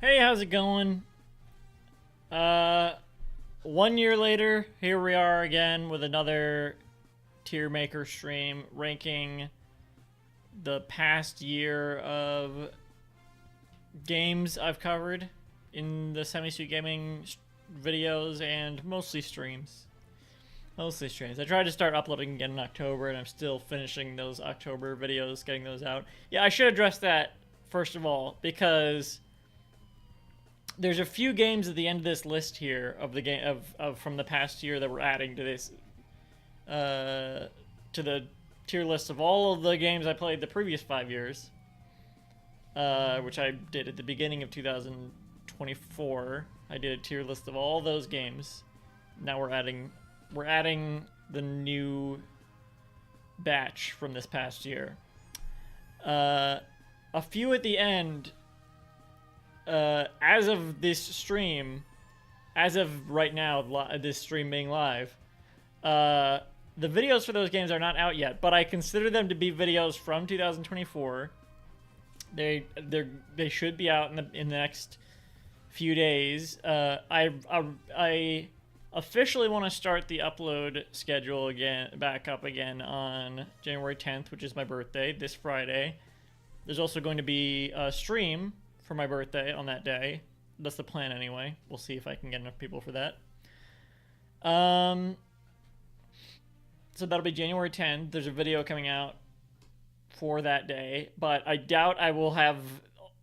Hey, how's it going? 1 year later, here we are again with another Tiermaker stream, ranking the past year of games I've covered in the Semi-Suit Gaming videos and mostly streams. Mostly streams. I tried to start uploading again in October, and I'm still finishing those October videos, getting those out. Yeah, I should address that first of all, because there's a few games at the end of this list here of the game of from the past year that we're adding to this to the tier list of all of the games I played the previous 5 years, which I did at the beginning of 2024. I did a tier list of all those games. Now we're adding the new batch from this past year. A few at the end. As of this stream, as of right now, this stream being live, the videos for those games are not out yet, but I consider them to be videos from 2024. They should be out in the next few days. I officially want to start the upload schedule back up again on January 10th, which is my birthday, this Friday. There's also going to be a stream for my birthday on that day. That's the plan anyway. We'll see if I can get enough people for that. So that'll be January 10th. There's a video coming out for that day, but I doubt I will have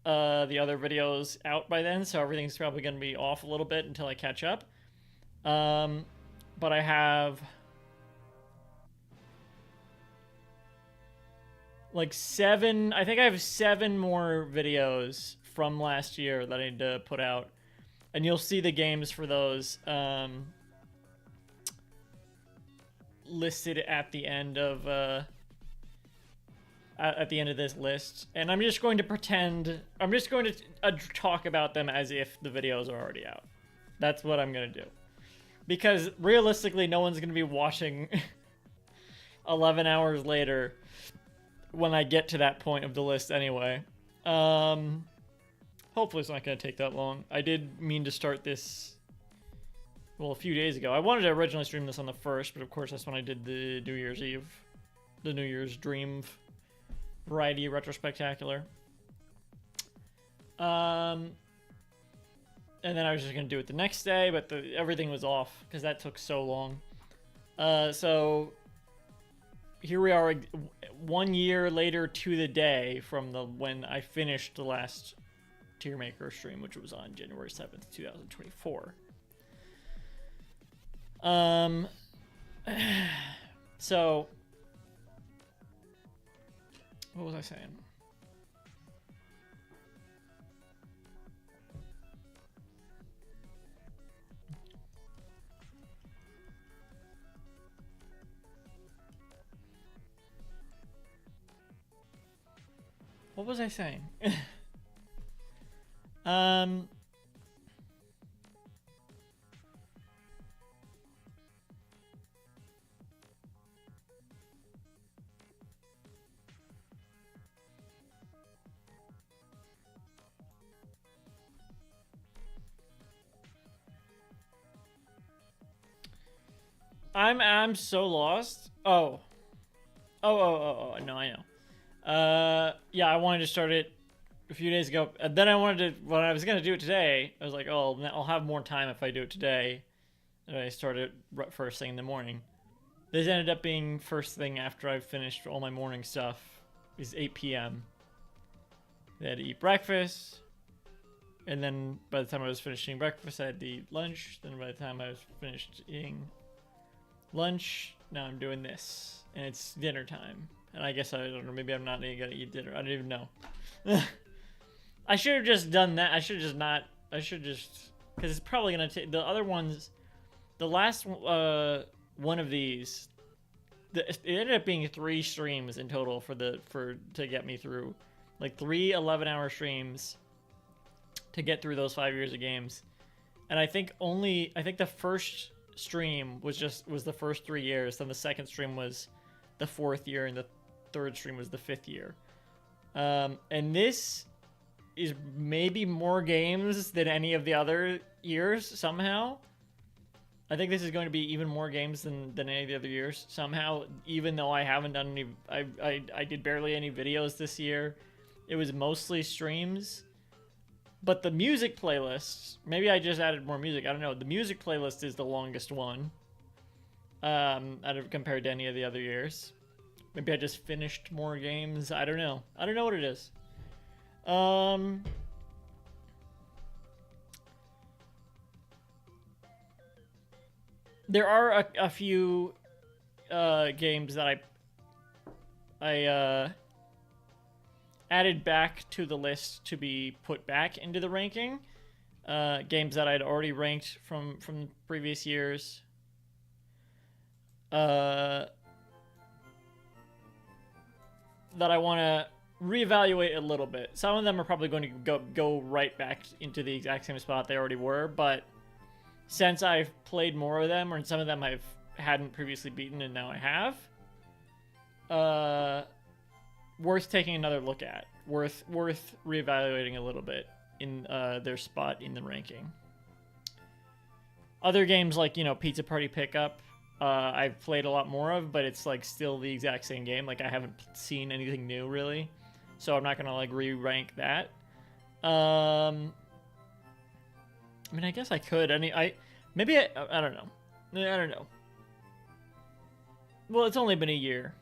the other videos out by then, so everything's probably going to be off a little bit until I catch up. But I have like I think I have 7 more videos from last year that I need to put out, and you'll see the games for those listed at the end of this list. And I'm just going to talk about them as if the videos are already out. That's what I'm gonna do, because realistically no one's gonna be watching 11 hours later when I get to that point of the list anyway. Hopefully it's not going to take that long. I did mean to start this, well, a few days ago. I wanted to originally stream this on the 1st, but of course that's when I did the New Year's Eve, the New Year's Dream Variety Retrospectacular. And then I was just going to do it the next day, but everything was off because that took so long. So here we are 1 year later to the day from when I finished the last Tiermaker stream, which was on January 7th, 2024. So what was I saying? What was I saying? I'm so lost. Oh, no, I know. Yeah, I wanted to start it a few days ago, and then when I was gonna do it today, I was like, oh, I'll have more time if I do it today. And I started first thing in the morning. This ended up being first thing after I've finished all my morning stuff. Is 8 p.m. I had to eat breakfast, and then by the time I was finishing breakfast, I had to eat lunch. Then by the time I was finished eating lunch, now I'm doing this, and it's dinner time. And I guess, I don't know, maybe I'm not even gonna eat dinner. I don't even know. I should have just done that. Because it's probably gonna take the other ones. The last one of these, it ended up being 3 streams in total to get me through, like 3 11-hour streams to get through those 5 years of games. And I think the first stream was the first 3 years. Then the second stream was the 4th year, and the third stream was the 5th year. And this is maybe more games than any of the other years somehow. I think this is going to be even more games than any of the other years somehow, even though I haven't done any. I did barely any videos this year. It was mostly streams. But the music playlist, maybe I just added more music. I don't know. The music playlist is the longest one compared to any of the other years. Maybe I just finished more games. I don't know. I don't know what it is. There are a few games that I added back to the list to be put back into the ranking. Games that I'd already ranked from previous years. That I want to reevaluate a little bit. Some of them are probably going to go right back into the exact same spot they already were, but since I've played more of them, or some of them I hadn't previously beaten and now I have, worth taking another look at. Worth reevaluating a little bit in their spot in the ranking. Other games like, Pizza Party Pickup, I've played a lot more of, but it's like still the exact same game. Like I haven't seen anything new really, so I'm not gonna like re-rank that. I mean, I guess I could. I don't know. I don't know. Well, it's only been a year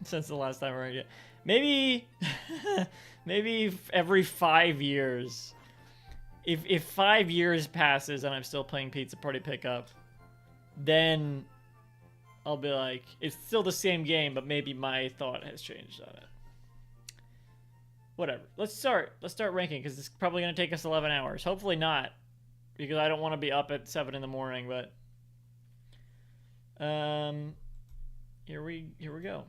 since the last time I ranked it. Maybe, maybe every 5 years. If 5 years passes and I'm still playing Pizza Party Pickup, then I'll be like, it's still the same game, but maybe my thought has changed on it. Whatever. Let's start ranking, because it's probably going to take us 11 hours. Hopefully not, because I don't want to be up at 7 in the morning, but here we go.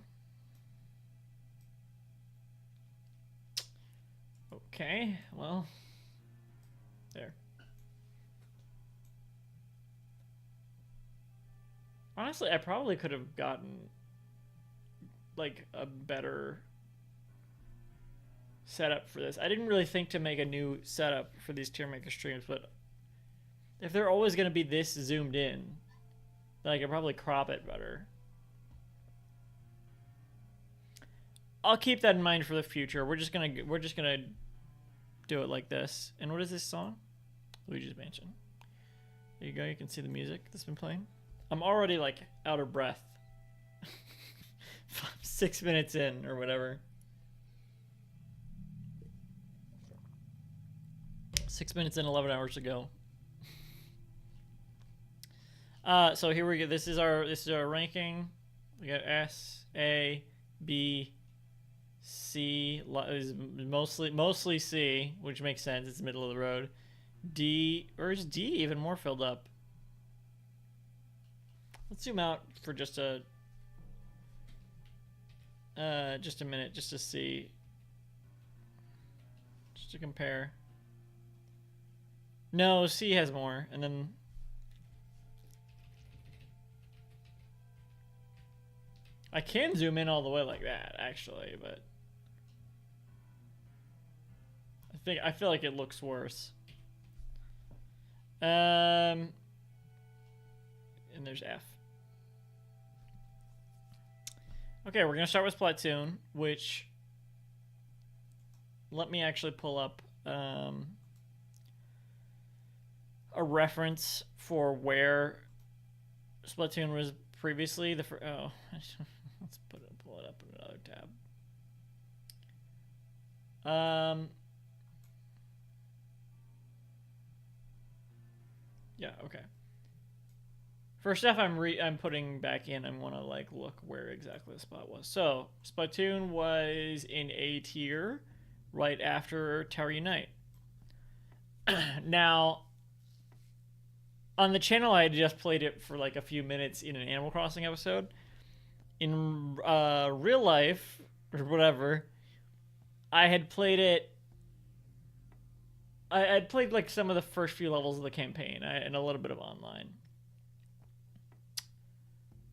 Okay, well, there. Honestly, I probably could have gotten like a better setup for this. I didn't really think to make a new setup for these Tiermaker streams, but if they're always going to be this zoomed in, then I could probably crop it better. I'll keep that in mind for the future. We're just gonna do it like this. And what is this song? Luigi's Mansion. There you go. You can see the music that's been playing. I'm already like out of breath. 6 minutes in or whatever. 6 minutes in, 11 hours to go. So here we go. This is our ranking. We got S, A, B, C. Is mostly C, which makes sense. It's the middle of the road. D, or is D even more filled up? Let's zoom out for just a minute, just to see, just to compare. No, C has more, and then I can zoom in all the way like that, actually, but I feel like it looks worse. And there's F. Okay, we're gonna start with Splatoon, which, let me actually pull up a reference for where Splatoon was previously. Let's pull it up in another tab. Yeah, okay. First off, I'm putting back in. I want to like look where exactly the spot was. So Splatoon was in A tier, right after Tower Unite. Now, on the channel, I had just played it for like a few minutes in an Animal Crossing episode. In real life or whatever, I had played it. I had played like some of the first few levels of the campaign and a little bit of online.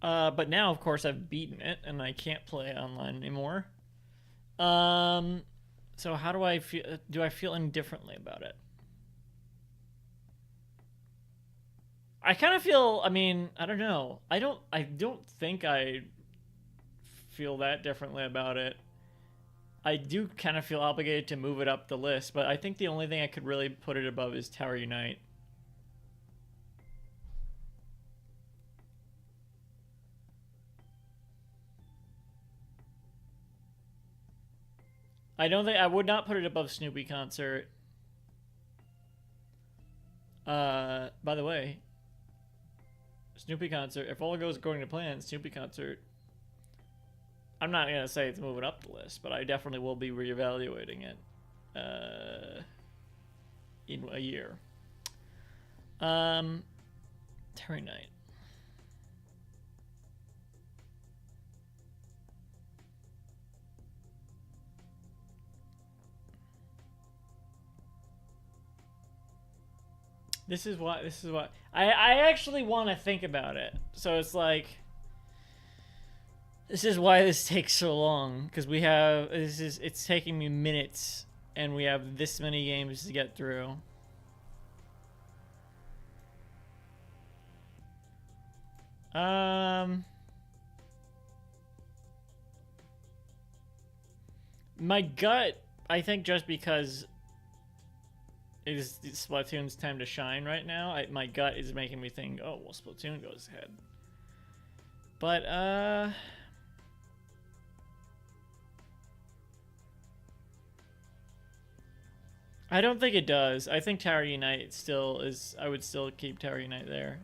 But now, of course, I've beaten it, and I can't play online anymore. So how do I feel? Do I feel any differently about it? I kind of feel. I mean, I don't know. I don't think I feel that differently about it. I do kind of feel obligated to move it up the list, but I think the only thing I could really put it above is Tower Unite. I don't think I would not put it above Snoopy Concert. By the way, Snoopy Concert, if all goes according to plan, Snoopy Concert, I'm not gonna say it's moving up the list, but I definitely will be reevaluating it in a year. Terry Knight. This is what I actually want to think about it. So it's like, this is why this takes so long, because it's taking me minutes and we have this many games to get through. My gut, I think, just because it is Splatoon's time to shine right now, my gut is making me think, oh, well, Splatoon goes ahead. But, I don't think it does. I think Tower Unite still is, I would still keep Tower Unite there.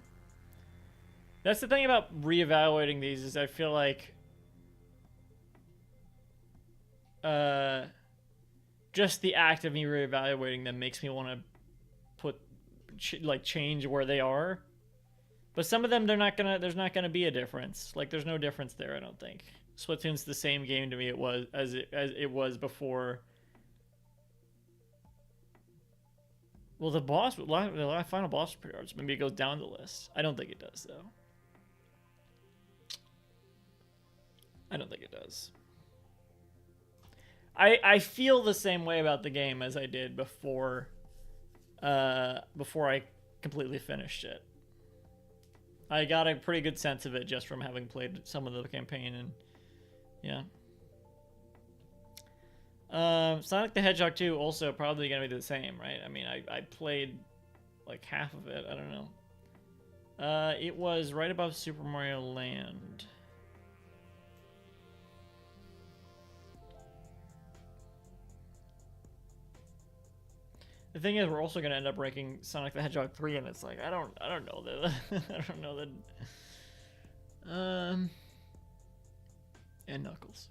That's the thing about reevaluating these, is I feel like, just the act of me reevaluating them makes me want to put, change where they are. But some of them, there's not gonna be a difference. Like, there's no difference there, I don't think. Splatoon's the same game to me as it was before. Well, the final boss was pretty hard, so maybe it goes down the list. I don't think it does, though. I don't think it does. I feel the same way about the game as I did before I completely finished it. I got a pretty good sense of it just from having played some of the campaign, and yeah. Sonic the Hedgehog 2 also probably gonna be the same, right? I mean, I played like half of it. I don't know. It was right above Super Mario Land. The thing is, we're also gonna end up ranking Sonic the Hedgehog 3, and it's like I don't know that I don't know that. And Knuckles.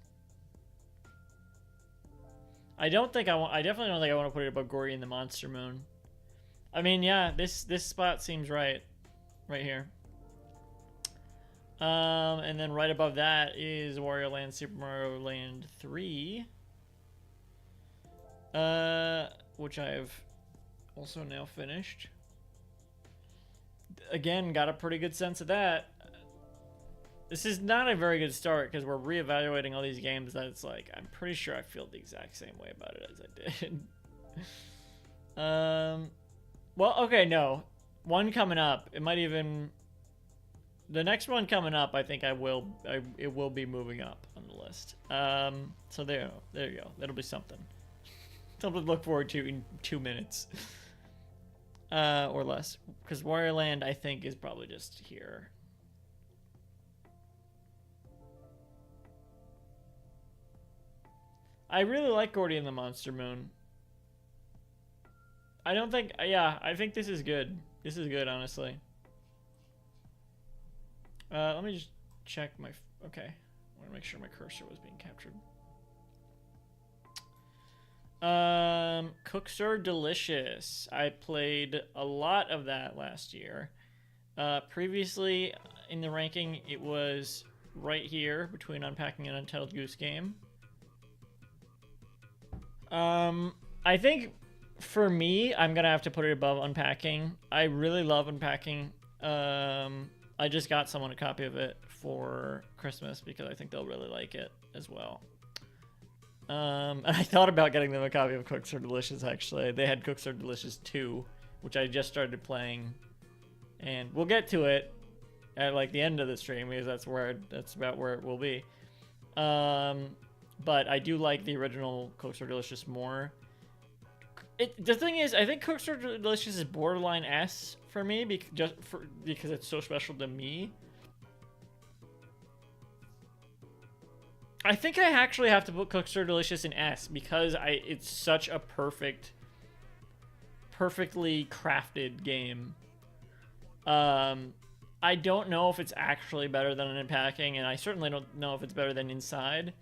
I definitely don't think I want to put it above Gory and the Monster Moon. I mean, yeah, this spot seems right here. And then right above that is Wario Land, Super Mario Land 3. Which I've also now finished. Again, got a pretty good sense of that. This is not a very good start because we're reevaluating all these games that it's like, I'm pretty sure I feel the exact same way about it as I did. Well, okay, no. One coming up. It might even... The next one coming up, I think it will be moving up on the list. So there you go. That'll be something. Something to look forward to in 2 minutes. Or less. Because Wario Land, I think, is probably just here. I really like Gordy and the Monster Moon. I don't think... Yeah, I think this is good. This is good, honestly. Let me just check my... Okay. I want to make sure my cursor was being captured. Cooks Are Delicious. I played a lot of that last year. Previously, in the ranking, it was right here between Unpacking and Untitled Goose Game. I think for me, I'm gonna have to put it above Unpacking. I really love Unpacking. I just got someone a copy of it for Christmas because I think they'll really like it as well. And I thought about getting them a copy of Cooks Are Delicious, actually. They had Cooks Are Delicious 2, which I just started playing. And we'll get to it at like the end of the stream, because that's about where it will be. But I do like the original Cooks Are Delicious more. The thing is, I think Cooks Are Delicious is borderline S for me, because it's so special to me. I think I actually have to put Cooks Are Delicious in S, because it's such a perfectly crafted game. I don't know if it's actually better than Unpacking, and I certainly don't know if it's better than Inside.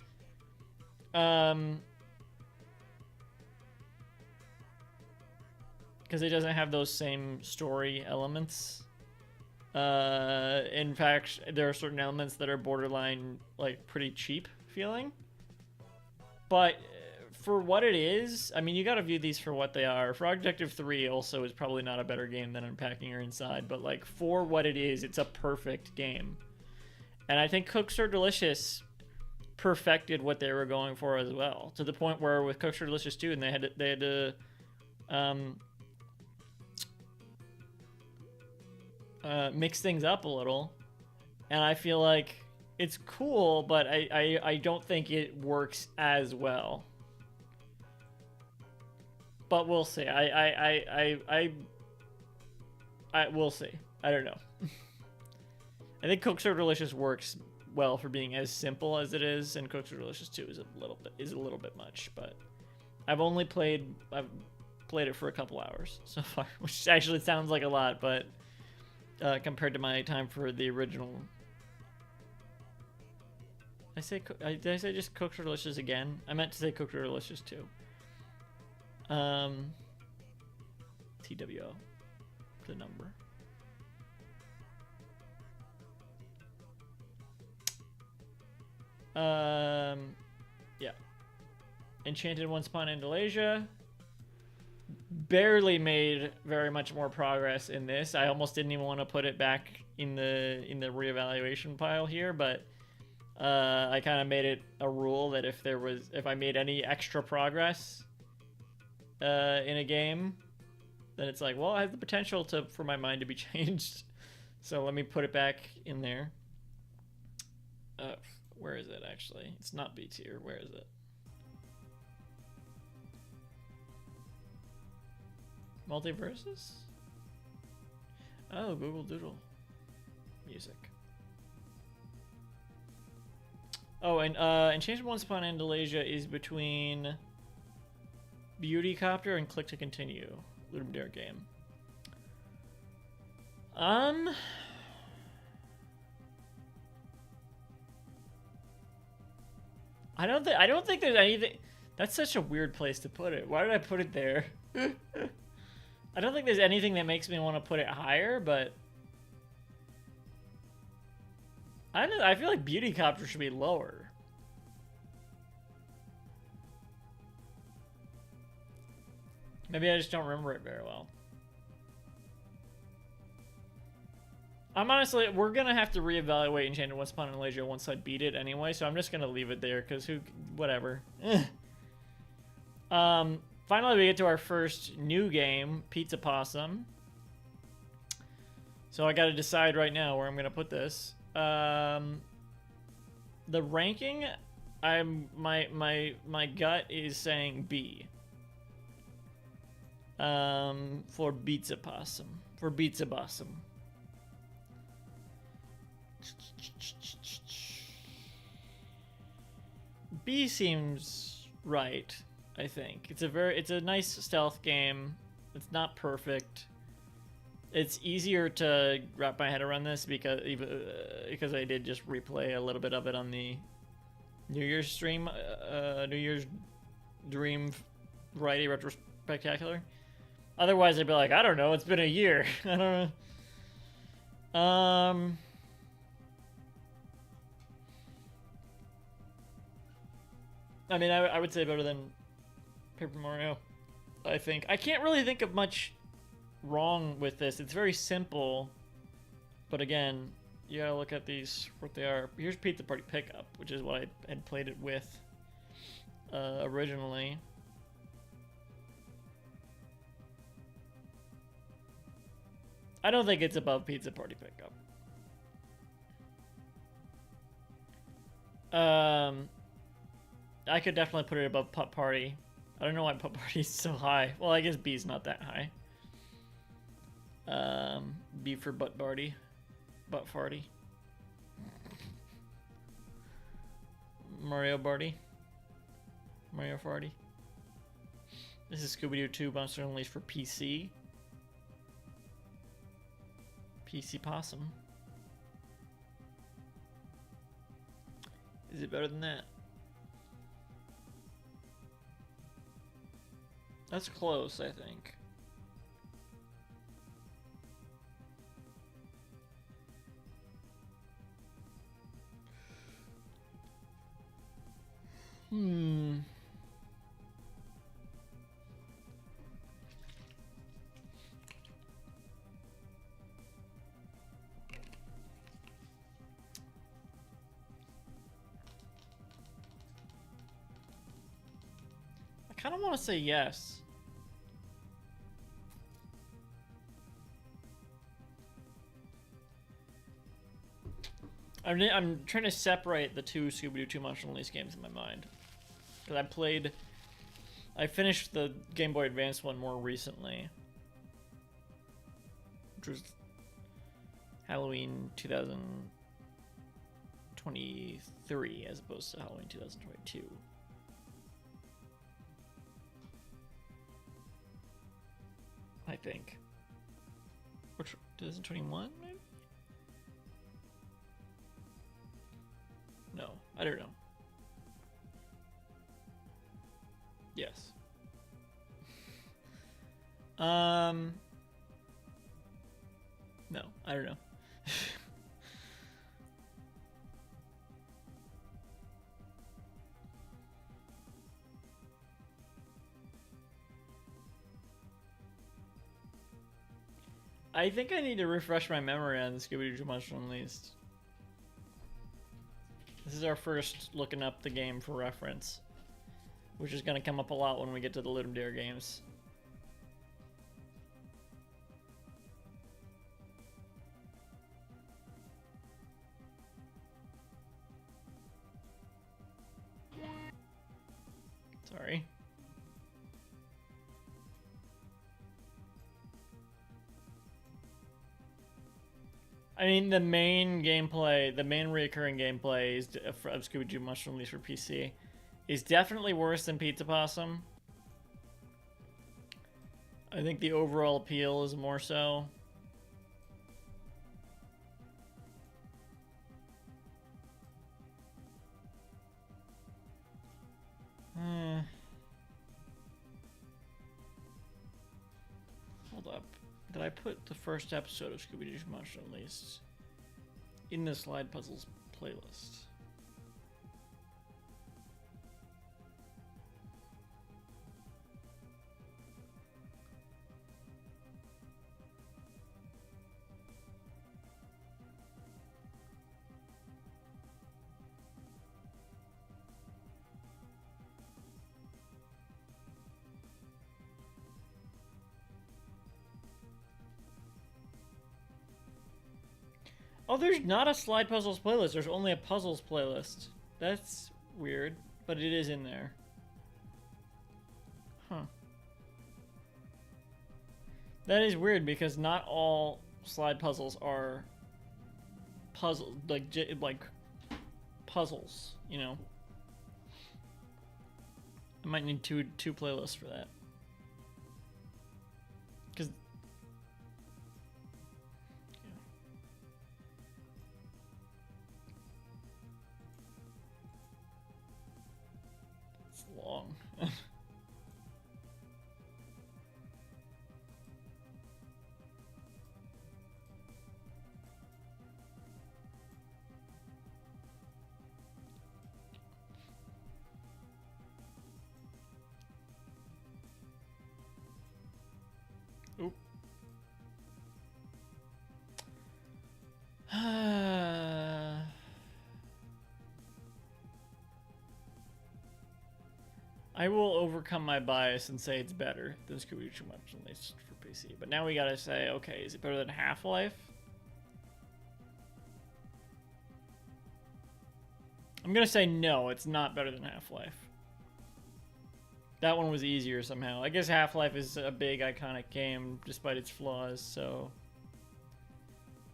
Because it doesn't have those same story elements. In fact, there are certain elements that are borderline, like, pretty cheap feeling. But for what it is, I mean, you gotta view these for what they are. Frog Detective 3 also is probably not a better game than Unpacking or Inside, but, like, for what it is, it's a perfect game. And I think Cooks Are Delicious perfected what they were going for as well, to the point where with Cooks Are Delicious 2, and they had to mix things up a little, and I feel like it's cool, but I don't think it works as well. But we'll see. We'll see. I don't know. I think Cooks Are Delicious works well for being as simple as it is, and Cooks Are Delicious 2 is a little bit much. But I've played it for a couple hours so far, which actually sounds like a lot, but compared to my time for the original. Did I say just Cooks Are Delicious again? I meant to say Cooks Are Delicious 2. TWO, the number. Yeah. Enchanted Once Upon Andalasia. Barely made very much more progress in this. I almost didn't even want to put it back in the reevaluation pile here, but I kind of made it a rule that if I made any extra progress in a game, then it's like, well, I have the potential for my mind to be changed. So let me put it back in there. Where is it actually? It's not B tier. Where is it? Multiverses? Oh, Google Doodle. Music. Oh, and Enchanted Once Upon Andalasia is between Beauty Copter and Click to Continue. Ludum Dare game. I don't think there's anything. That's such a weird place to put it. Why did I put it there? I don't think there's anything that makes me want to put it higher, but I don't know, I feel like Beauty Copter should be lower. Maybe I just don't remember it very well. We're gonna have to reevaluate Enchanted Once Upon Andalasia once I beat it anyway, so I'm just gonna leave it there, because whatever. Finally, we get to our first new game, Pizza Possum. So I gotta decide right now where I'm gonna put this. The ranking, my gut is saying B. For Pizza Possum. For Pizza Possum. B seems right, I think. It's a nice stealth game. It's not perfect. It's easier to wrap my head around this because I did just replay a little bit of it on the New Year's stream, New Year's Dream Variety Retrospectacular. Otherwise, I'd be like, I don't know, it's been a year. I don't know. I mean, I would say better than Paper Mario, I think. I can't really think of much wrong with this. It's very simple, but again, you gotta look at these, what they are. Here's Pizza Party Pickup, which is what I had played it with. originally. I don't think it's above Pizza Party Pickup. I could definitely put it above Putt Party. I don't know why Putt Party is so high. Well, I guess B's not that high. B for Butt Party. Butt Farty. Mario Barty. Mario Farty. This is Scooby-Doo 2 Monster Unleashed for PC. PC Possum. Is it better than that? That's close, I think. I kind of want to say yes. I'm trying to separate the two Scooby-Doo 2 Monster Unleashed games in my mind. Because I finished the Game Boy Advance one more recently. Which was Halloween 2023 as opposed to Halloween 2022. I think. Which, 2021 maybe? No, I don't know. Yes. No, I don't know. I think I need to refresh my memory on the Scooby-Doo Monster Unleashed. This is our first looking up the game for reference, which is going to come up a lot when we get to the Ludum Dare games. Sorry. I mean, the main gameplay, the main recurring gameplay is of Scooby-Doo Monster Unleashed for PC is definitely worse than Pizza Possum. I think the overall appeal is more so. Hold up. Did I put the first episode of Scooby-Doo Monster Unleashed in the Slide Puzzles playlist? Oh, there's not a Slide Puzzles playlist. There's only a Puzzles playlist. That's weird, but it is in there. Huh. That is weird because not all Slide Puzzles are like puzzles, you know. I might need two playlists for that. Cause it's long. Oop. I will overcome my bias and say it's better than Scooby-Doo too much, at least for PC. But now we gotta say, okay, is it better than Half-Life? I'm gonna say no, it's not better than Half-Life. That one was easier somehow. I guess Half-Life is a big iconic game despite its flaws, so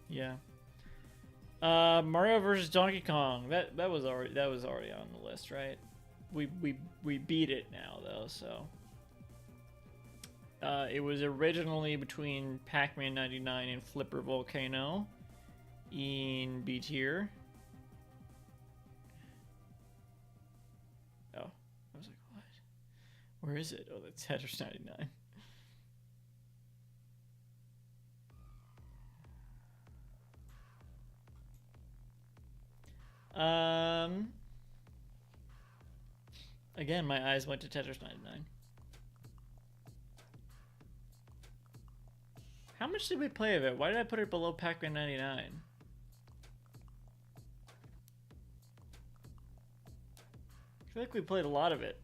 yeah. Mario vs. Donkey Kong. That was already on the list, right? We beat it now though, so it was originally between Pac-Man 99 and Flipper Volcano in B tier. Oh, I was like, what? Where is it? Oh, that's Tetris 99. Again, my eyes went to Tetris 99. How much did we play of it? Why did I put it below Pac-Man 99? I feel like we played a lot of it.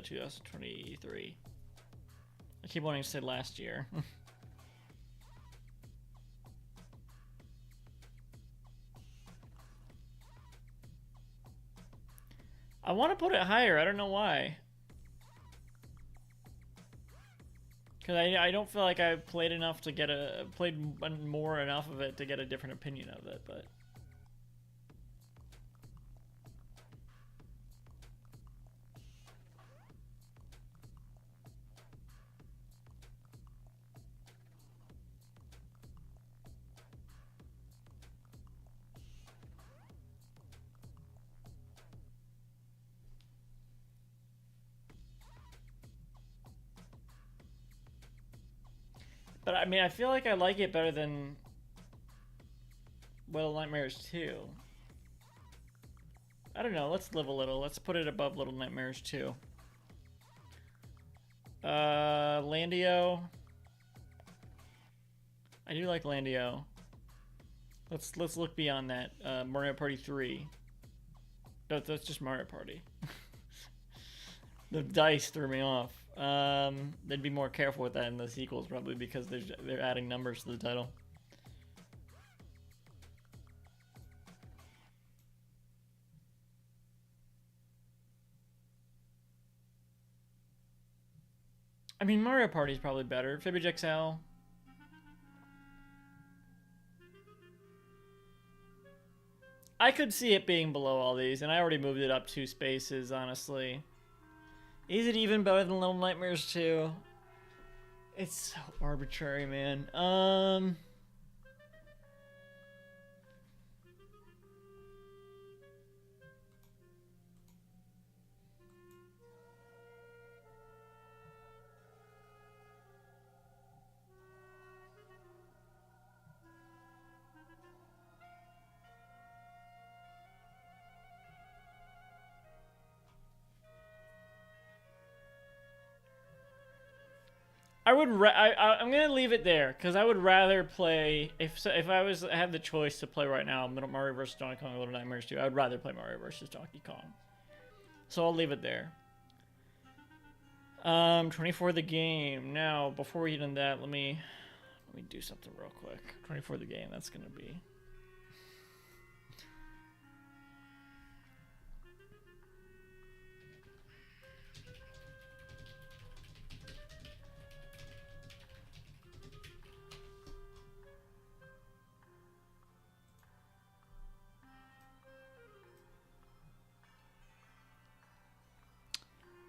2023. I keep wanting to say last year. I want to put it higher. I don't know why. Because I don't feel like I played enough to get played more enough of it to get a different opinion of it, but. But I mean, I feel like I like it better than Little Nightmares 2. I don't know, let's live a little. Let's put it above Little Nightmares 2. Landio. I do like Landio. Let's look beyond that. Mario Party 3. That's just Mario Party. The dice threw me off. They'd be more careful with that in the sequels probably because they're adding numbers to the title. I mean, Mario Party's probably better. Fibbage XL. I could see it being below all these, and I already moved it up 2 spaces, honestly. Is it even better than Little Nightmares 2? It's so arbitrary, man. I'm gonna leave it there because I would rather play if I had the choice to play right now Mario vs Donkey Kong or Little Nightmares 2. I would rather play Mario vs Donkey Kong. So I'll leave it there. 24 the game. Now before we get into that, let me do something real quick. 24 the game. That's gonna be.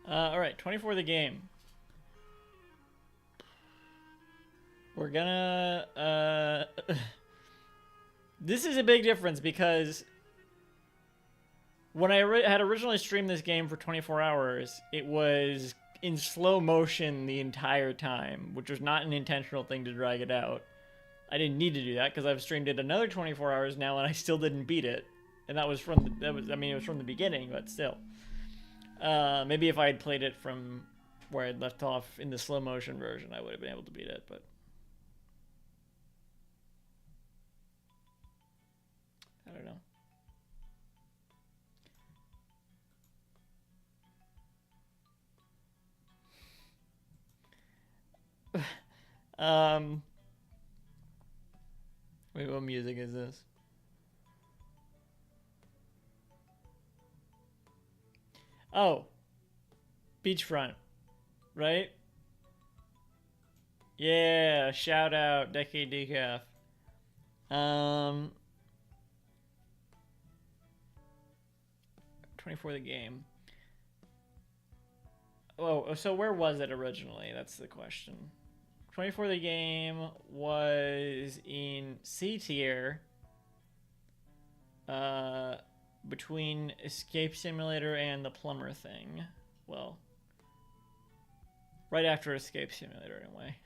All right, 24 the game. We're gonna. This is a big difference because when I had originally streamed this game for 24 hours, it was in slow motion the entire time, which was not an intentional thing to drag it out. I didn't need to do that because I've streamed it another 24 hours now, and I still didn't beat it. And that was from it was from the beginning, but still. Maybe if I had played it from where I'd left off in the slow motion version, I would have been able to beat it, but I don't know. Um, wait, what music is this? Oh, Beachfront, right? Yeah, shout out Decade Decaf. Um, 24 the game. Oh, so where was it originally? That's the question. 24 the game was in C tier. Between Escape Simulator and the Plumber thing. Well, right after Escape Simulator, anyway.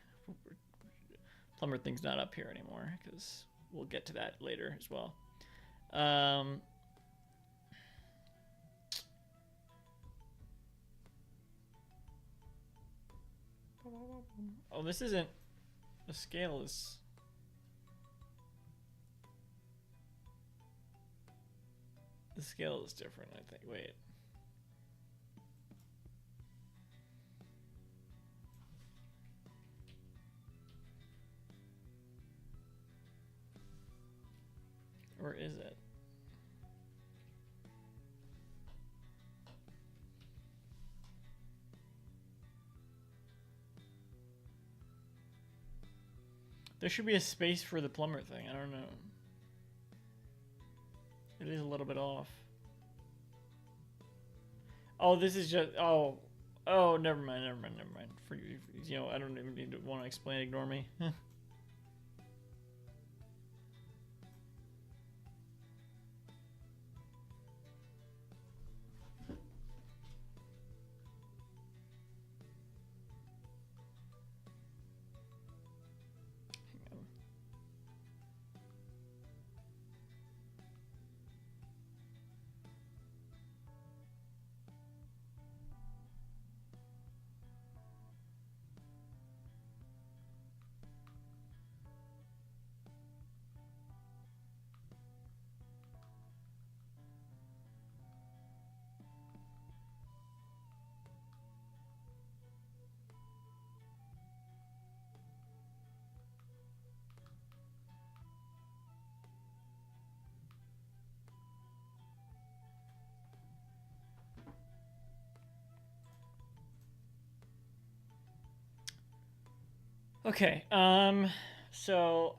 Plumber thing's not up here anymore because we'll get to that later as well. Oh, this isn't. The scale is. The scale is different, I think. Wait. Or is it? There should be a space for the plumber thing. I don't know. It is a little bit off. Oh, this is just... Oh. Oh, never mind. For you know, I don't even need to want to explain. Ignore me. Okay, so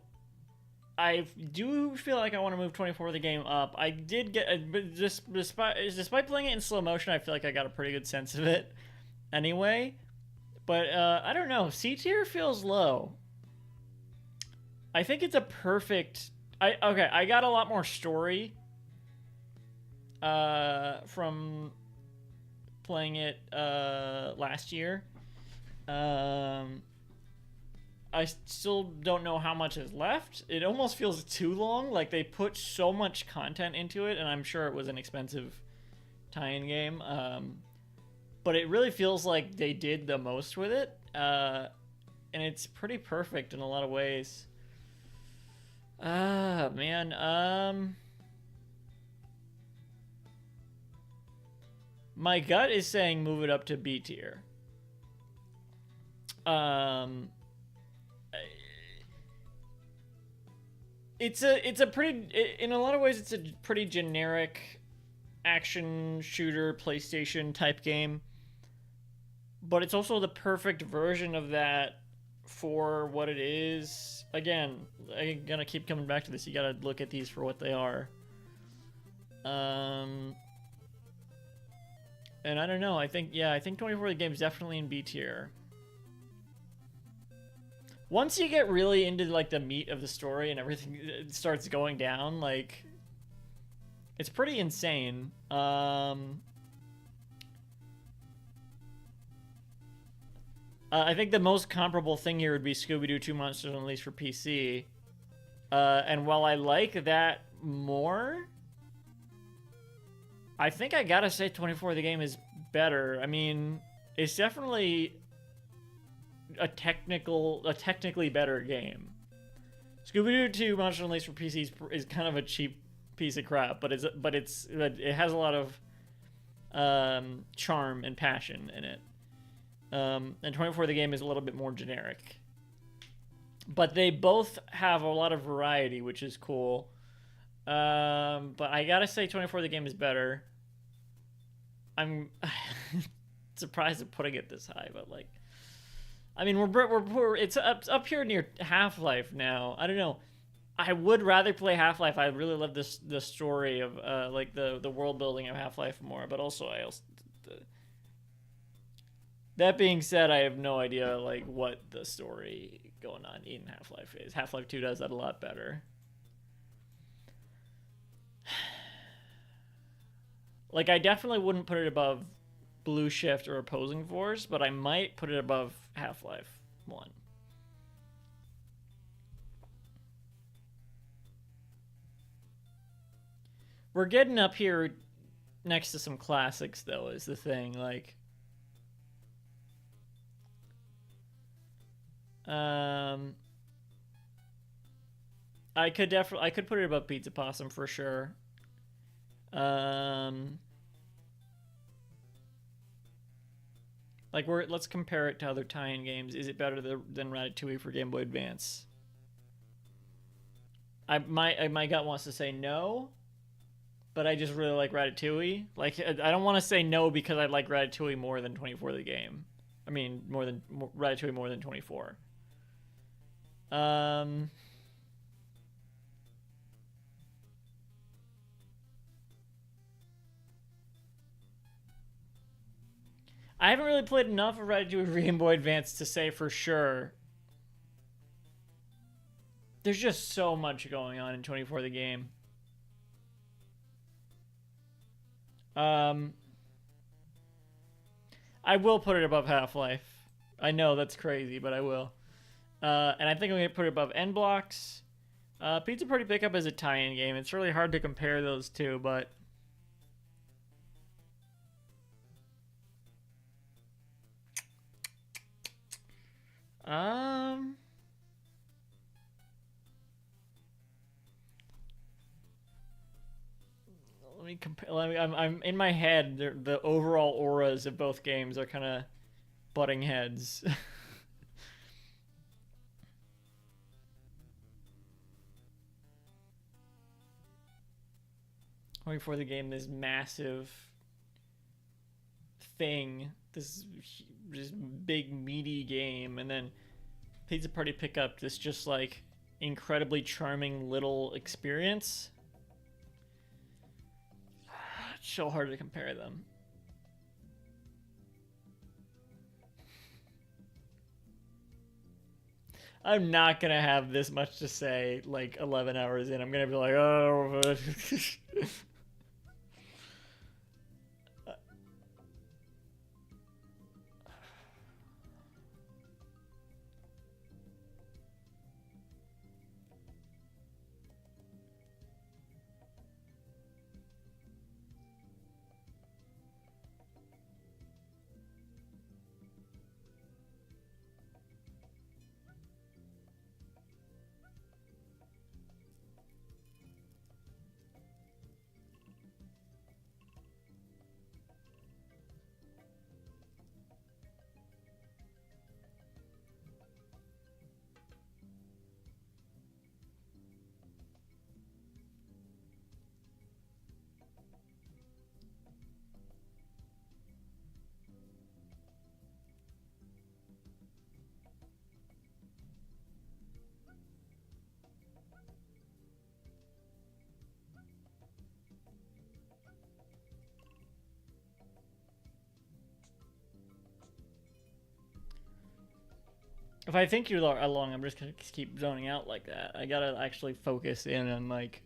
I do feel like I want to move 24 the game up. I did get, but just despite playing it in slow motion, I feel like I got a pretty good sense of it anyway. But I don't know, C tier feels low. I think it's a perfect. I got a lot more story from playing it last year. I still don't know how much is left. It almost feels too long. Like they put so much content into it, and I'm sure it was an expensive tie-in game. But it really feels like they did the most with it, and it's pretty perfect in a lot of ways. Man. My gut is saying move it up to B tier. It's a pretty, in a lot of ways, it's a pretty generic action shooter PlayStation type game, but it's also the perfect version of that for what it is. Again, I'm gonna keep coming back to this. You gotta look at these for what they are. And I don't know. I think 24 the game is definitely in B tier. Once you get really into like the meat of the story and everything starts going down, like it's pretty insane. I think the most comparable thing here would be Scooby-Doo 2 Monsters Unleashed for PC. And while I like that more, I think I gotta say 24 the game is better. I mean, it's definitely a technically better game. Scooby-Doo 2 Monsters Unleashed for PC is kind of a cheap piece of crap, but it has a lot of charm and passion in it. And 24 the game is a little bit more generic. But they both have a lot of variety, which is cool. But I gotta say, 24 the game is better. I'm surprised at putting it this high, but like, I mean, we're it's up here near Half-Life now. I don't know. I would rather play Half-Life. I really love the story of like the world building of Half-Life more, but also that being said, I have no idea like what the story going on in Half-Life is. Half-Life 2 does that a lot better. Like I definitely wouldn't put it above Blue Shift or Opposing Force, but I might put it above Half-Life 1. We're getting up here next to some classics though, is the thing. Like I could put it above Pizza Possum for sure. Like let's compare it to other tie-in games. Is it better than Ratatouille for Game Boy Advance? My gut wants to say no, but I just really like Ratatouille. Like I don't want to say no because I like Ratatouille more than 24 the game. I mean Ratatouille more than 24. I haven't really played enough of Ratatouille for Game Boy Advance to say for sure. There's just so much going on in 24 the game. I will put it above Half-Life. I know that's crazy, but I will. And I think I'm going to put it above N-Blocks. Pizza Party Pickup is a tie-in game. It's really hard to compare those two, but... Let me compare. I'm in my head. The overall auras of both games are kind of butting heads. Before the game, this massive thing, this big meaty game, and then Pizza Party Pickup, this just like incredibly charming little experience. It's so hard to compare them. I'm not gonna have this much to say like 11 hours in. I'm gonna be like, oh. If I think you're long, I'm just gonna keep zoning out like that. I gotta actually focus in and like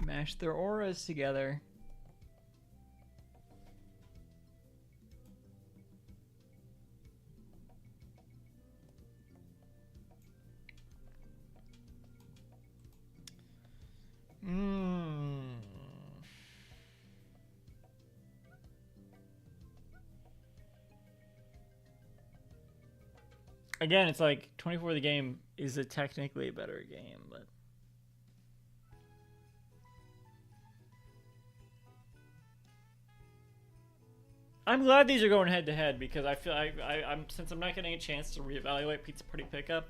mash their auras together. Again, it's like 24 the game is a technically better game, but I'm glad these are going head to head because I feel I'm since I'm not getting a chance to reevaluate Pizza Party Pickup,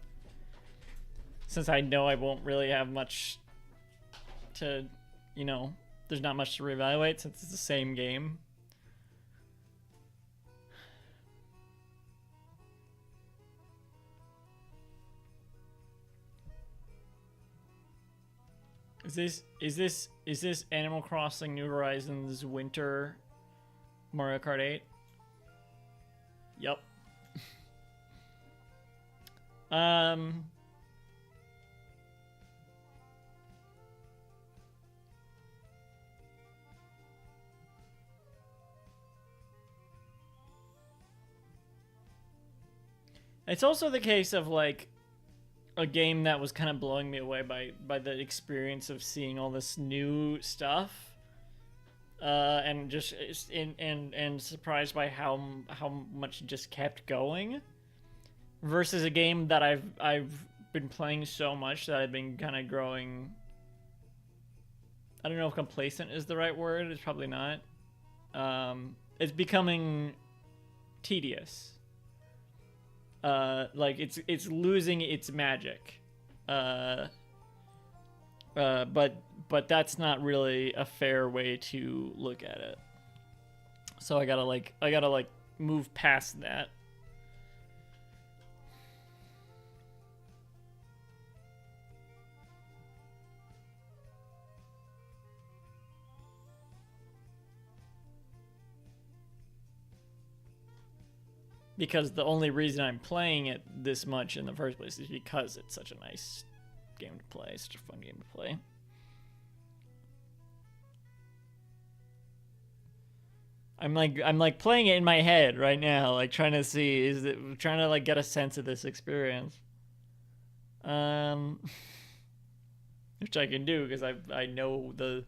since I know I won't really have much to, you know, there's not much to reevaluate since it's the same game. Is this Animal Crossing New Horizons Winter Mario Kart 8? Yep. It's also the case of like a game that was kind of blowing me away by the experience of seeing all this new stuff. And just and surprised by how much it just kept going, versus a game that I've been playing so much that I've been kind of growing. I don't know if complacent is the right word. It's probably not. It's becoming tedious. Like it's losing its magic. But that's not really a fair way to look at it. So I gotta move past that. Because the only reason I'm playing it this much in the first place is because it's such a nice game to play, such a fun game to play. I'm like playing it in my head right now, like trying to see trying to like get a sense of this experience. Which I can do because I know the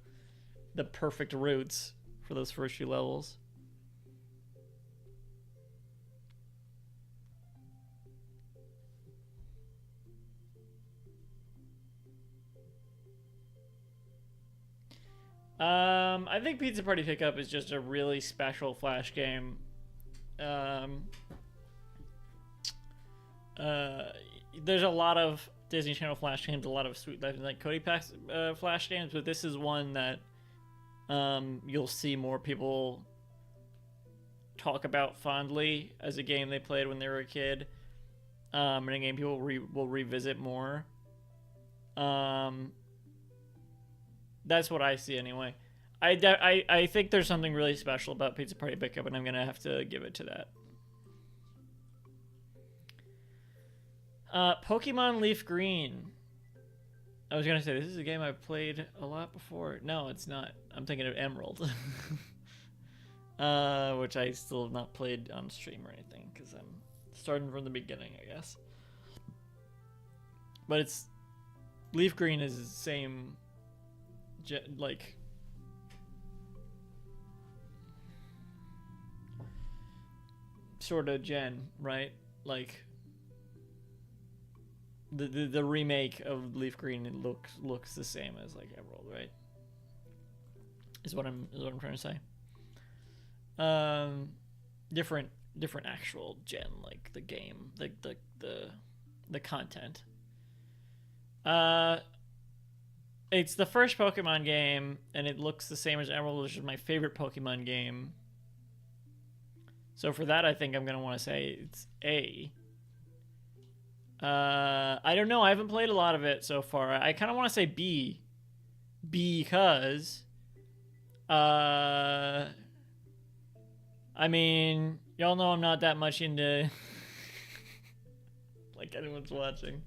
perfect routes for those first few levels. I think Pizza Party Pickup is just a really special Flash game. There's a lot of Disney Channel Flash games, a lot of Sweet Life and like Cody Pack's Flash games, but this is one that you'll see more people talk about fondly as a game they played when they were a kid, and a game people will revisit more. That's what I see anyway. I think there's something really special about Pizza Party Pickup, and I'm gonna have to give it to that. Pokemon Leaf Green. I was gonna say this is a game I've played a lot before. No, it's not. I'm thinking of Emerald, which I still have not played on stream or anything because I'm starting from the beginning, I guess. But it's Leaf Green is the same. Like sort of gen, right? Like the remake of Leaf Green, it looks the same as like Emerald, right? Is what I'm trying to say. Different actual gen, like the game, the content. It's the first Pokemon game, and it looks the same as Emerald, which is my favorite Pokemon game. So for that, I think I'm going to want to say it's A. I don't know. I haven't played a lot of it so far. I kind of want to say B. Because... I mean, y'all know I'm not that much into... like anyone's watching.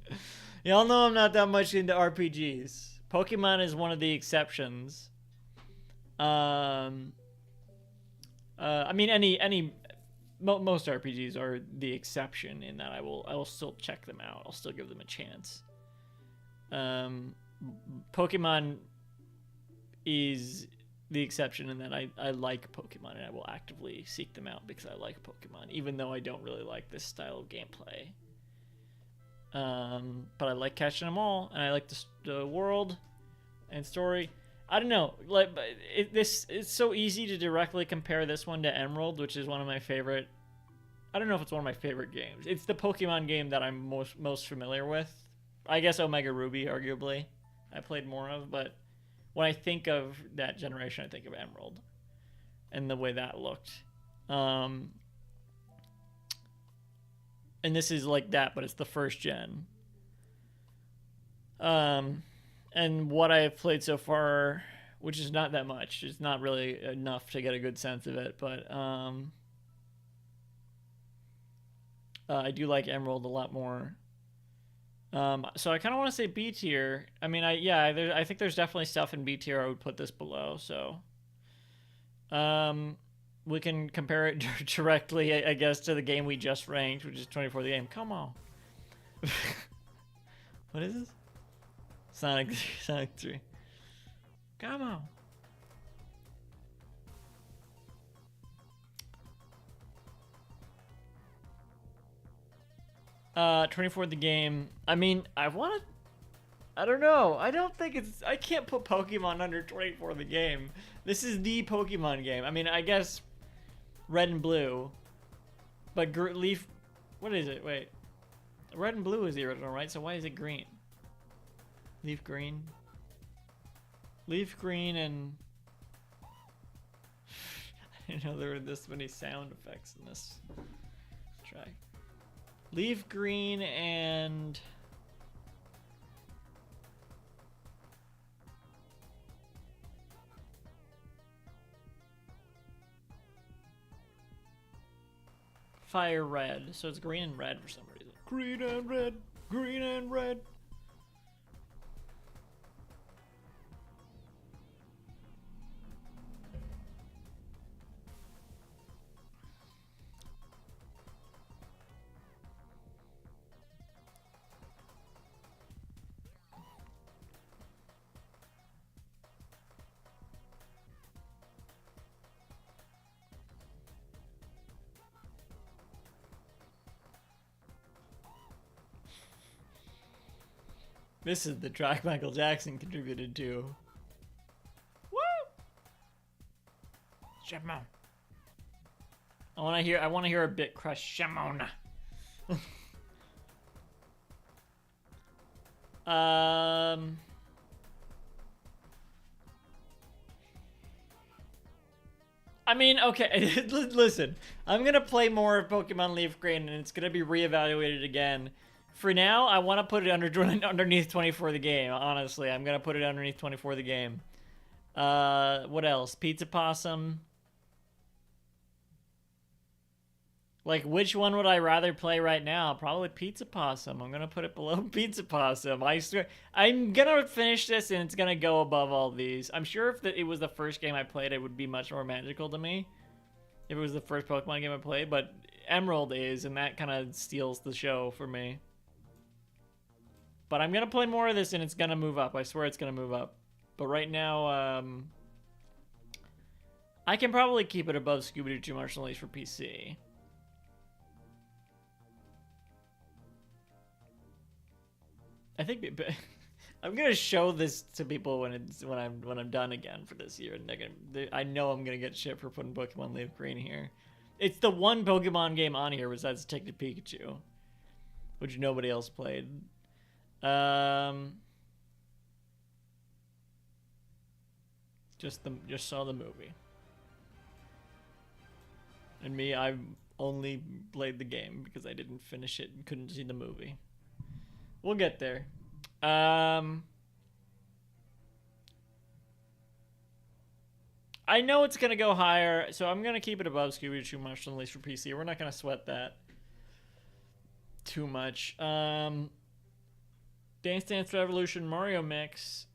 Y'all know I'm not that much into RPGs. Pokemon is one of the exceptions. I mean, most RPGs are the exception in that I will still check them out. I'll still give them a chance. Pokemon is the exception in that I like Pokemon and I will actively seek them out because I like Pokemon, even though I don't really like this style of gameplay. But I like catching them all, and I like the world and story. I don't know. Like, it's so easy to directly compare this one to Emerald, which is one of my favorite. I don't know if it's one of my favorite games. It's the Pokemon game that I'm most familiar with. I guess Omega Ruby, arguably, I played more of. But when I think of that generation, I think of Emerald, and the way that looked. And this is like that, but it's the first gen. And what I've played so far, which is not that much, it's not really enough to get a good sense of it, but I do like Emerald a lot more. So I kind of want to say B tier. I mean, I think there's definitely stuff in B tier I would put this below. So, we can compare it directly, I guess, to the game we just ranked, which is 24 the game. Come on. What is this? Sonic 3. Come on. 24 the game. I mean, I don't know. I don't think I can't put Pokemon under 24 the game. This is the Pokemon game. I mean, I guess Red and Blue. But Leaf, what is it? Wait. Red and Blue is the original, right? So why is it green? Leaf Green. Leaf Green and... I didn't know there were this many sound effects in this track. Leaf Green and... Fire Red. So it's green and red for some reason. Green and red. Green and red. This is the track Michael Jackson contributed to. Woo! Shimon. I want to hear a bit crush Shimon. I mean, okay, listen. I'm gonna play more of Pokemon Leaf Green, and it's gonna be reevaluated again. For now, I want to put it underneath 24 the game. Honestly, I'm gonna put it underneath 24 the game. What else? Pizza Possum. Like, which one would I rather play right now? Probably Pizza Possum. I'm gonna put it below Pizza Possum. I swear. I'm gonna finish this and it's gonna go above all these. I'm sure if it was the first game I played, it would be much more magical to me. If it was the first Pokemon game I played, but Emerald is, and that kind of steals the show for me. But I'm gonna play more of this and it's gonna move up. I swear it's gonna move up. But right now, I can probably keep it above Scooby-Doo 2 Martial Unleashed for PC. I think I'm gonna show this to people when I'm done again for this year, and I know I'm gonna get shit for putting Pokemon Leaf Green here. It's the one Pokemon game on here besides Detective Pikachu, which nobody else played. Just saw the movie, and me, I only played the game because I didn't finish it and couldn't see the movie. We'll get there. I know it's gonna go higher, so I'm gonna keep it above Scooby-Doo 2 Martial Unleashed for PC. We're not gonna sweat that too much. Dance Dance Revolution Mario Mix.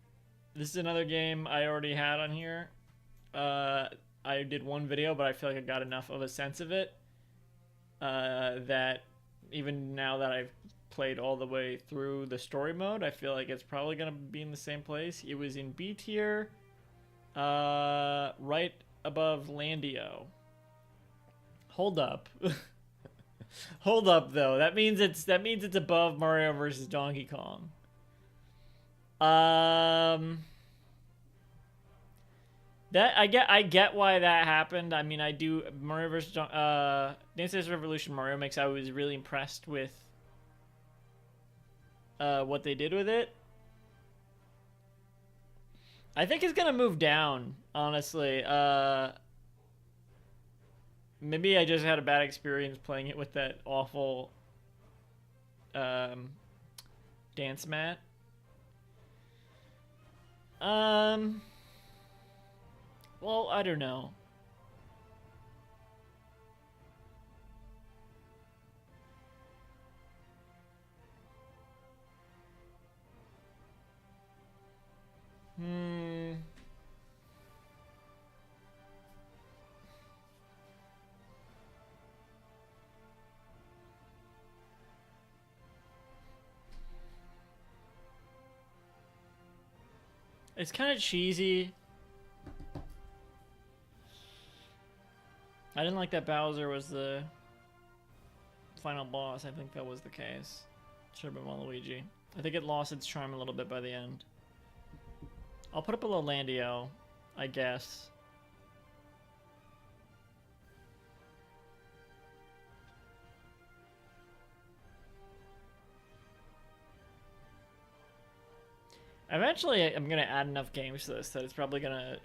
This is another game I already had on here. I did one video, but I feel like I got enough of a sense of it that even now that I've played all the way through the story mode, I feel like it's probably gonna be in the same place. It was in B tier, right above Landio. Hold up. Hold up though. That means it's above Mario versus Donkey Kong. That I get why that happened. I mean, I do Mario vs. Dance Dance Revolution Mario Mix. I was really impressed with what they did with it. I think it's gonna move down, honestly. Maybe I just had a bad experience playing it with that awful dance mat. Well, I don't know. It's kind of cheesy. I didn't like that Bowser was the final boss. I think that was the case. Should have been Waluigi. I think it lost its charm a little bit by the end. I'll put it below Landio, I guess. Eventually, I'm gonna add enough games to this that it's probably gonna.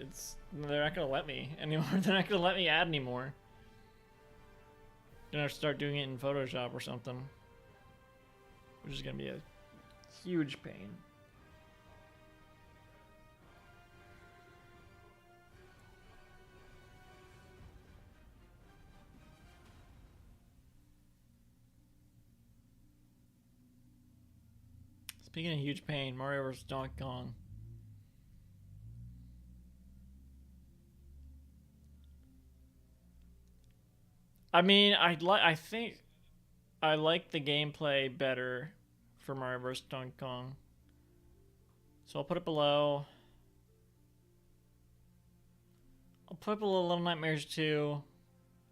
They're not gonna let me anymore. They're not gonna let me add anymore. Gonna start doing it in Photoshop or something, which is gonna be a huge pain. Speaking of huge pain, Mario vs. Donkey Kong. I mean, I think I like the gameplay better for Mario vs. Donkey Kong. So I'll put it below. I'll put it below Little Nightmares 2.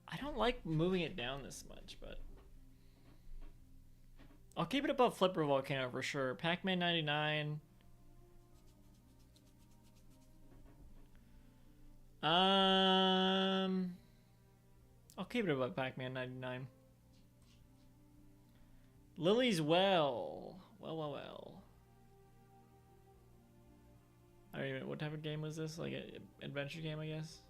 I don't like moving it down this much, but I'll keep it above Flipper Volcano for sure. Pac-Man 99. I'll keep it above Pac-Man 99. Lily's Well. Well. I don't even, what type of game was this? Like an adventure game, I guess?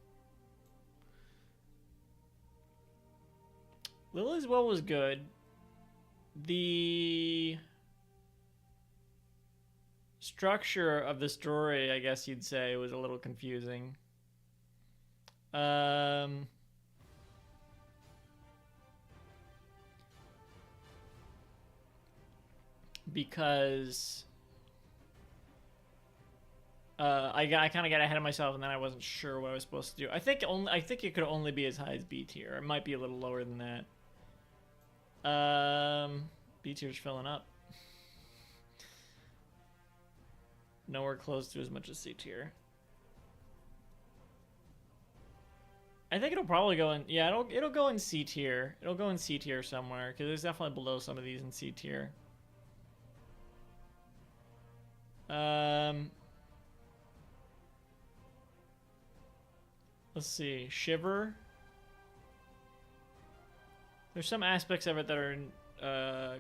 Lily's Well was good. The structure of the story, I guess you'd say, was a little confusing. Because I kind of got ahead of myself, and then I wasn't sure what I was supposed to do. I think it could only be as high as B tier. It might be a little lower than that. B tier's filling up. Nowhere close to as much as C tier. I think it'll probably go in. Yeah, it'll go in C tier. It'll go in C tier somewhere because it's definitely below some of these in C tier. Let's see. Shiver. There's some aspects of it that are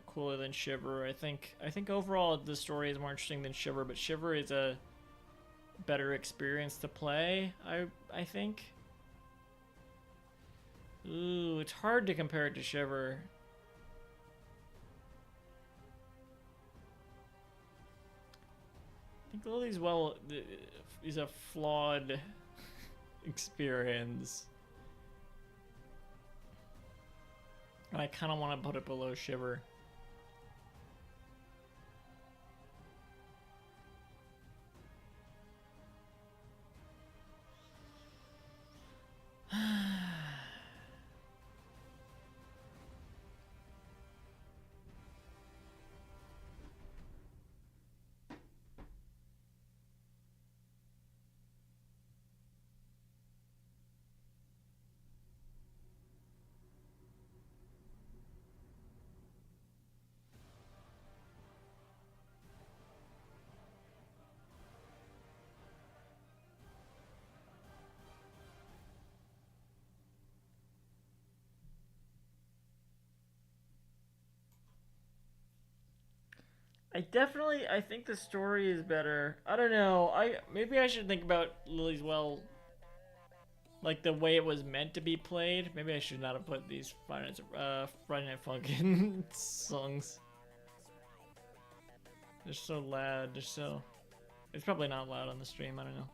cooler than Shiver. I think overall the story is more interesting than Shiver, but Shiver is a better experience to play. I think. Ooh, it's hard to compare it to Shiver. I think Lily's Well is a flawed experience. And I kind of want to put it below Shiver. I think the story is better. I don't know. Maybe I should think about Lily's Well like the way it was meant to be played. Maybe I should not have put these Friday Night Funkin' songs. They're so loud. They're so. It's probably not loud on the stream. I don't know.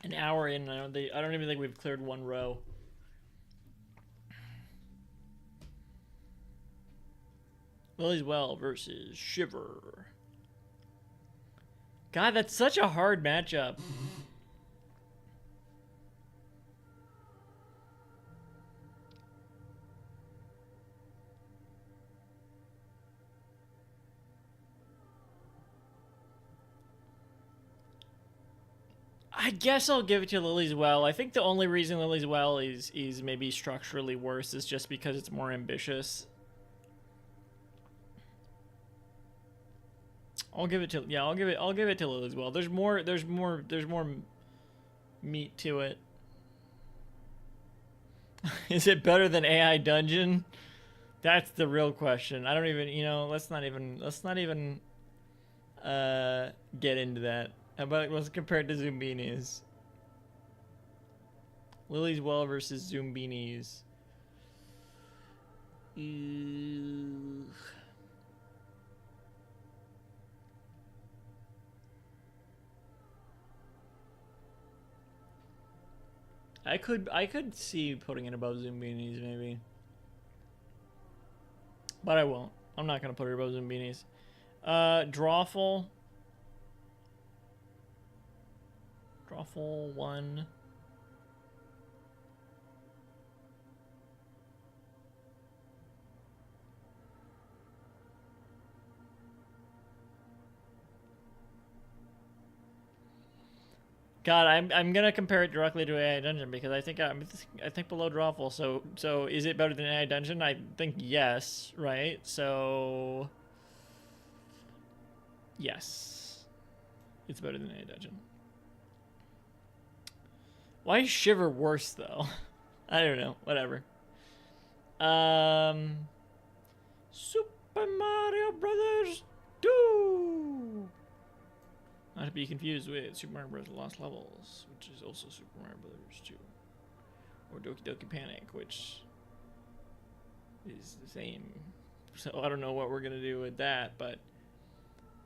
An hour in, I don't even think we've cleared one row. Lily's Well versus Shiver. God, that's such a hard matchup. I guess I'll give it to Lily's Well. I think the only reason Lily's Well is maybe structurally worse is just because it's more ambitious. I'll give it to I'll give it to Lily's Well. There's more meat to it. Is it better than AI Dungeon? That's the real question. I don't even, let's not even get into that. How about let's compare it to Zoombinis? Lily's Well versus Zoombinis. I could see putting it above Zoombinis maybe. But I won't. I'm not gonna put it above Zoombinis. Drawful. Drawful 1. God, I'm gonna compare it directly to AI Dungeon because I think below Drawful. So is it better than AI Dungeon? I think yes, right? So yes, it's better than AI Dungeon. Why is Shiver worse though? I don't know. Whatever. Super Mario Brothers 2. Not to be confused with Super Mario Bros. Lost Levels, which is also Super Mario Brothers 2. Or Doki Doki Panic, which is the same. So I don't know what we're going to do with that, but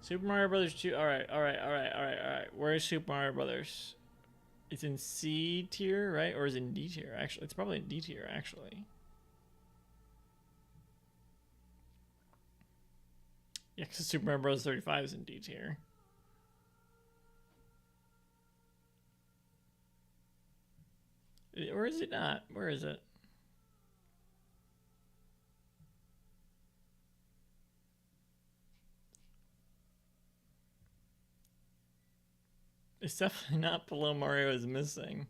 Super Mario Brothers 2. All right. Where is Super Mario Brothers? It's in C tier, right? Or is it in D tier? Actually, it's probably in D tier, actually. Yeah, because Super Mario Bros. 35 is in D tier. Or is it not? Where is it? It's definitely not below Mario is Missing.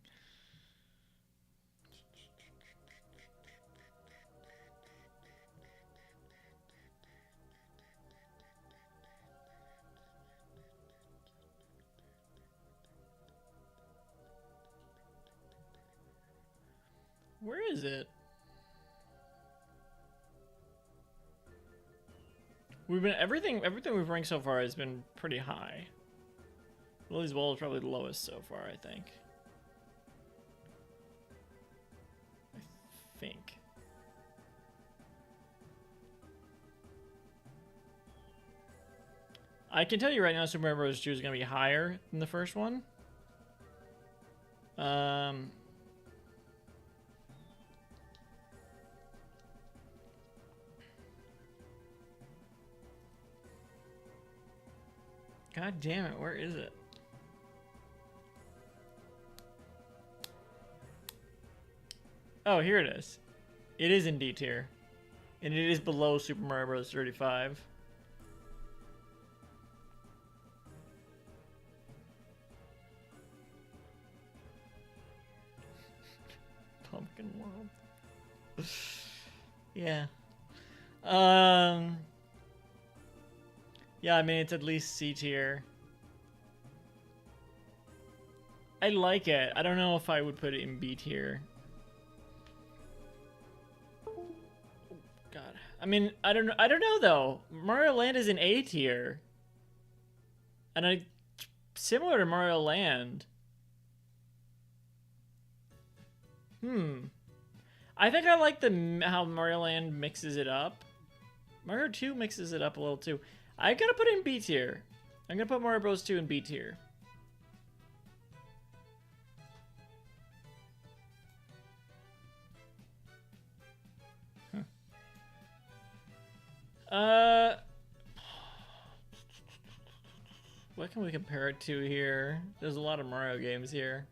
Where is it? We've been everything we've ranked so far has been pretty high. Lily's Wall is probably the lowest so far, I think. I can tell you right now, Super Mario Bros. 2 is going to be higher than the first one. God damn it, where is it? Oh, here it is. It is in D tier. And it is below Super Mario Bros. 35. Pumpkin World. Yeah. Yeah, I mean, it's at least C tier. I like it. I don't know if I would put it in B tier. God. I mean, I don't know though. Mario Land is in A tier. And similar to Mario Land. I think I like how Mario Land mixes it up. Mario 2 mixes it up a little too. I gotta put it in B tier. I'm gonna put Mario Bros. 2 in B tier. What can we compare it to here? There's a lot of Mario games here.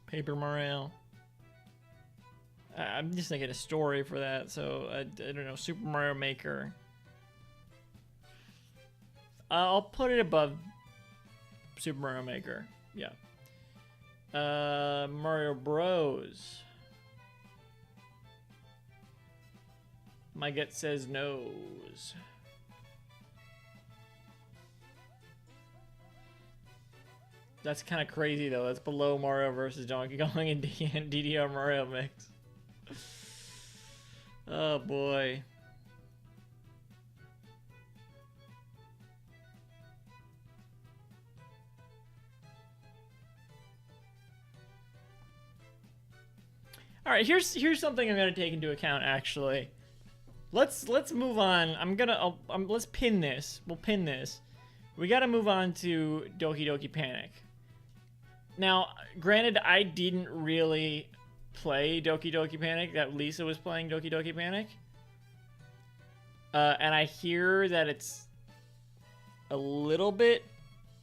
Paper Mario. I'm just thinking a story for that, so I don't know. Super Mario Maker. I'll put it above Super Mario Maker. Yeah. Mario Bros. My gut says no's. That's kind of crazy though. That's below Mario versus Donkey Kong and DDR Mario mix. Oh boy. All right, here's something I'm gonna take into account. Actually, let's move on. Let's pin this. We'll pin this. We got to move on to Doki Doki Panic. Now, granted, I didn't really play Doki Doki Panic. That Lisa was playing Doki Doki Panic, and I hear that it's a little bit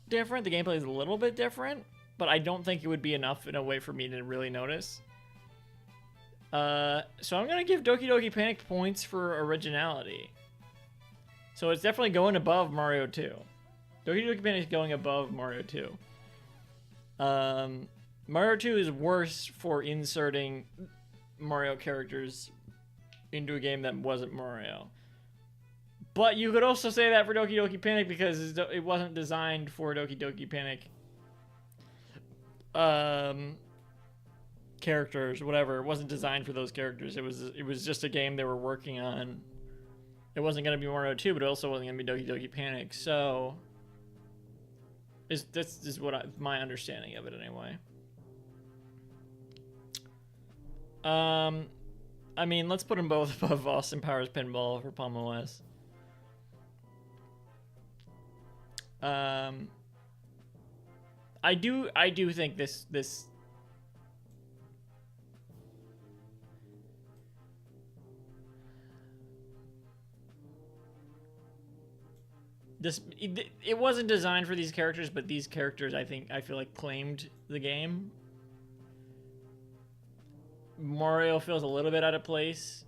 different. The gameplay is a little bit different, but I don't think it would be enough in a way for me to really notice. So I'm gonna give Doki Doki Panic points for originality. So it's definitely going above Mario 2. Doki Doki Panic is going above Mario 2. Mario 2 is worse for inserting Mario characters into a game that wasn't Mario. But you could also say that for Doki Doki Panic because it wasn't designed for Doki Doki Panic characters, whatever. It wasn't designed for those characters. It was just a game they were working on. It wasn't going to be Mario 2, but it also wasn't going to be Doki Doki Panic. So this is what my understanding of it anyway. I mean, let's put them both above Austin Powers Pinball for Palm OS. I do think this it wasn't designed for these characters, but these characters I feel like claimed the game. Mario feels a little bit out of place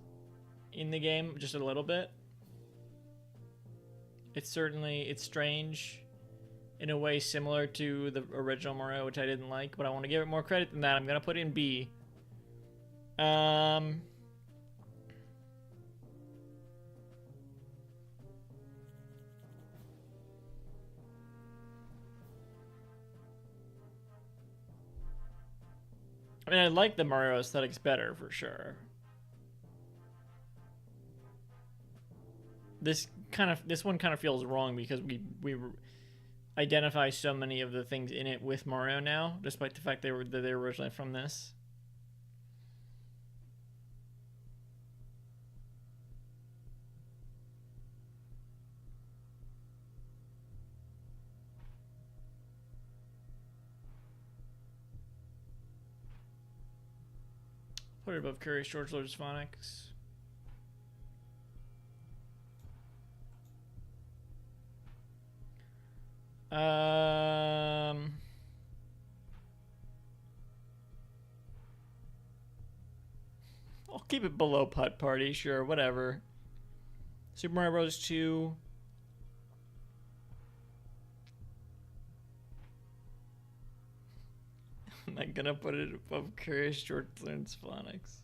in the game, just a little bit. It's strange in a way similar to the original Mario, which I didn't like, but I want to give it more credit than that. I'm gonna put it in B. I mean, I like the Mario aesthetics better for sure. This one kind of feels wrong because we identify so many of the things in it with Mario now, despite the fact they were originally from this. Put it above Curious George Lord's Phonics. I'll keep it below Putt Party, sure, whatever. Super Mario Bros. 2. I'm not gonna put it above Curious George Lord's Phonics.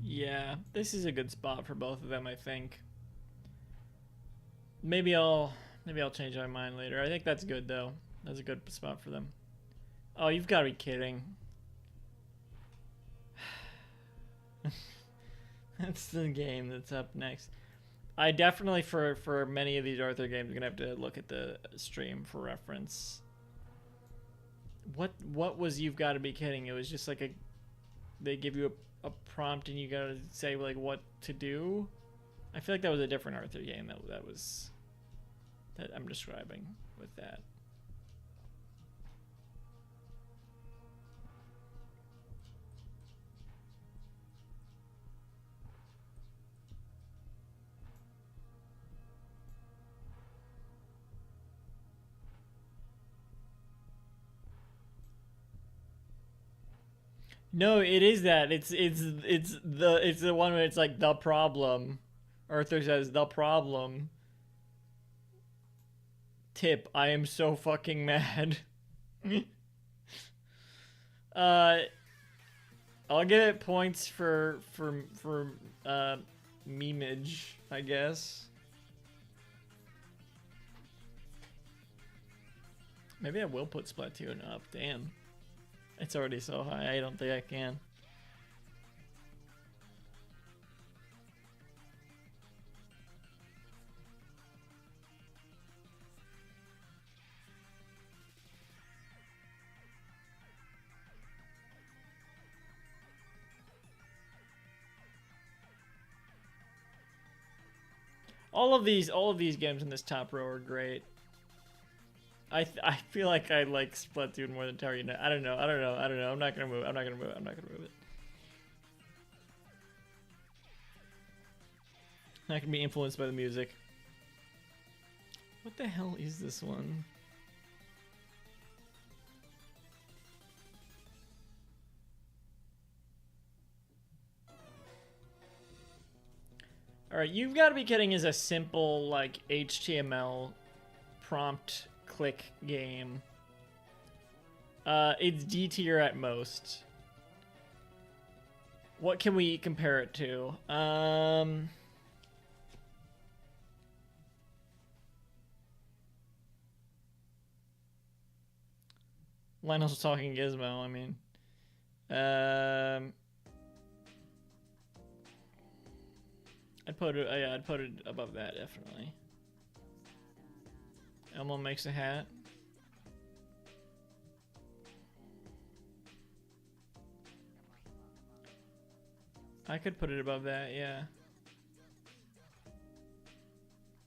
Yeah, this is a good spot for both of them, I think. Maybe I'll change my mind later. I think that's good though. That's a good spot for them. Oh, you've got to be kidding. That's the game that's up next. I definitely, for many of these Arthur games, I'm gonna have to look at the stream for reference. What was You've Got to Be Kidding? It was just like they give you a prompt and you gotta say like what to do. I feel like that was a different Arthur game that I'm describing with that. No, it is that. It's the one where it's like the problem. Arthur says the problem. Tip, I am so fucking mad. I'll give it points for memeage, I guess. Maybe I will put Splatoon up. Damn. It's already so high, I don't think I can. All of these games in this top row are great. I feel like I like Splatoon more than Tower Unite. I don't know. I'm not gonna move. I'm not gonna move it. Not gonna be influenced by the music. What the hell is this one? Alright, You've Got to Be Kidding is a simple, like, HTML prompt click game. It's D tier at most. What can we compare it to? Lionel's talking Gizmo, I mean. I'd put it above that, definitely. Elmo Makes a Hat. I could put it above that, yeah.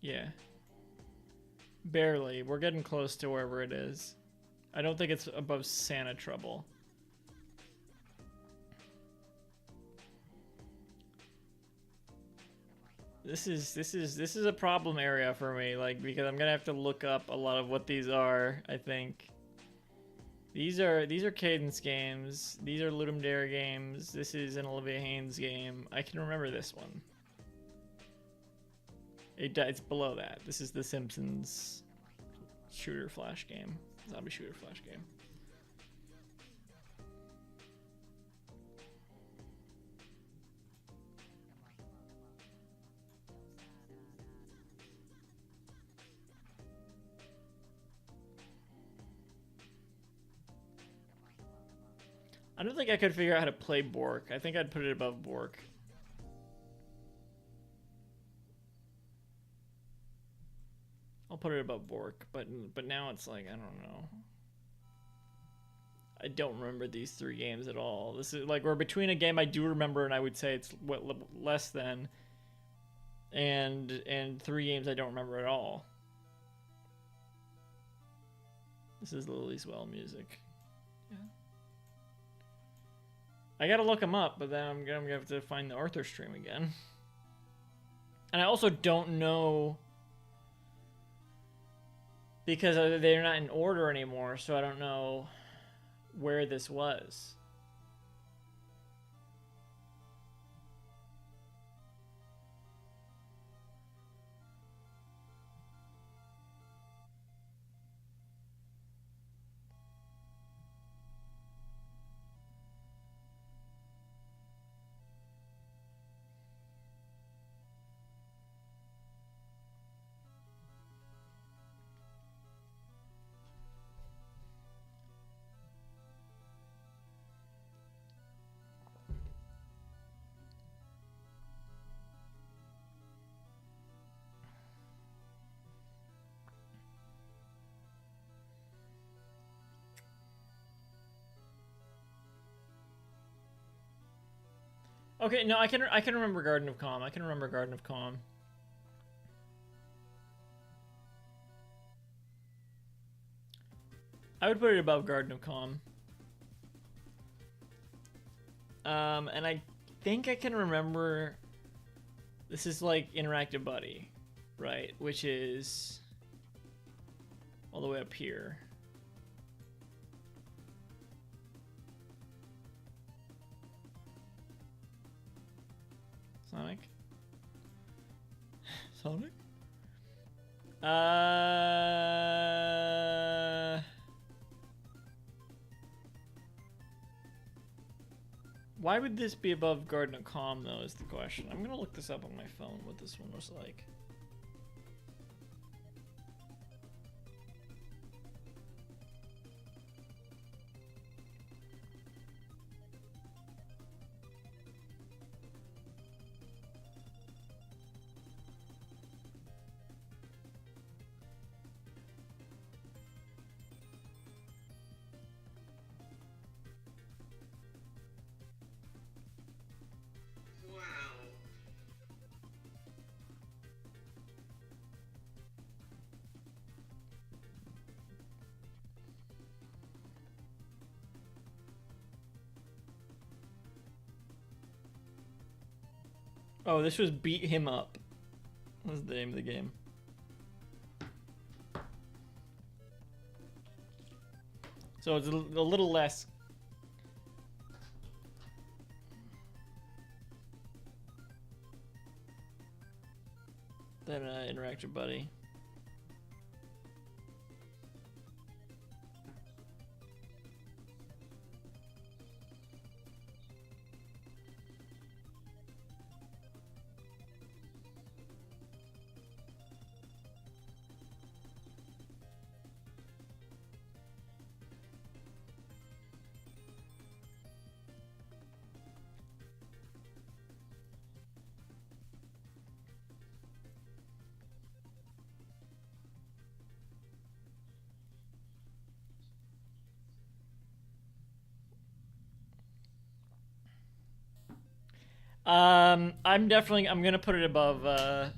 Yeah. Barely. We're getting close to wherever it is. I don't think it's above Santa Trouble. This is a problem area for me, like, because I'm gonna have to look up a lot of what these are, I think. These are Cadence games. These are Ludum Dare games. This is an Olivia Haynes game. I can remember this one. It's below that. This is the Simpsons shooter flash game. Zombie shooter flash game. I don't think I could figure out how to play Bork. I think I'd put it above Bork. I'll put it above Bork, but now it's like, I don't know. I don't remember these three games at all. This is like, we're between a game I do remember and I would say it's less than, and three games I don't remember at all. This is Lily's Well music. Yeah. I gotta look them up, but then I'm gonna have to find the Arthur stream again. And I also don't know, because they're not in order anymore, so I don't know where this was. Okay, no, I can remember Garden of Calm. I can remember Garden of Calm. I would put it above Garden of Calm. And I think I can remember, this is like Interactive Buddy, right? Which is all the way up here. Sonic? Sonic? Why would this be above Garden of Calm, though, is the question. I'm gonna look this up on my phone, what this one was like. Oh, this was Beat Him Up. That was the name of the game. So it's a little less. Than Interactive Buddy. I'm gonna put it above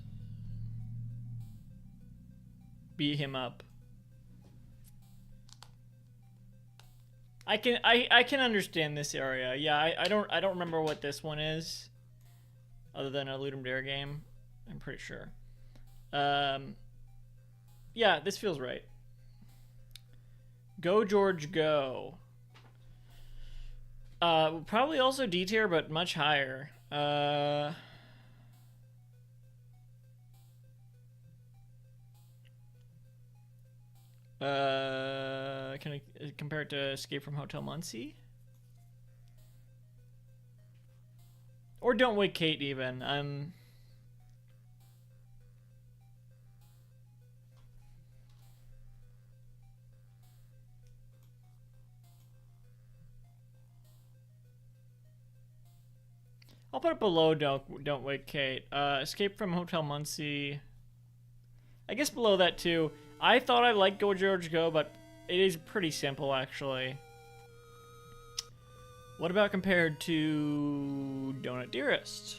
Beat Him Up. I can understand this area. Yeah, I don't remember what this one is, other than a Ludum Dare game. I'm pretty sure. Yeah, this feels right. Go George Go. Probably also D tier, but much higher. Can I compare it to Escape from Hotel Muncie? Or Don't Wake Kate even. I'll put it below Don't Wake Kate. Escape from Hotel Muncie. I guess below that too. I thought I liked Go George Go, but it is pretty simple actually. What about compared to Donut Dearest?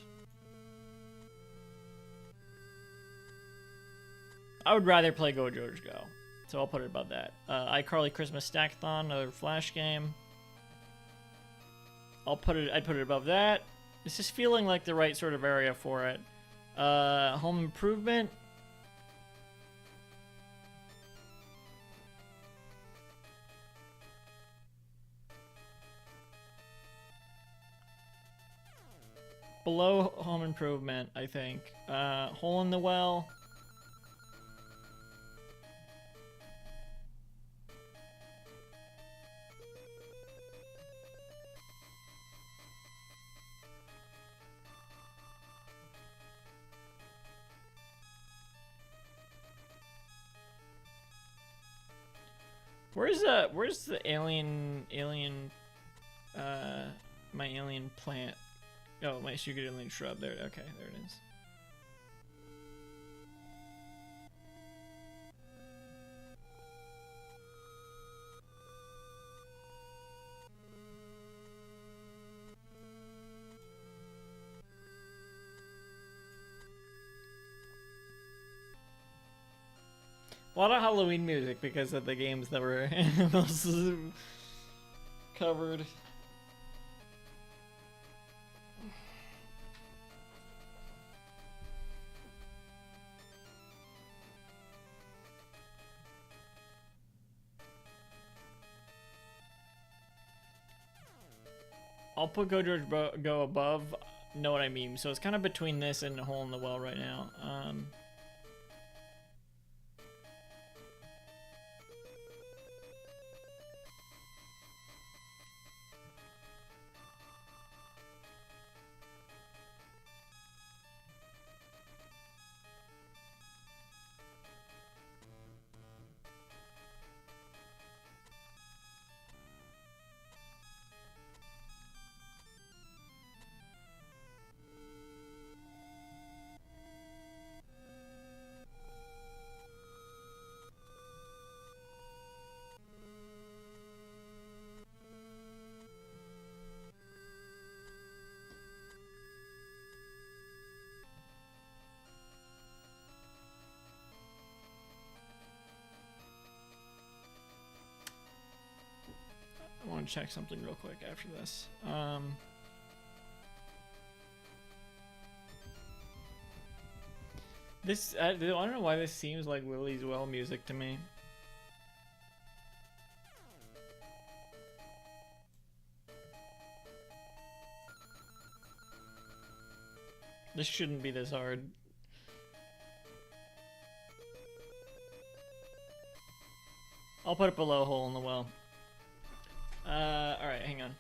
I would rather play Go George Go, so I'll put it above that. iCarly Christmas Stackathon, another Flash game. I'd put it above that. It's just feeling like the right sort of area for it. Home Improvement. Below Home Improvement, I think. Hole in the Well. Where's the alien my alien plant? Oh, my secret alien shrub. There. Okay, there it is. A lot of Halloween music because of the games that were covered. I'll put Go George Go above. Know what I mean? So it's kind of between this and Hole in the Well right now. I want to check something real quick after this. I don't know why this seems like Lily's Well music to me. This shouldn't be this hard. I'll put it below Hole in the Well. Alright, hang on.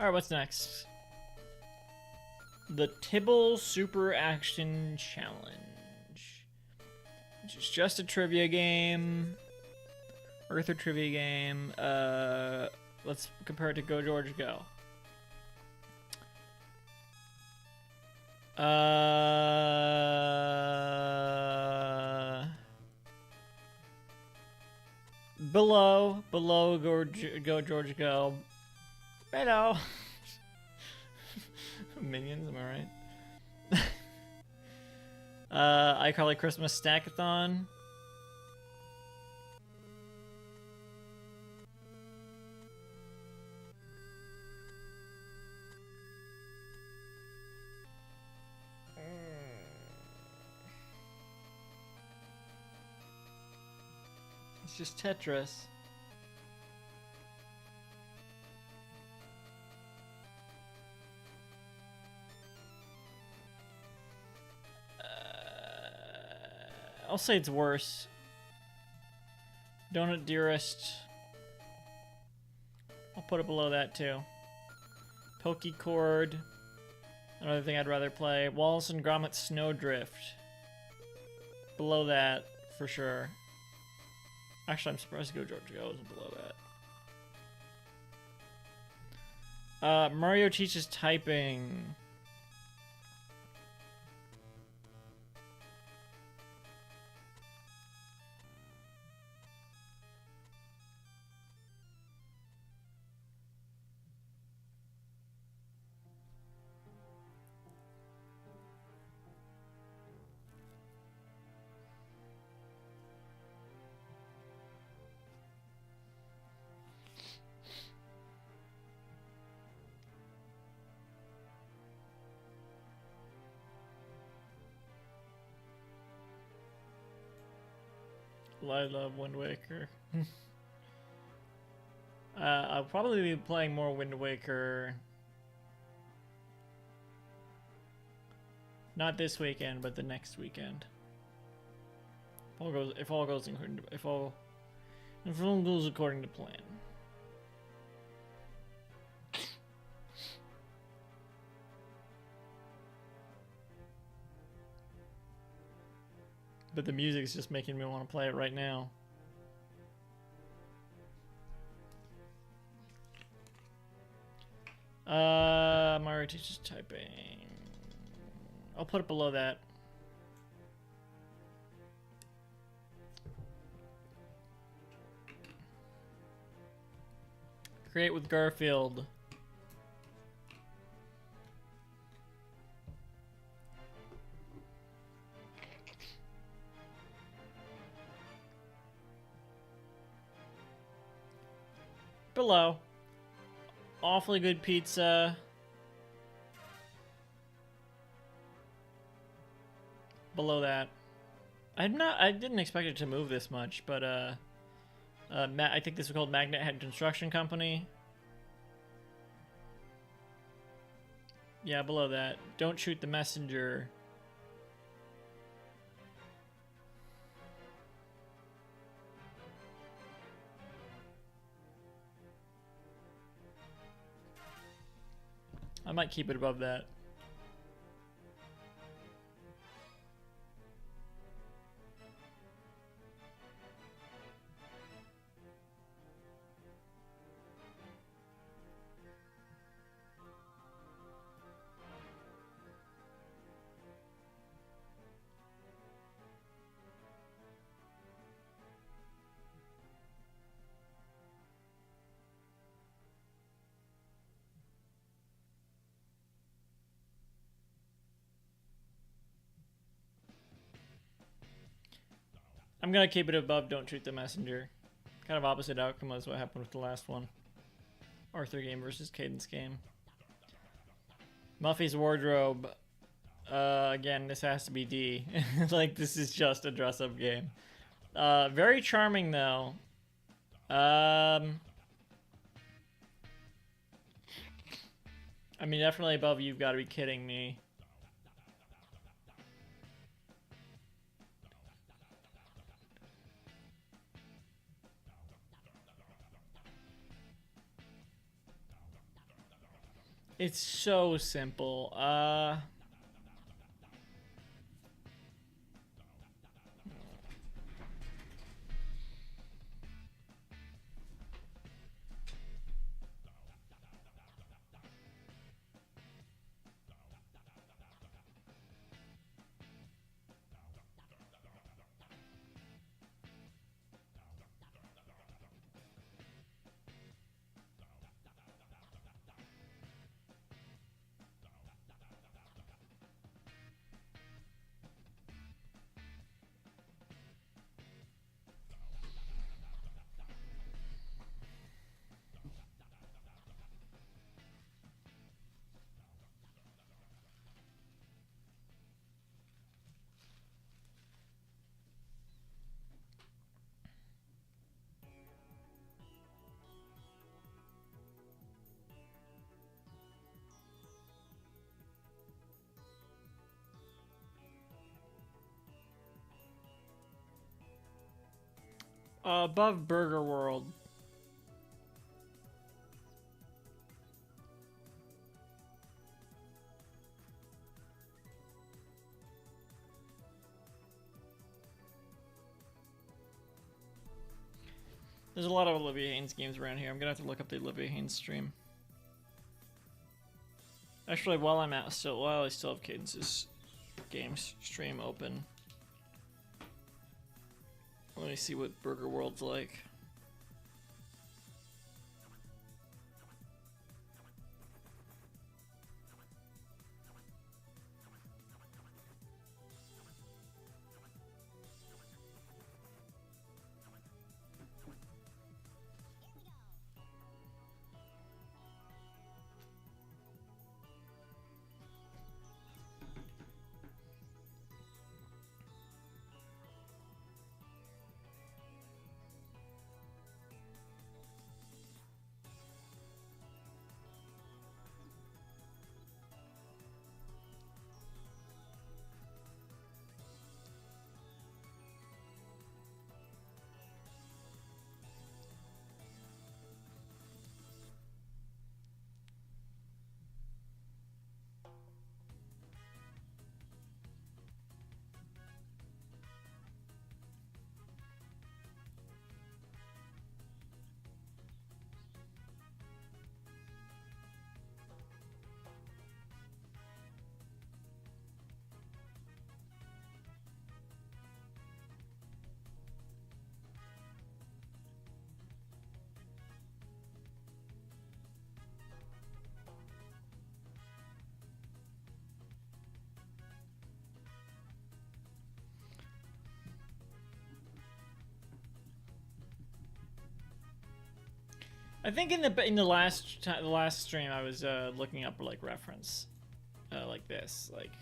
Alright, what's next? The Tibble Super Action Challenge. Which is just a trivia game. Earther trivia game. Let's compare it to Go George Go. Below Go George Go. Below. Minions, am I right? iCarly Christmas Stackathon. It's just Tetris. I'll say it's worse. Donut Dearest. I'll put it below that too. Pokecord. Another thing I'd rather play. Wallace and Gromit Snowdrift. Below that, for sure. Actually, I'm surprised Go George Go isn't below that. Mario Teaches Typing. I love Wind Waker. I'll probably be playing more Wind Waker. Not this weekend, but the next weekend. If all goes according to plan. But the music's just making me want to play it right now. Mario Teaches Typing. I'll put it below that. Create with Garfield. Below. Awfully good pizza. Below that. I didn't expect it to move this much, but I think this was called Magnet Head Construction Company. Yeah, below that. Don't Shoot the Messenger. I might keep it above that. I'm gonna keep it above Don't Shoot the Messenger. Kind of opposite outcome as what happened with the last one. Arthur game versus Cadence game. Muffy's Wardrobe. Again, this has to be D. Like, this is just a dress-up game. Very charming, though. I mean, definitely above You've Got to Be Kidding Me. It's so simple. Above Burger World. There's a lot of Olivia Haynes games around here. I'm gonna have to look up the Olivia Haynes stream. Actually, while I still have Cadence's games stream open, let me see what Burger World's like. I think in the last stream I was looking up like reference like this like.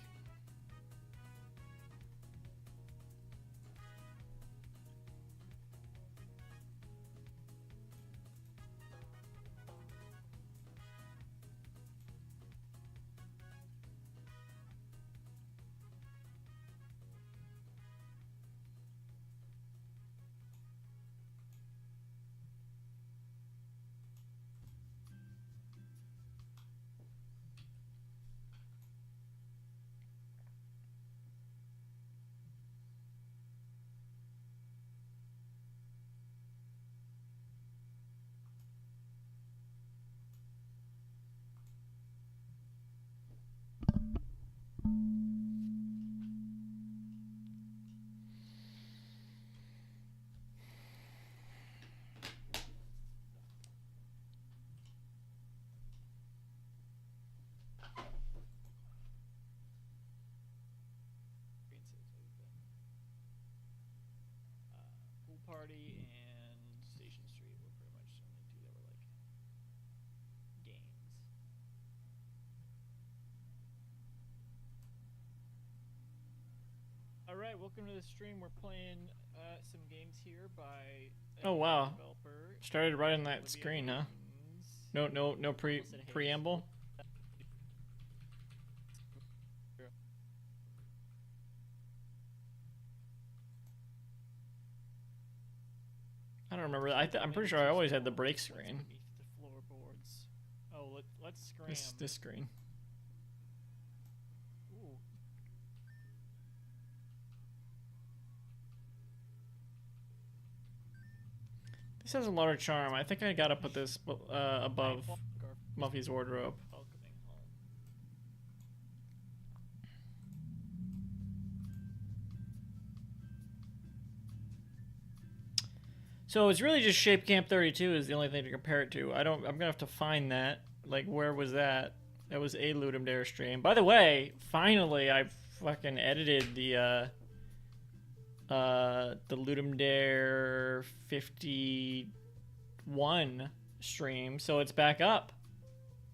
Party and Station Street were pretty much the only two that were like games. All right, welcome to the stream. We're playing some games here by oh wow developer. Started right on that screen, huh? No preamble. I don't remember. I'm pretty sure I always had the break screen. The floorboards. Oh, let's scram. This screen. Ooh. This has a lot of charm. I think I gotta put this above Muffy's wardrobe. Welcoming home. So it's really just Shape Camp 32 is the only thing to compare it to. I'm gonna have to find that. Like, where was that? That was a Ludum Dare stream. By the way, finally I fucking edited the Ludum Dare 51 stream, so it's back up.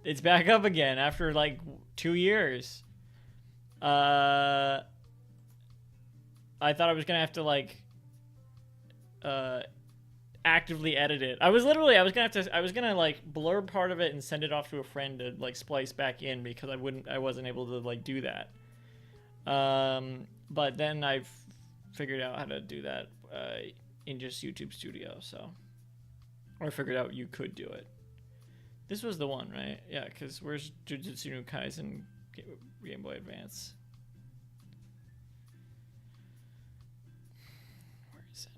It's back up again after like 2 years. I thought I was gonna have to like actively edit it. I was gonna like blur part of it and send it off to a friend to like splice back in because I wasn't able to like do that. But then I've figured out how to do that in just YouTube Studio, so. Or I figured out you could do it. This was the one, right? Yeah, because where's Jujutsu no Kaisen Game Boy Advance? Where is it?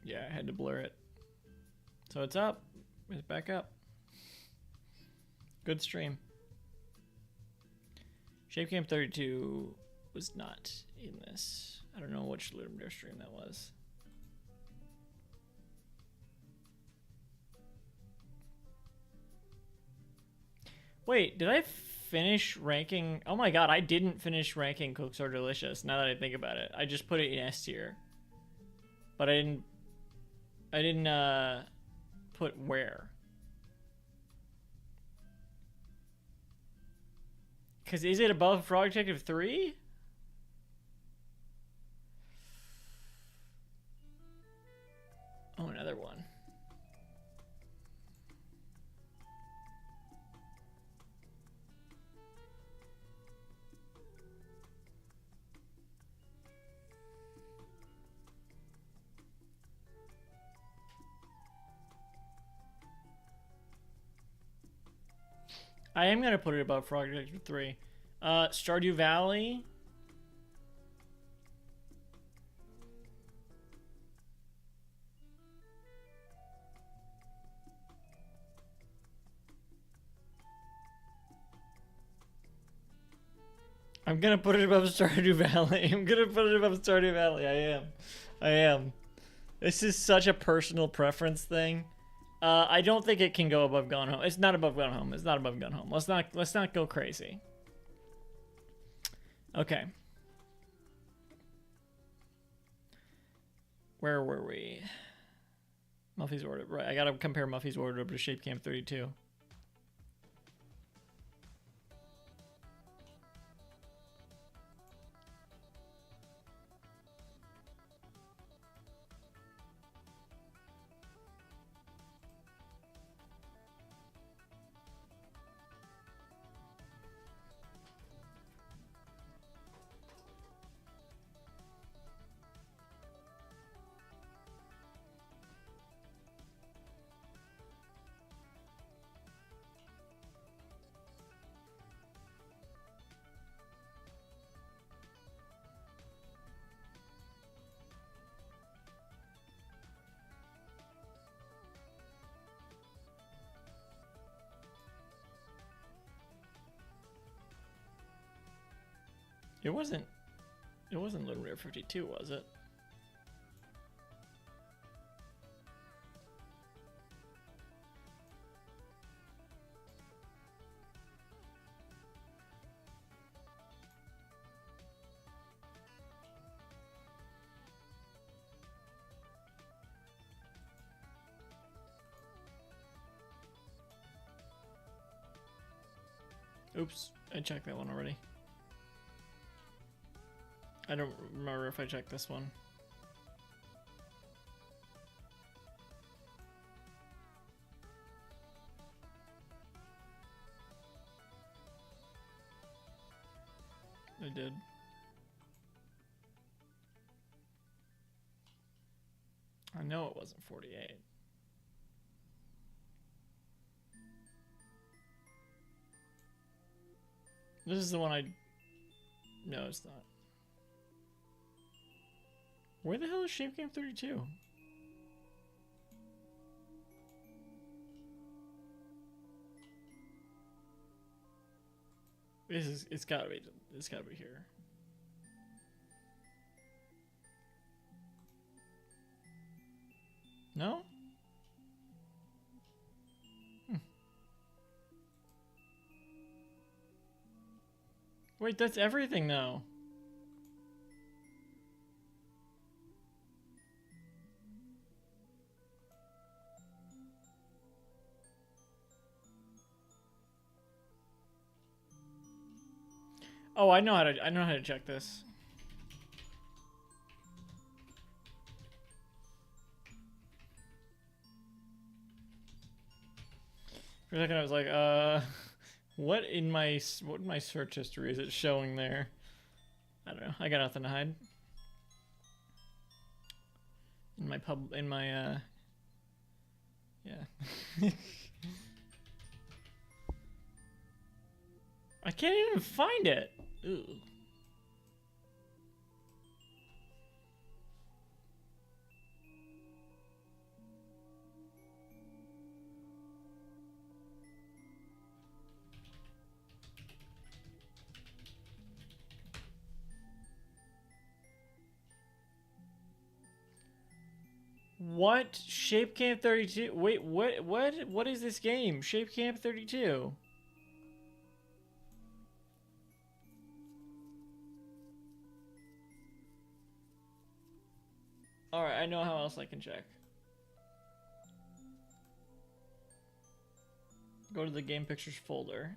Yeah, I had to blur it. So it's up. It's back up. Good stream. Shape Camp 32 was not in this. I don't know which Ludum Dare stream that was. Wait, did I finish ranking? Oh my god, I didn't finish ranking Cooks Are Delicious, now that I think about it. I just put it in S tier. But I didn't put where. Because is it above Frog Detective 3? Oh, another one. I am going to put it above Frog Detective 3. Stardew Valley. I'm gonna put it above Stardew Valley. I'm gonna put it above Stardew Valley. I am. This is such a personal preference thing. I don't think it can go above Gone Home. It's not above Gone Home. It's not above Gone Home. Let's not go crazy. Okay. Where were we? Muffy's wardrobe. Right. I gotta compare Muffy's wardrobe to Shape Camp 32. It wasn't Little Rare 52, was it? Oops, I checked that one already. I don't remember if I checked this one. I did. I know it wasn't 48. This is the one I... No, it's not. Where the hell is Shape Game 32? It's gotta be here. No? Wait, that's everything though. Oh, I know how to check this. For a second I was like, what in my search history is it showing there? I don't know. I got nothing to hide. Yeah. I can't even find it. Ooh. What? Shape Camp 32? Wait, what is this game? Shape Camp 32. Alright, I know how else I can check. Go to the game pictures folder.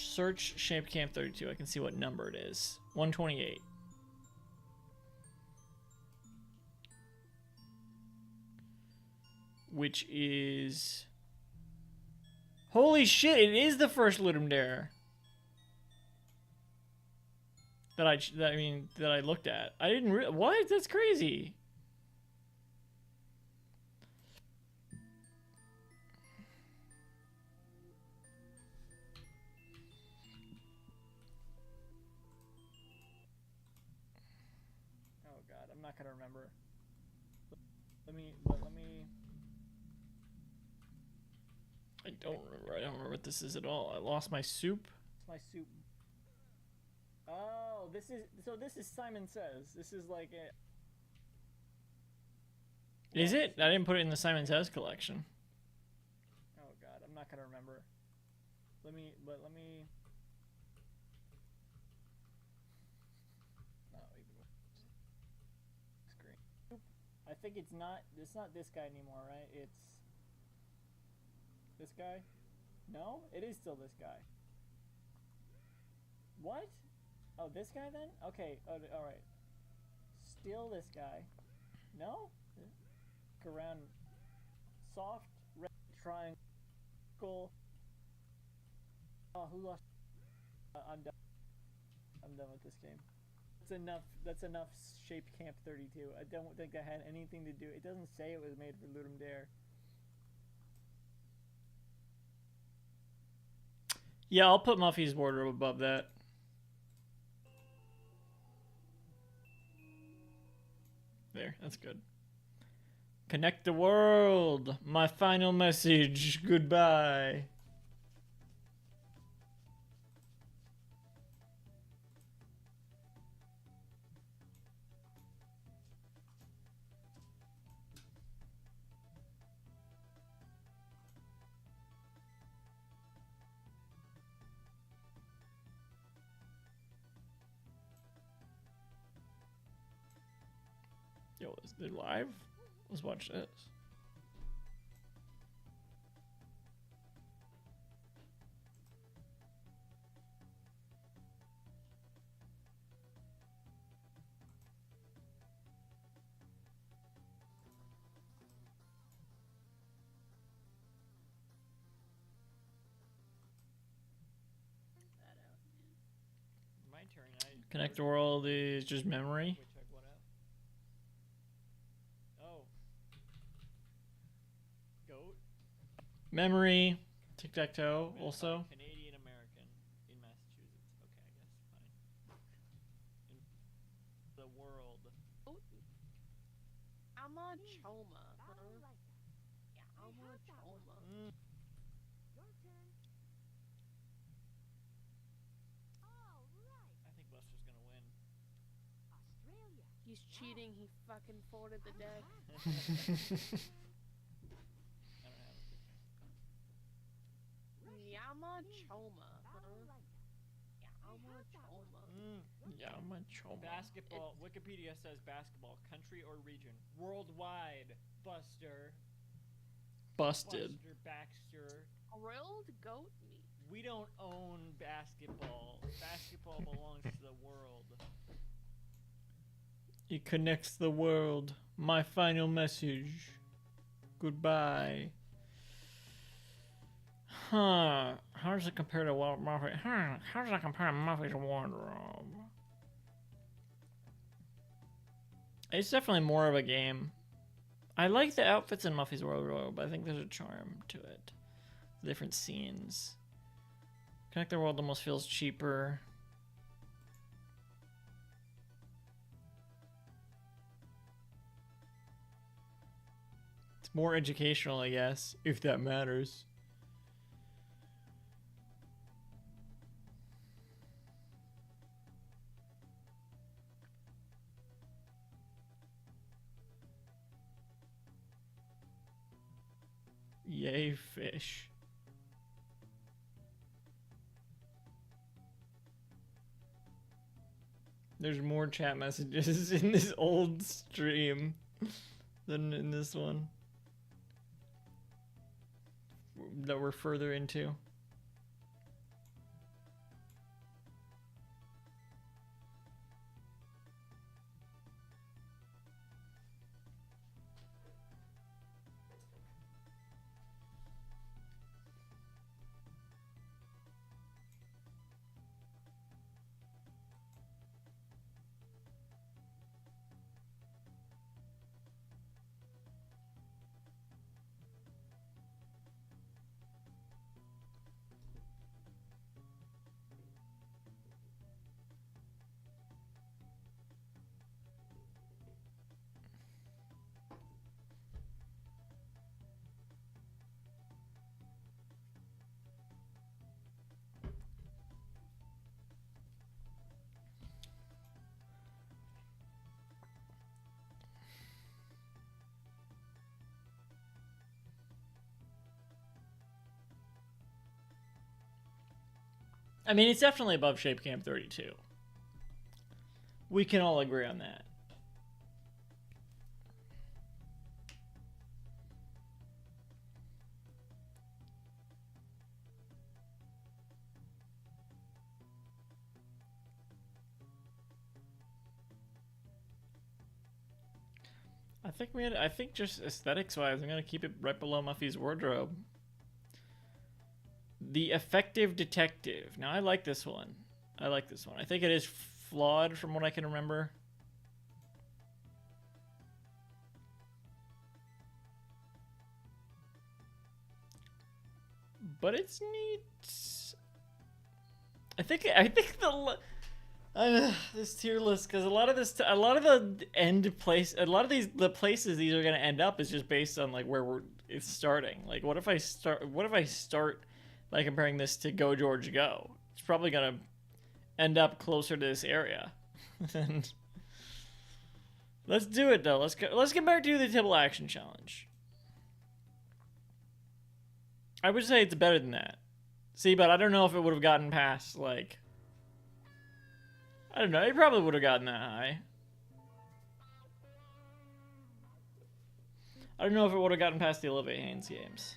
Search Shape Camp 32. I can see what number it is. 128. Which is... Holy shit, it is the first Ludum Dare. That I looked at. I didn't what? That's crazy. Oh god, I'm not gonna remember. Let me. I don't remember what this is at all. I lost my soup. My soup. Oh, this is Simon Says. This is like a... Is it? I didn't put it in the Simon Says collection. Oh god, I'm not gonna remember. Let me... Oh, even screen. I think it's not this guy anymore, right? It's this guy? No? It is still this guy. What? Oh, this guy then? Okay, oh, alright. Still this guy. No? Look around. Soft, red triangle. Oh, who lost? I'm done. I'm done with this game. That's enough Shape Camp 32. I don't think that had anything to do. It doesn't say it was made for Ludum Dare. Yeah, I'll put Muffy's wardrobe above that. There, that's good. Connect the world. My final message. Goodbye. Yo, is it live? Let's watch this. My turn. Connect the world is just memory. Memory. Tic-tac-toe also. Canadian American in Massachusetts. Okay, I guess fine. In the world. I'm a choma. Yeah, I'm a choma. I think Buster's gonna win. He's cheating. He fucking folded the deck. I don't have a Yeah, I'm a choma. Yeah, I'm a choma. Yeah, I'm a choma. Basketball. Wikipedia says basketball. Country or region. Worldwide. Buster. Busted. Buster Baxter. Grilled goat meat. We don't own basketball. Basketball belongs to the world. It connects the world. My final message. Goodbye. Huh. How does it compare to Muffy? How does it compare to Muffy's wardrobe? It's definitely more of a game. I like the outfits in Muffy's wardrobe. I think there's a charm to it. The different scenes. Connect the World almost feels cheaper. It's more educational, I guess, if that matters. Yay, fish. There's more chat messages in this old stream than in this one that we're further into. I mean, it's definitely above Shape Camp 32. We can all agree on that. I think just aesthetics wise, I'm gonna keep it right below Muffy's wardrobe. The Effective Detective. Now I like this one. I like this one. I think it is flawed from what I can remember. But it's neat. I think the this tier list, because a lot of the end place, the places these are gonna end up is just based on like where it's starting. Like what if I start by comparing this to Go George Go? It's probably gonna end up closer to this area. And let's do it though. Let's get back to the Tibble Action Challenge. I would say it's better than that. See, but I don't know if it would have gotten past, like... I don't know, it probably would have gotten that high. I don't know if it would have gotten past the Olivia Haynes games.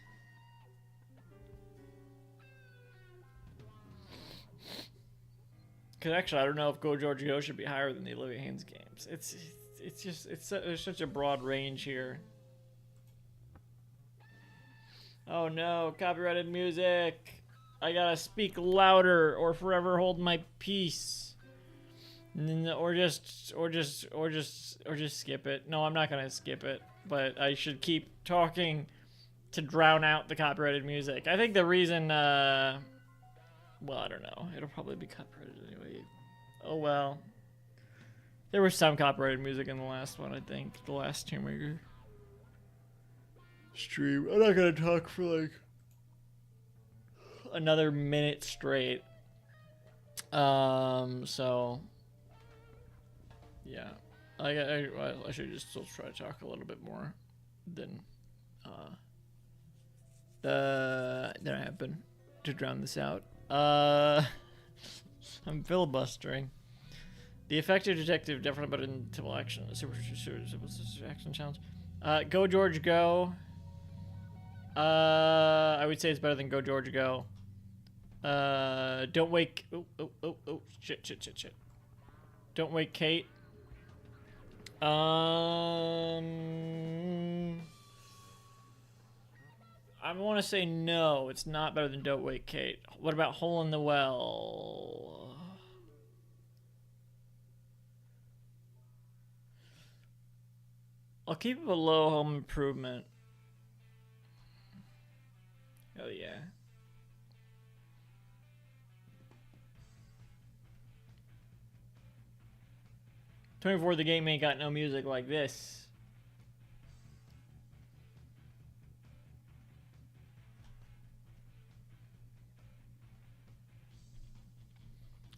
Because actually, I don't know if Go George Go should be higher than the Olivia Haynes games. There's such a broad range here. Oh no, copyrighted music. I gotta speak louder or forever hold my peace. Or just skip it. No, I'm not gonna skip it, but I should keep talking to drown out the copyrighted music. I think the reason, well, I don't know. It'll probably be copyrighted anyway. Oh well. There was some copyrighted music in the last one, I think. The last Tiermaker stream. I'm not gonna talk for like another minute straight. So yeah, I should just still try to talk a little bit more than I have been to drown this out. I'm filibustering. The effective detective definitely better than civil action. Super action challenge. Go George Go. I would say it's better than Go George Go. Don't wake. Oh, shit. Don't wake Kate. I want to say no. It's not better than Don't Wake Kate. What about Hole in the Well? I'll keep it below Home Improvement. Oh yeah. '24, the game ain't got no music like this.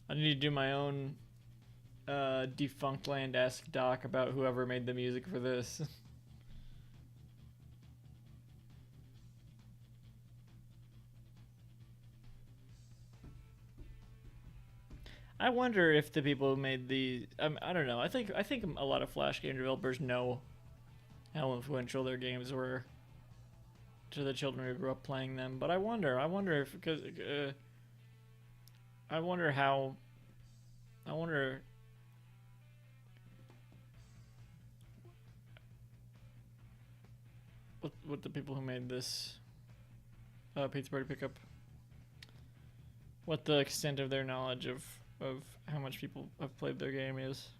I need to do my own Defunct Land-esque doc about whoever made the music for this. I wonder if the people who made the I don't know. I think a lot of Flash game developers know how influential their games were to the children who grew up playing them. But I wonder if because I wonder what the people who made this Pizza Party Pickup, what the extent of their knowledge of how much people have played their game is.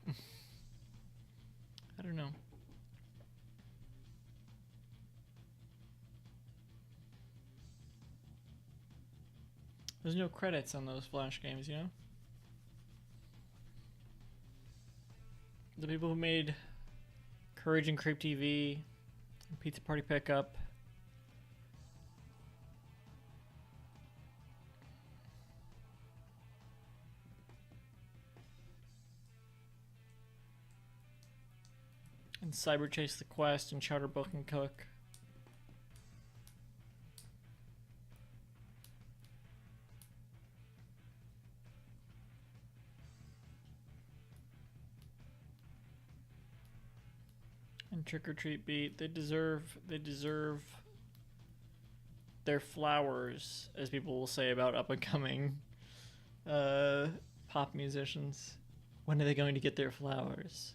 I don't know. There's no credits on those Flash games, you know? The people who made Courage and Creep TV, Pizza Party Pickup, and Cyber Chase the Quest, and Charter Book and Cook. And Trick or Treat Beat. They deserve their flowers, as people will say about up and coming pop musicians. When are they going to get their flowers?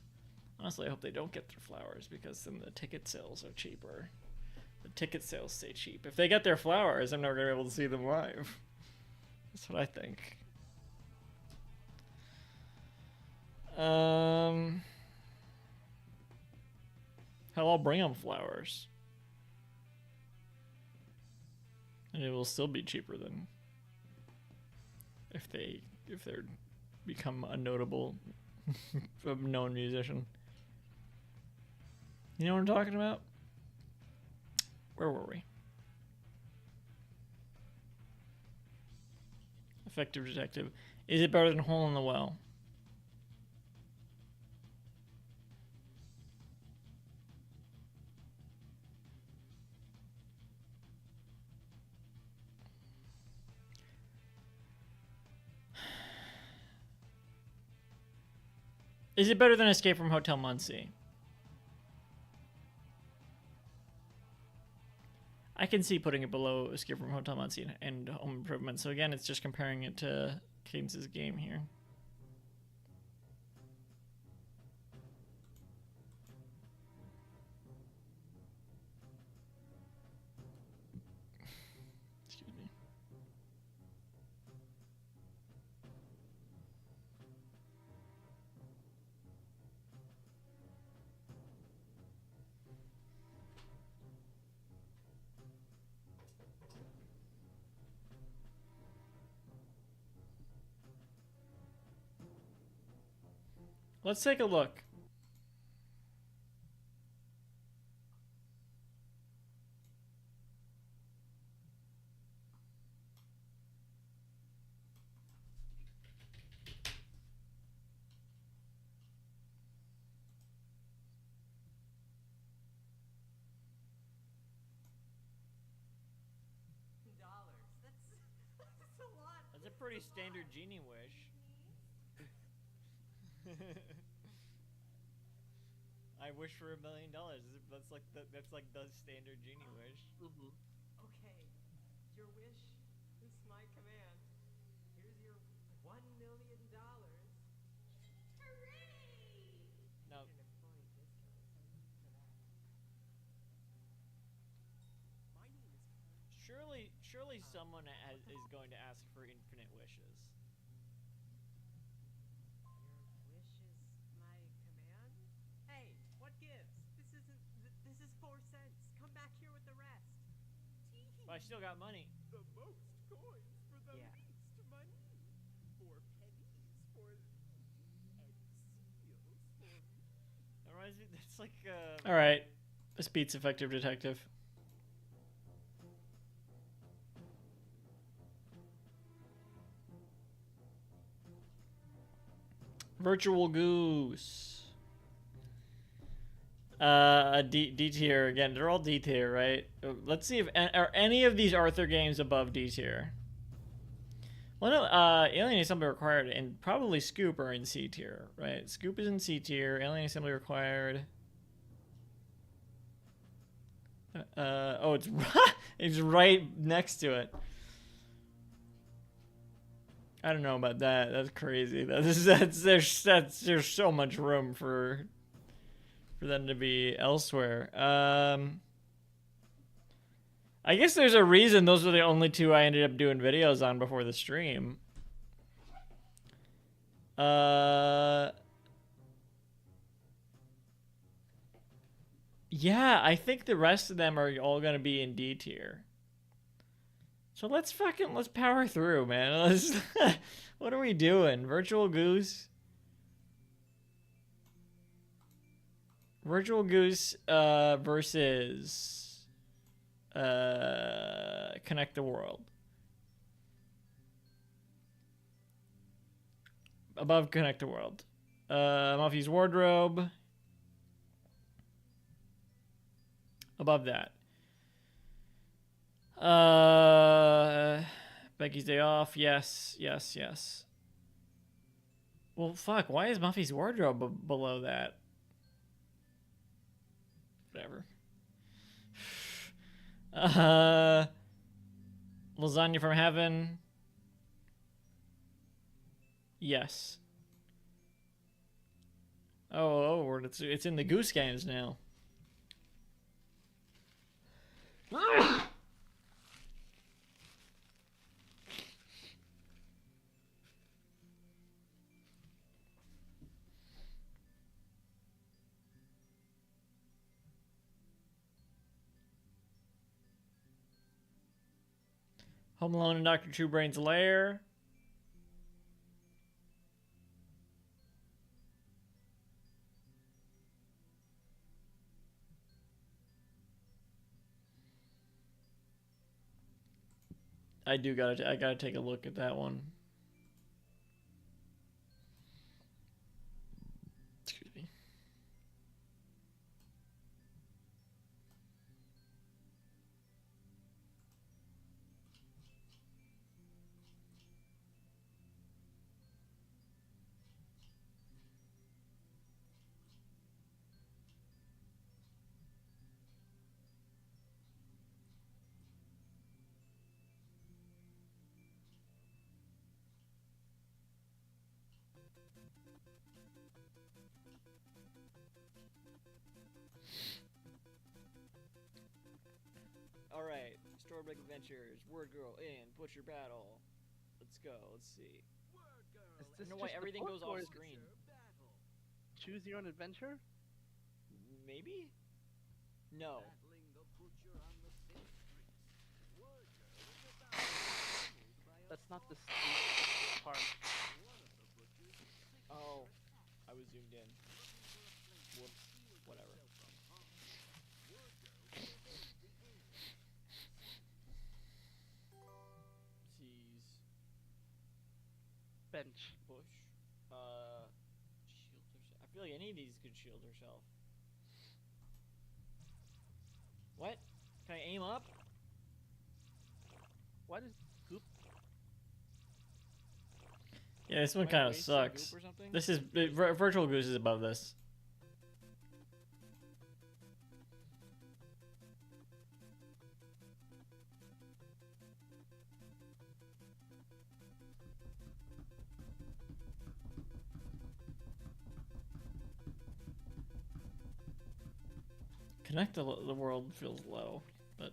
Honestly, I hope they don't get their flowers, because then the ticket sales are cheaper. The ticket sales stay cheap. If they get their flowers, I'm never going to be able to see them live. That's what I think. Hell, I'll bring them flowers. And it will still be cheaper than if they're become a notable known musician. You know what I'm talking about? Where were we? Effective detective. Is it better than Hole in the Well? Is it better than Escape from Hotel Muncie? I can see putting it below Escape from Hotel Muncie and Home Improvement. So again, it's just comparing it to Cadence's game here. Excuse me. Let's take a look. That's a lot. That's a pretty standard genie wish. I wish for $1 million. That's like the standard genie wish. Mm-hmm. Okay, your wish is my command. Here's your $1 million. Hooray! Now, An employee discount for that. My name is surely someone is going to ask for infinite wishes. Your wish is my command? Hey, what gives? This is 4 cents. Come back here with the rest. But I still got money. The most coins for the Yeah. least money. 4 pennies for thee, and seals for me. That reminds me. That's like. All right, this beats Effective Detective. Virtual Goose. D tier again. They're all D tier, right? Let's see if are any of these Arthur games above D tier. Well, no. Alien Assembly Required and probably Scoop are in C tier, right? Scoop is in C tier. Alien Assembly Required. Oh, it's it's right next to it. I don't know about that. That's crazy. There's so much room for them to be elsewhere. I guess there's a reason those were the only two I ended up doing videos on before the stream. Yeah, I think the rest of them are all gonna be in D tier. So let's power through, man. What are we doing? Virtual Goose versus Connect the World. Above Connect the World. Muffy's Wardrobe. Above that. Becky's Day Off. Yes. Well, fuck. Why is Muffy's Wardrobe below that? Whatever. Lasagna from Heaven. Yes. Oh, it's in the Goose Games now. Home Alone and Dr. Two Brain's Lair. I gotta take a look at that one. Excuse me. Alright, Stormbreak Adventures, Word Girl in, Butcher Battle. Let's go, let's see. Is I this don't know why just the everything book, goes or off is screen. Choose your own adventure? Maybe? No. That's not the street part. Oh, I was zoomed in. Whoops. Whatever. Seize. Bench. Push. Shield herself. I feel like any of these could shield herself. What? Can I aim up? What is goop? Yeah, this one Am I kind of wasting goop sucks. or something? This is Virtual Goose is above this. Connect the world feels low, but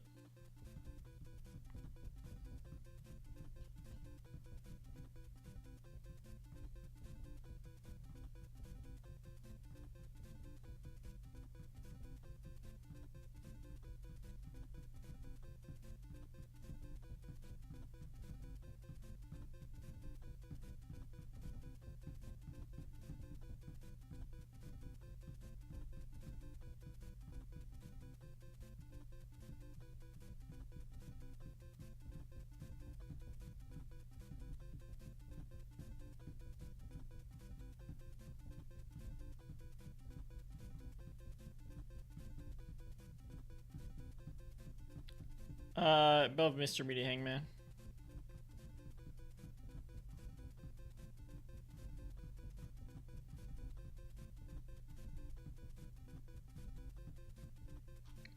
above Mr. Meaty Hangman.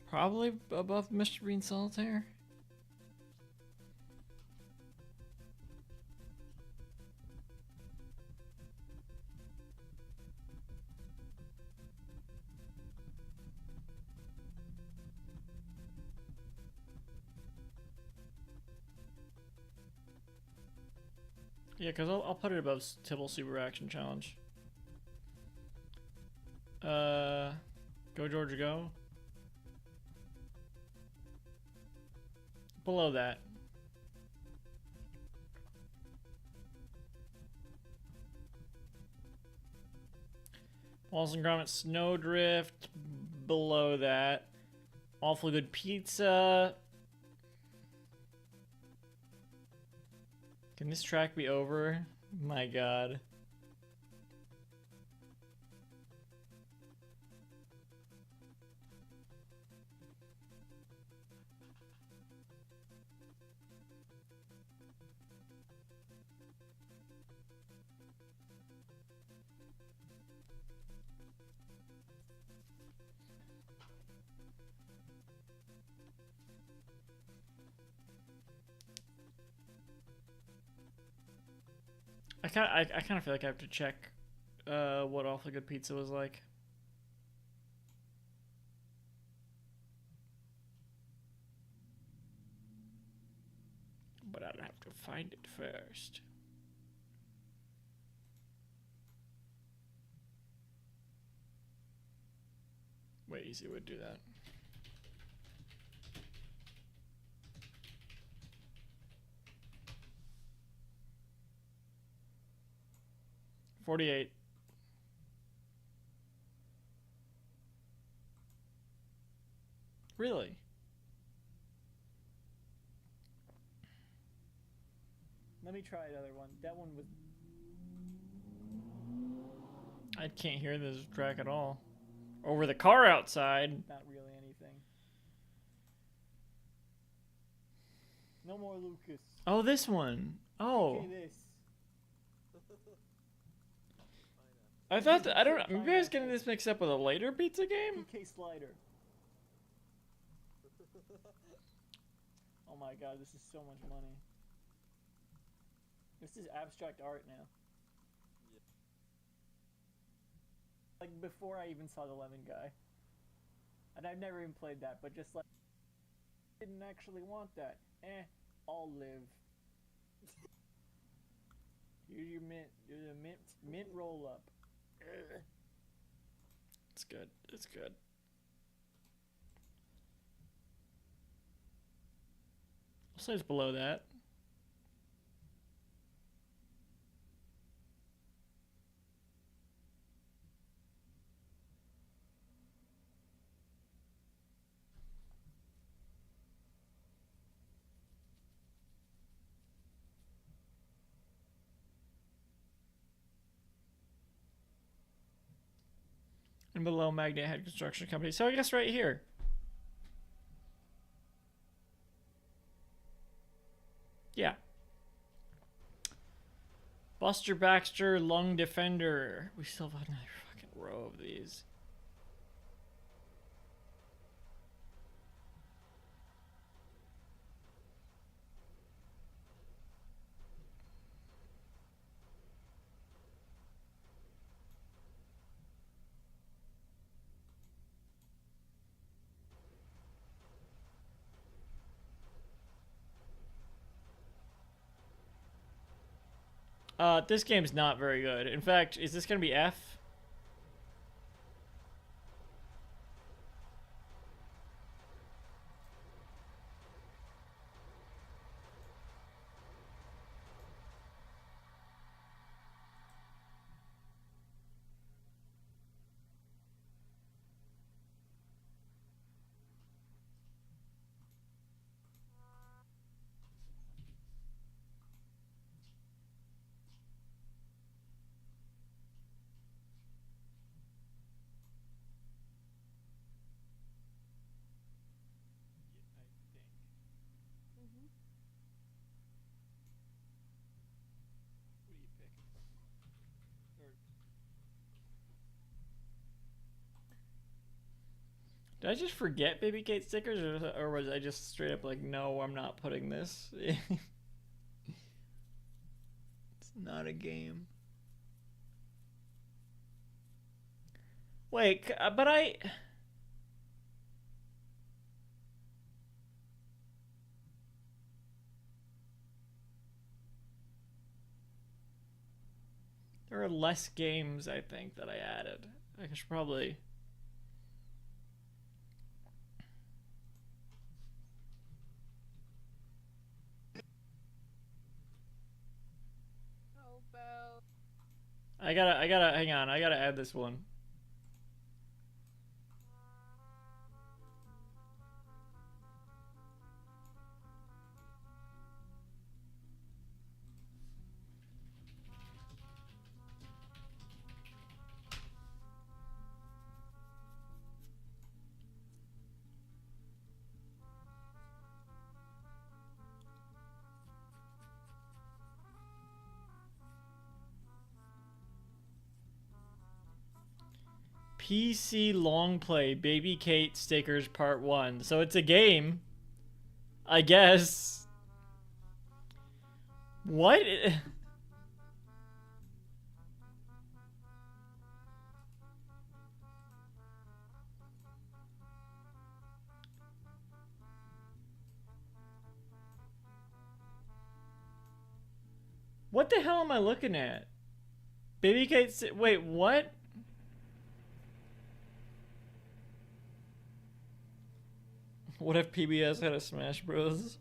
Probably above Mr. Bean Solitaire. Yeah, because I'll put it above Tibble Super Action Challenge. Go Georgia Go. Below that. Walls and Grommet Snowdrift. Below that. Awful Good Pizza. Can this track be over? My god. I kind of feel like I have to check what Awfully Good Pizza was like. But I'd have to find it first. Wait, easy would do that. $48. Really? Let me try another one. That one was. I can't hear this track at all. Over the car outside. Not really anything. No more Lucas. Oh, this one. Oh. Okay, this. I thought that, I don't know. Maybe I was getting this mixed up with a later pizza game? PK Slider. Oh my god, this is so much money. This is abstract art now. Yeah. Like before I even saw the lemon guy. And I've never even played that, but just like didn't actually want that. I'll live. Here's your mint. Here's a mint roll up. It's good. It's good. I'll say it's below that. and below Magnet Head Construction Company. So I guess right here. Yeah. Buster Baxter, Lung Defender. We still have another fucking row of these. This game's not very good. In fact, is this gonna be F? Did I just forget Baby Kate stickers, or was I just straight up like, no, I'm not putting this? It's not a game. Wait, but there are less games, I think, that I added. I should probably... Oh, Belle. hang on, I gotta add this one. PC long play Baby Kate stickers part 1. So it's a game, I guess. What? What the hell am I looking at? Baby Kate wait, what? What if PBS had a Smash Bros?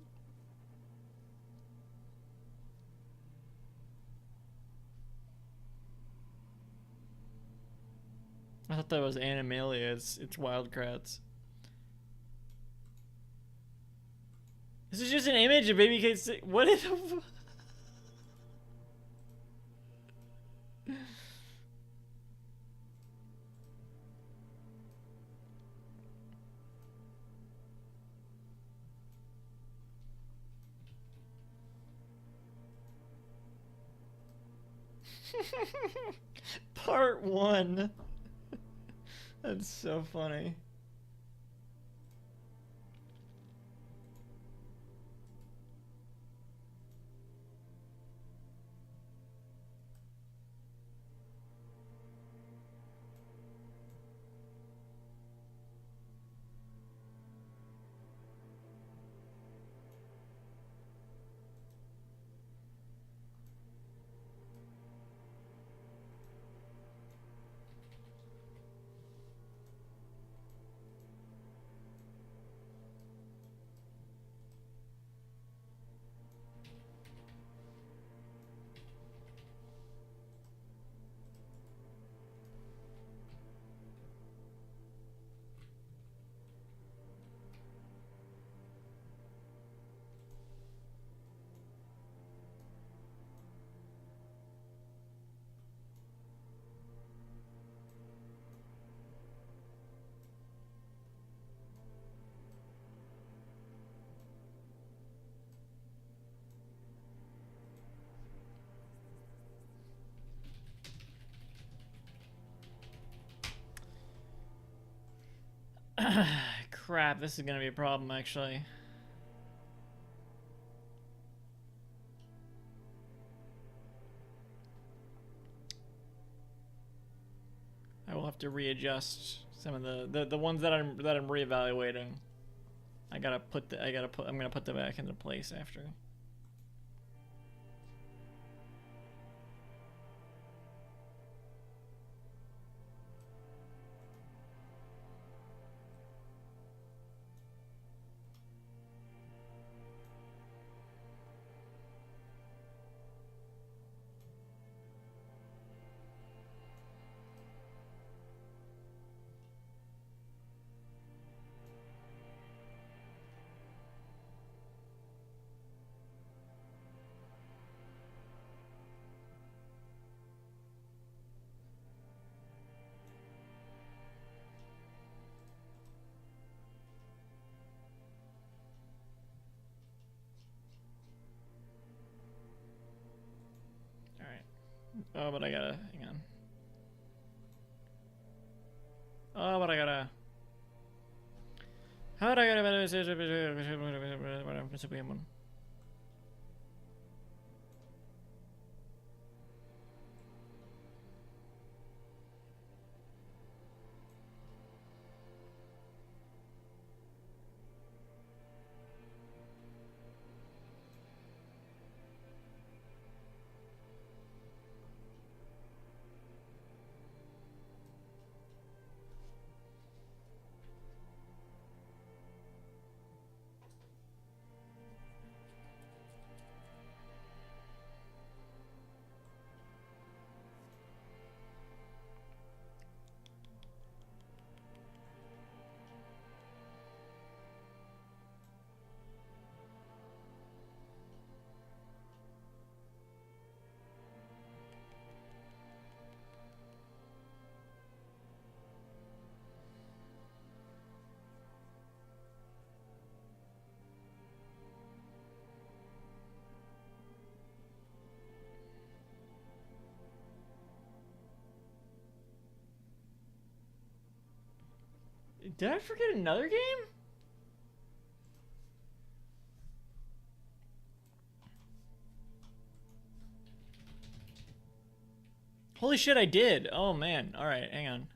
I thought that was Animalia. It's Wildcrats. This is just an image of Baby Kate. What is? Part 1. That's so funny. Crap, this is gonna be a problem, actually. I will have to readjust some of the ones that I'm reevaluating. I'm gonna put them back into place after. Oh, but I gotta, hang on. Oh, but I gotta. How would I gotta? Did I forget another game? Holy shit, I did. Oh man. All right, hang on.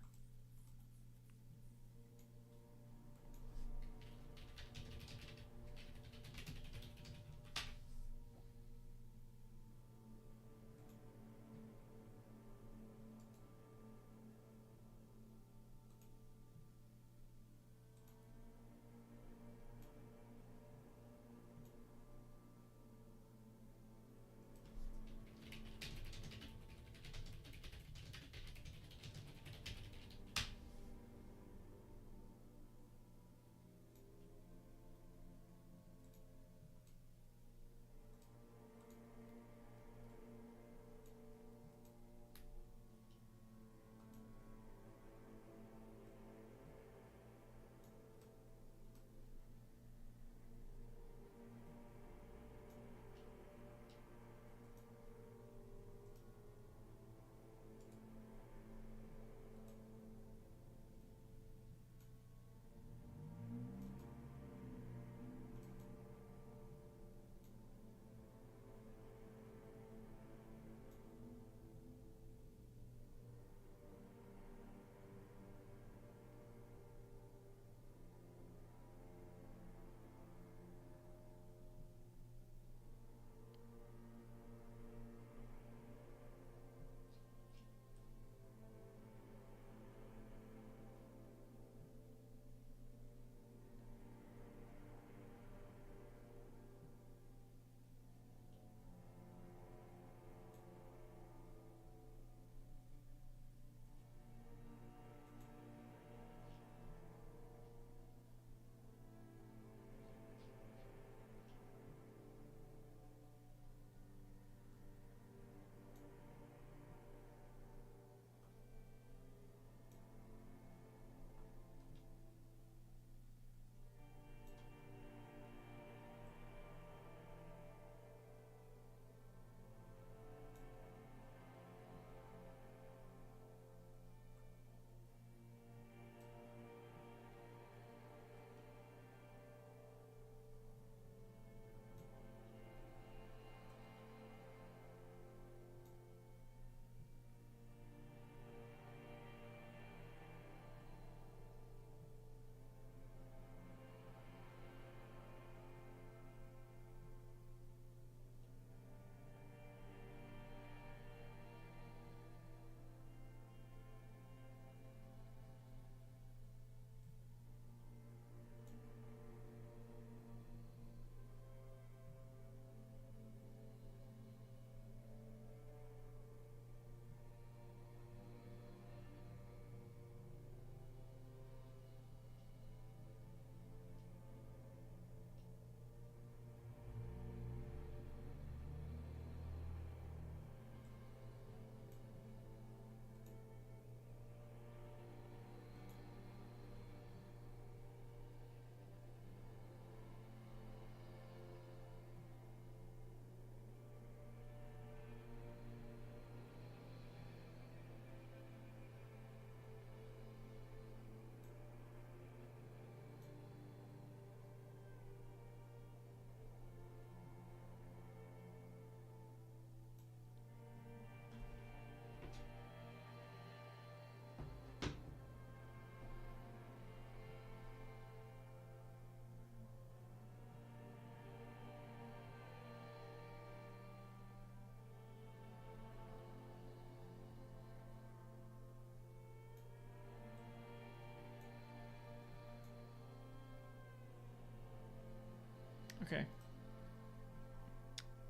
Okay.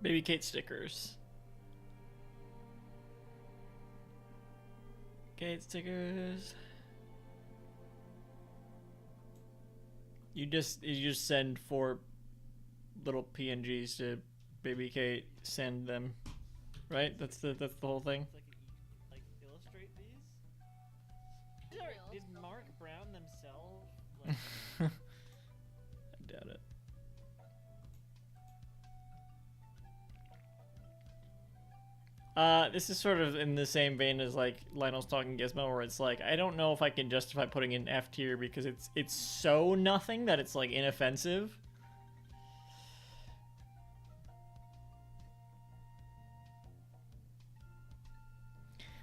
Baby Kate stickers. Kate stickers. You just send 4 little PNGs to Baby Kate. Send them, right? That's the whole thing. Like illustrate these. Did Mark Brown themselves? Like, I doubt it. This is sort of in the same vein as like Lionel's Talking Gizmo, where it's like I don't know if I can justify putting in F tier because it's so nothing that it's like inoffensive.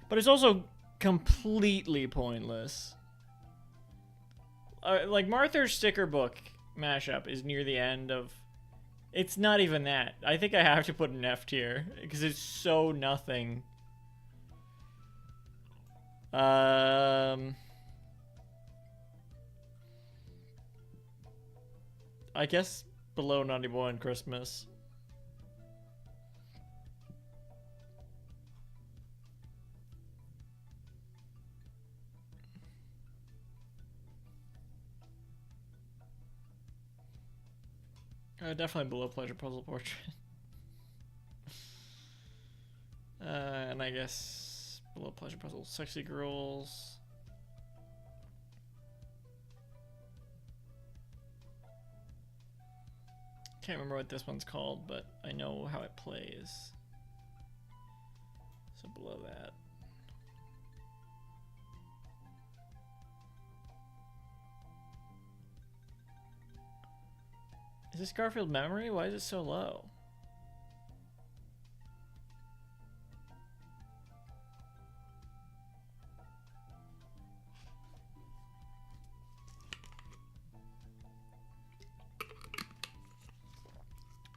But it's also completely pointless. Like Martha's sticker book mashup is near the end of. It's not even that. I think I have to put an F tier because it's so nothing. I guess below Naughty Boy and Christmas. Definitely below Pleasure Puzzle Portrait. And I guess below Pleasure Puzzle Sexy Girls. Can't remember what this one's called, but I know how it plays. So below that. Is this Garfield Memory? Why is it so low?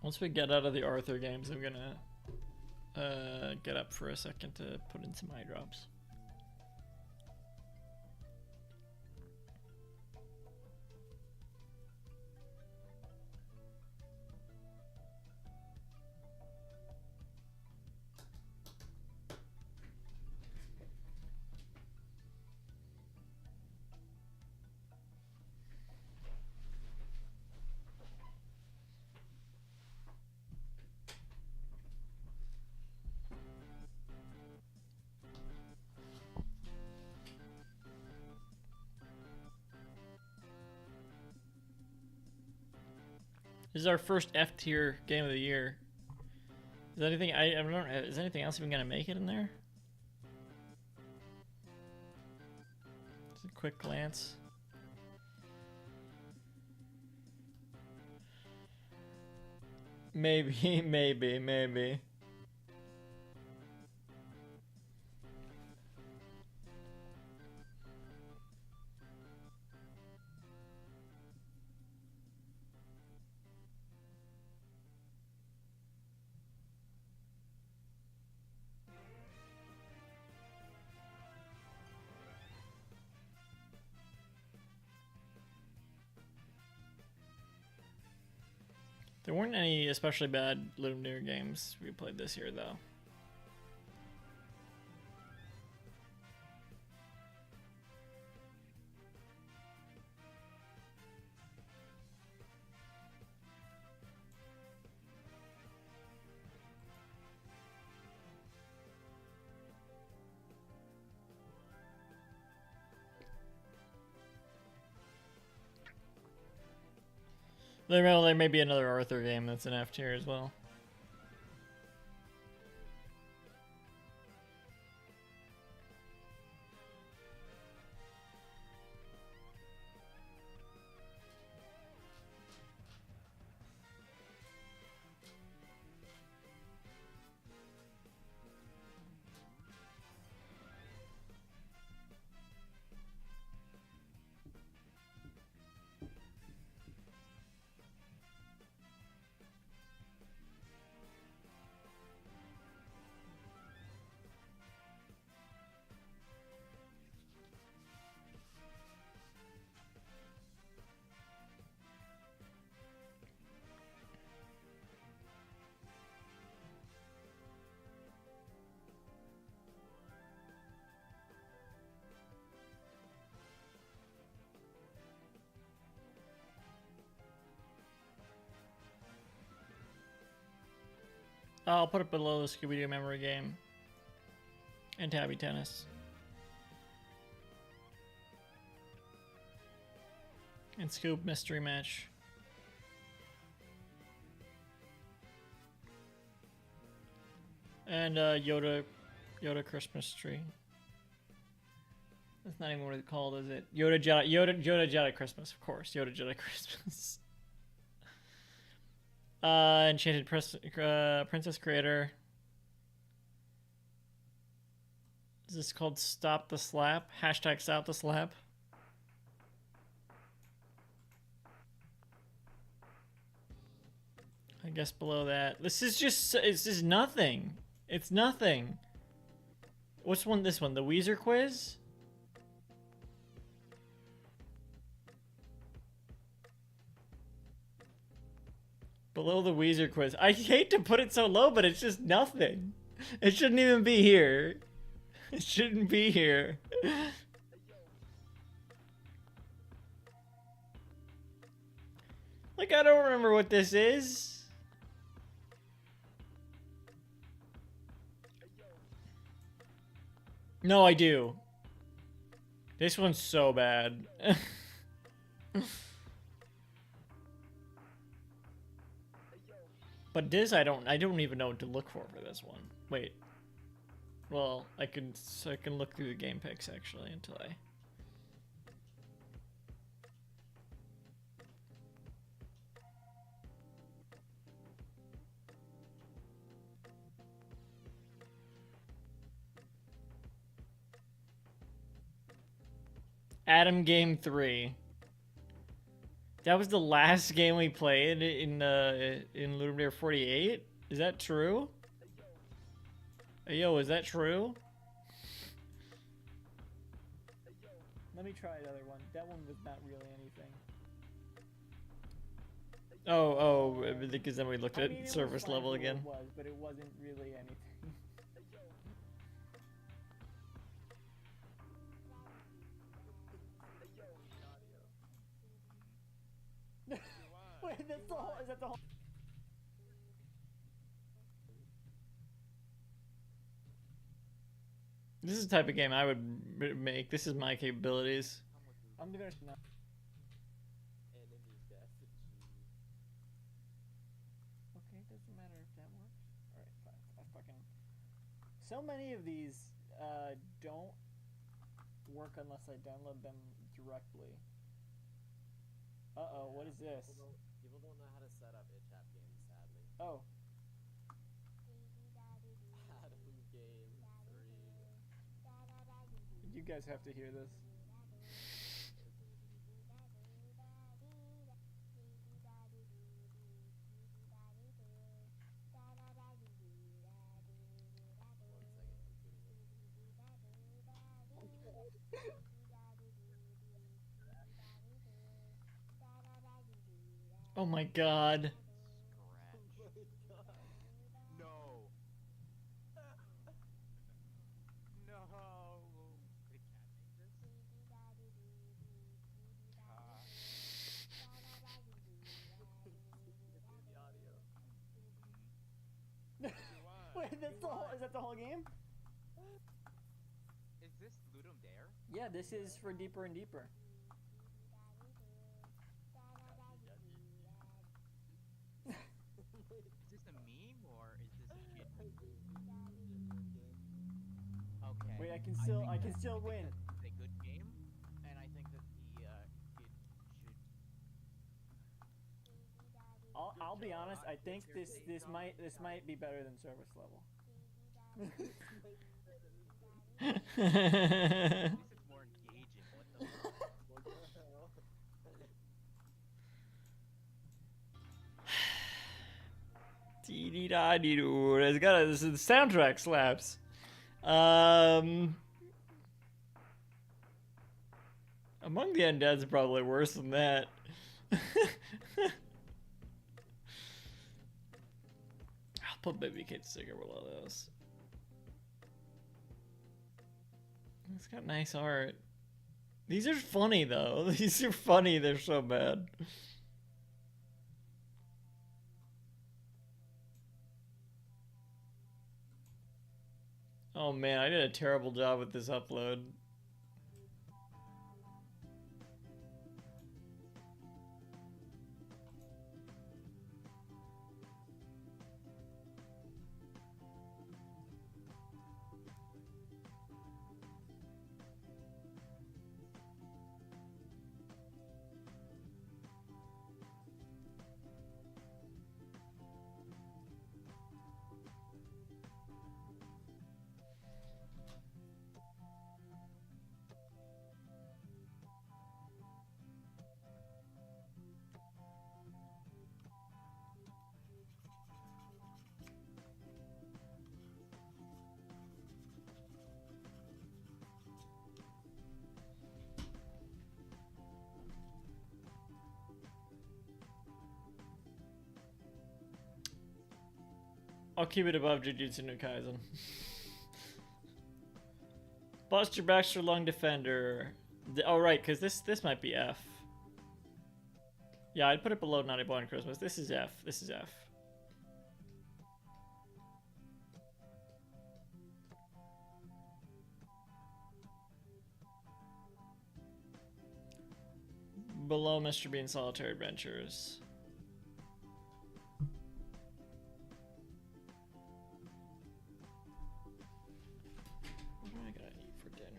Once we get out of the Arthur games, I'm gonna get up for a second to put in some eye drops. This is our first F tier game of the year. Is anything I don't know, is anything else even gonna make it in there? Just a quick glance. Maybe, maybe. There weren't any especially bad Lunar games we played this year, though. There may be another Arthur game that's an F tier as well. I'll put it below the Scooby-Doo memory game. And Tabby Tennis. And Scoop Mystery Match. And Yoda Christmas Tree. That's not even what it's called, is it? Yoda Jedi Christmas, of course. Yoda Jedi Christmas. Enchanted Princess Creator. Is this called Stop the Slap? Hashtag Stop the Slap. I guess below that. This is just, it's just nothing. It's nothing. What's one? This one? The Weezer quiz? Below the Weezer quiz. I hate to put it so low, but it's just nothing. It shouldn't even be here. It shouldn't be here. Like, I don't remember what this is. No, I do. This one's so bad. But this, I don't even know what to look for this one. Wait. Well, I can look through the game picks actually until I. Adam Game 3. That was the last game we played in Lunar 48? Is that true? Hey, yo, is that true? Let me try another one. That one was not really anything. Oh, because then we looked at surface level again. It was, but it wasn't really anything. Wait, that's the whole, is that the whole? This is the type of game I would make. This is my capabilities. I'm gonna now. Enemy death. Okay, doesn't matter if that works. Alright, fine. I fucking. So many of these don't work unless I download them directly. Uh-oh, what is this? People don't know how to set up itch-app games, sadly. Oh. Adam Game 3. You guys have to hear this. Oh my god. No. No. Wait, that's the whole, is that the whole game? Is this Ludum Dare? Yeah, this is for Deeper and Deeper. Is this a meme or is this okay? Wait, I can still win. It's a good game, and I think that the it should. I'll be honest. I think this might be better than service level. At least it's more engaging. What the? Dee-dee-da-dee-doo. It's got the soundtrack slaps. Among the Undead's probably worse than that. I'll put Baby Kid Sticker below those. It's got nice art. These are funny though. These are funny. They're so bad. Oh man, I did a terrible job with this upload. I'll keep it above Jujutsu no Kaisen. Buster Baxter Lung Defender. Oh right, because this might be F. Yeah, I'd put it below Naughty Boy and Christmas. This is F. This is F. Below Mr. Bean Solitary Adventures. What am I gonna eat for dinner?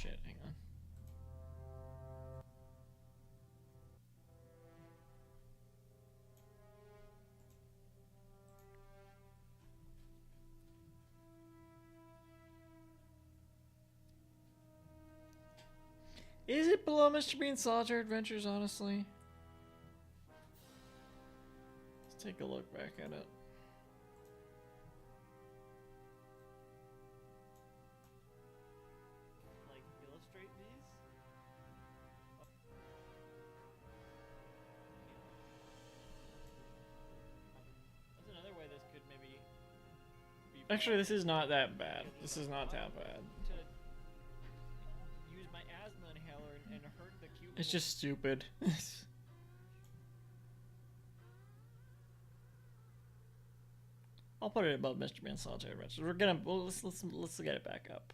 Shit, hang on. Is it below Mr. Bean's Solitary Adventures, honestly? Let's take a look back at it. Like, illustrate these? That's another way this could maybe be. Actually, this is not that bad. This is not that bad. To use my asthma inhaler and hurt the cute. It's just stupid. I'll put it above Mr. Bean's Solitary Adventures. We're gonna let's get it back up.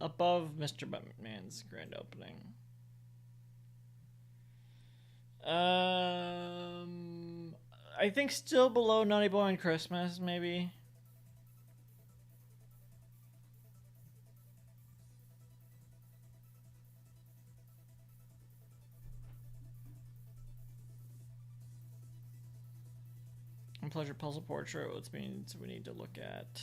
Above Mr. Buttman's grand opening. I think still below Naughty Boy and Christmas, maybe. And Pleasure Puzzle Portrait, which means we need to look at.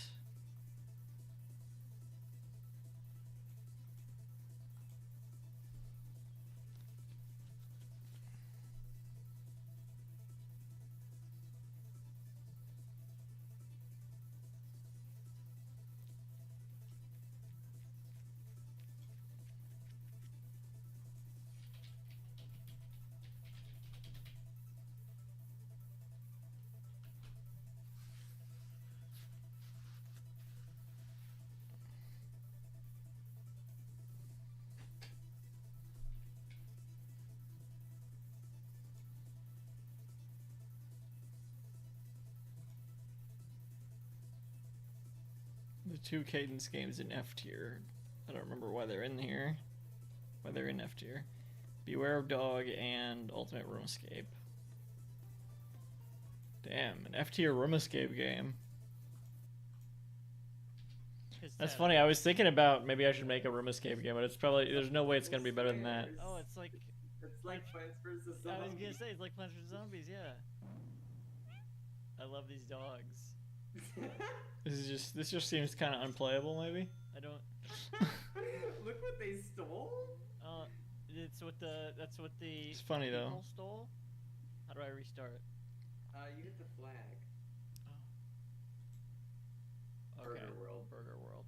The two Cadence games in F tier. I don't remember why they're in here. Why they're in F tier. Beware of Dog and Ultimate Room Escape. Damn, an F tier Room Escape game. That's funny. I was thinking about maybe I should make a Room Escape game, but it's probably there's no way it's gonna be better than that. Oh, it's like It's like Plants vs. I Zombies. was gonna say it's like Plants vs Zombies, yeah. I love these dogs. This just seems kind of unplayable, maybe. I don't. Look what they stole. That's what the It's funny though. people stole. How do I restart? You hit the flag. Oh. Burger Okay. World. Burger World.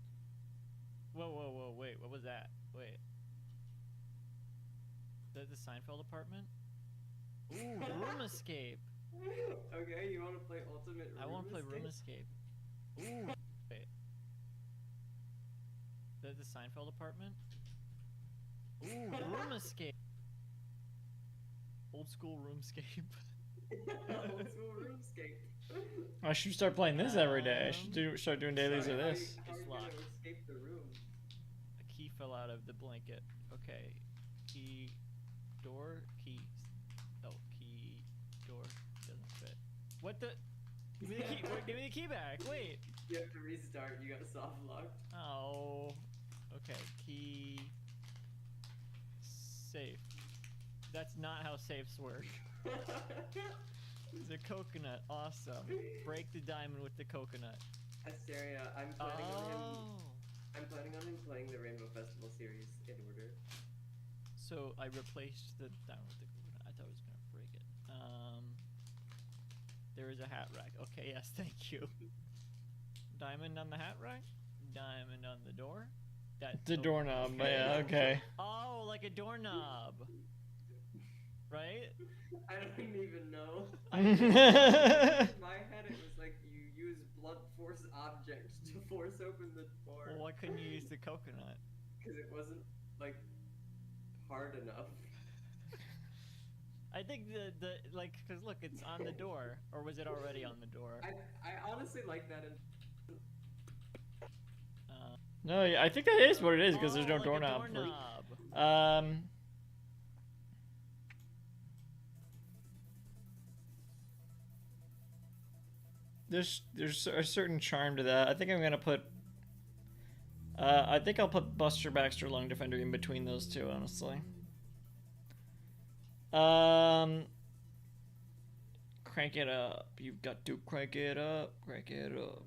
Whoa, wait, what was that? Wait. The Seinfeld apartment? Ooh, Room Escape. Okay, you want to play Ultimate Room I want to play Room Escape? Escape. Ooh, wait. The Seinfeld apartment? Ooh, Room Escape. Old school Roomscape. Old school RuneScape. I should start playing this every day. I should start doing dailies Sorry, of how this. How are you It's gonna locked. escape the room? A key fell out of the blanket. Okay. Key. Door. Key. Oh, key. Door. Doesn't fit. What the? Give me the key. Wait, give me the key back. Wait. You have to restart. You got soft locked. Oh. Okay. Key. Safe. That's not how safes work. The coconut. Awesome. Break the diamond with the coconut. Asteria, I'm planning on him. Oh. I'm planning on him playing the Rainbow Festival series in order. So I replaced the diamond with the coconut. I thought I was gonna break it. There is a hat rack. Okay, yes, thank you. Diamond on the hat rack. Diamond on the door. The doorknob. Yeah. Okay. Oh, like a doorknob. Right? I don't even know. yeah. In my head, it was like you use blunt force objects to force open the door. Well, why couldn't you use the coconut? Because it wasn't, like, hard enough. I think cause look, it's on the door, or was it already on the door? I honestly like that. No, I think that is what it is because there's no like a doorknob. doorknob. There's a certain charm to that. I think I'm gonna put. I think I'll put Buster Baxter Lung Defender in between those two, honestly. Crank it up. You've got to crank it up. Crank it up.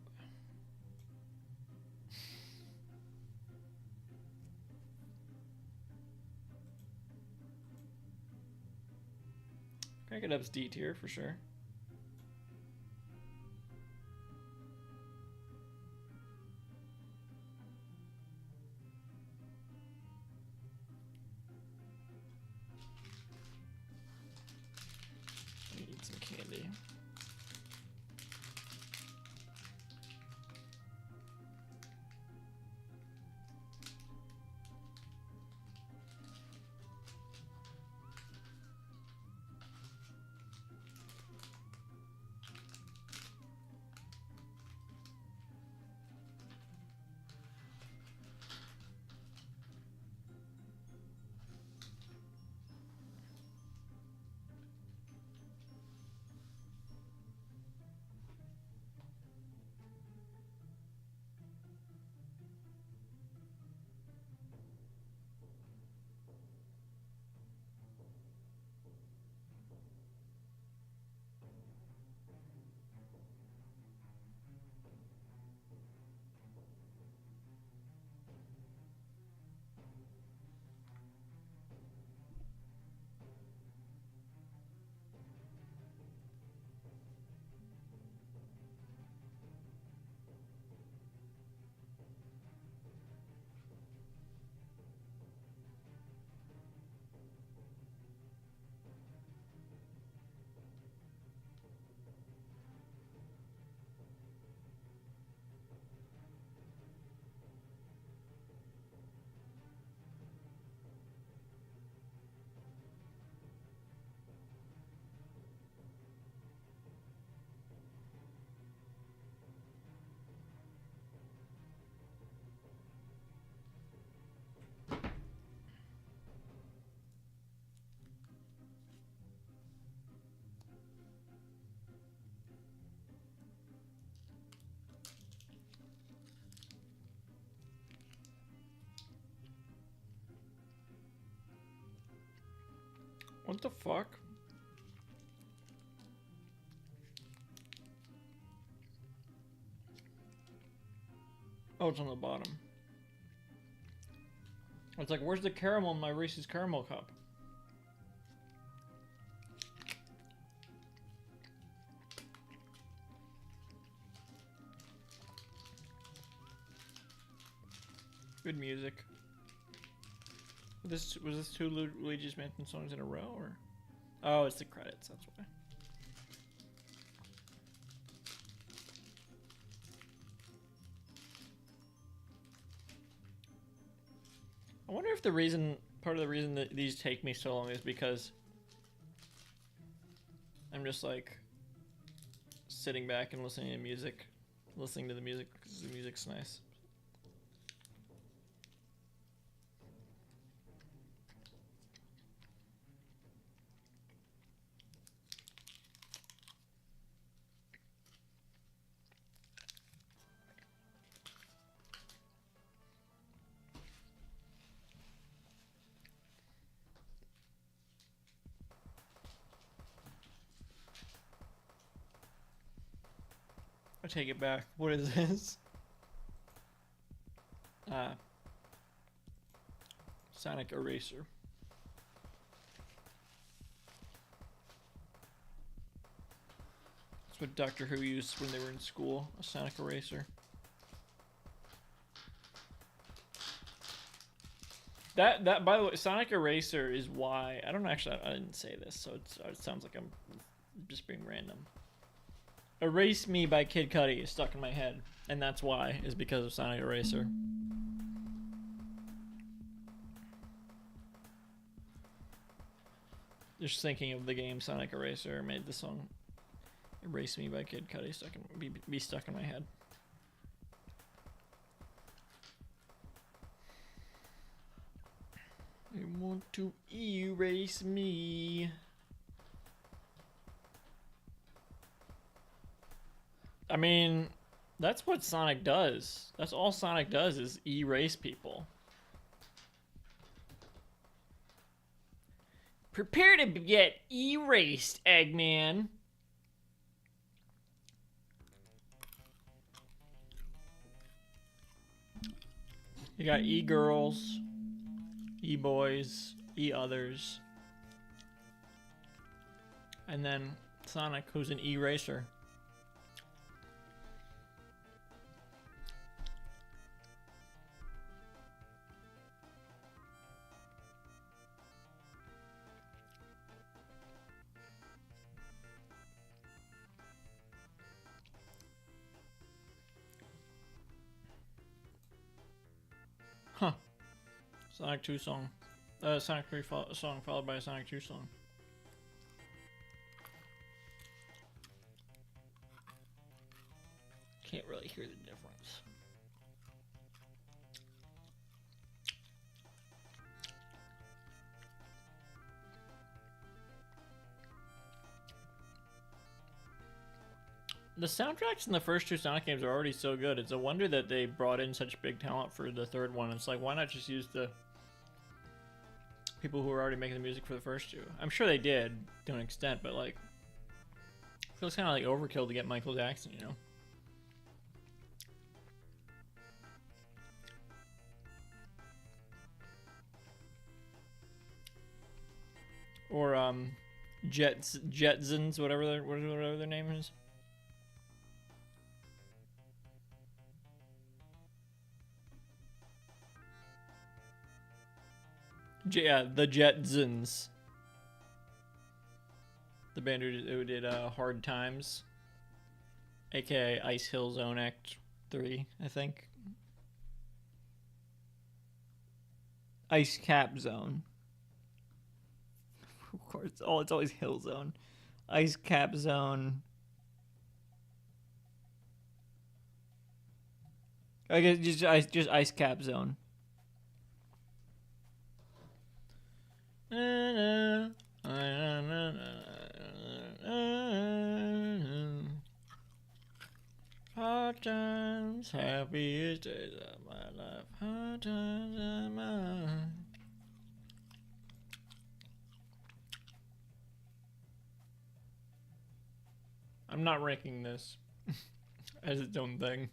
Crank it up's D tier for sure. Eat some candy. What the fuck? Oh, it's on the bottom. It's like, where's the caramel in my Reese's caramel cup? Good music. Was this two Luigi's Mansion songs in a row, or? Oh, it's the credits. That's why. I wonder if part of the reason that these take me so long is because I'm just like sitting back and listening to the music because the music's nice. I take it back. What is this? Sonic Eraser. That's what Doctor Who used when they were in school. A Sonic Eraser. That by the way, Sonic Eraser is why I didn't say this, so it sounds like I'm just being random. Erase Me by Kid Cudi is stuck in my head, and that's why, is because of Sonic Eraser. Just thinking of the game Sonic Eraser made the song Erase Me by Kid Cudi be stuck in my head. You want to erase me. I mean, that's what Sonic does. That's all Sonic does is erase people. Prepare to get erased, Eggman. You got E-girls, E-boys, E-others. And then Sonic, who's an eraser. Huh. Sonic 2 song. Sonic 3 song followed by a Sonic 2 song. Can't really hear the difference. The soundtracks in the first two Sonic games are already so good. It's a wonder that they brought in such big talent for the third one. It's like, why not just use the people who were already making the music for the first two? I'm sure they did to an extent, but like, it feels kind of like overkill to get Michael Jackson, you know? Or Jetsons, whatever their name is. Yeah, the Jetsons. The band who did Hard Times, aka Ice Hill Zone Act 3, I think. Ice Cap Zone. Of course, it's always Hill Zone. Ice Cap Zone. I guess just Ice Cap Zone. Hard times, happiest days of my life. Hard times of my life. I'm not ranking this as its own thing.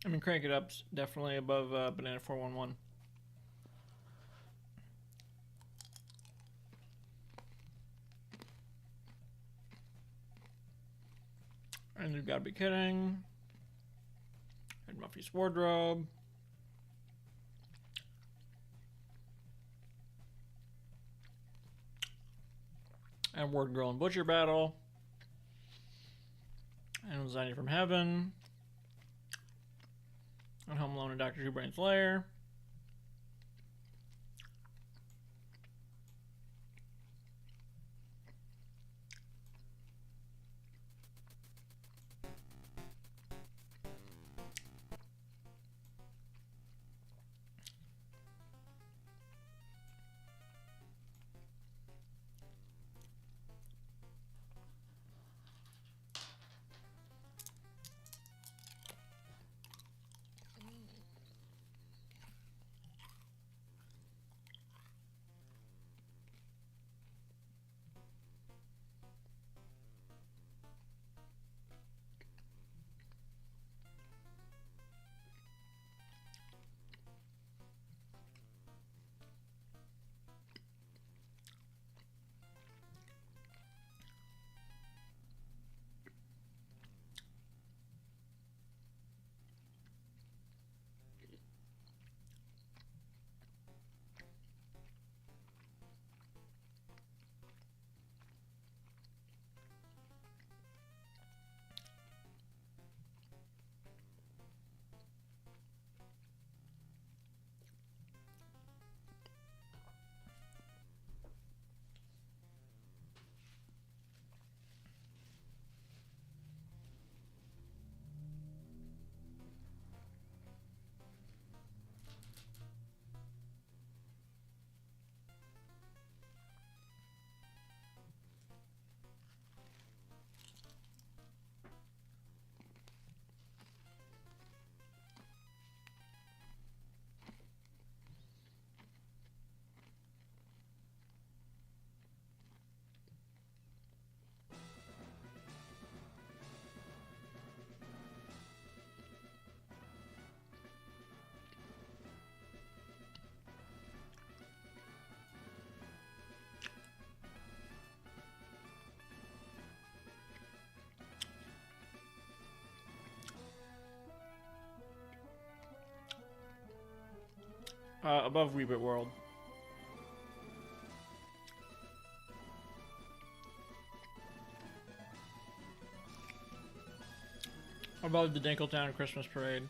I mean, Crank It Up's definitely above Banana 411. And you've got to be kidding. And Muffy's Wardrobe. And Word Girl and Butcher Battle. And Lasagna from Heaven. And Home Alone and Dr. Two Brain's Lair. Above Weebit World. Above the Dinkletown Christmas Parade.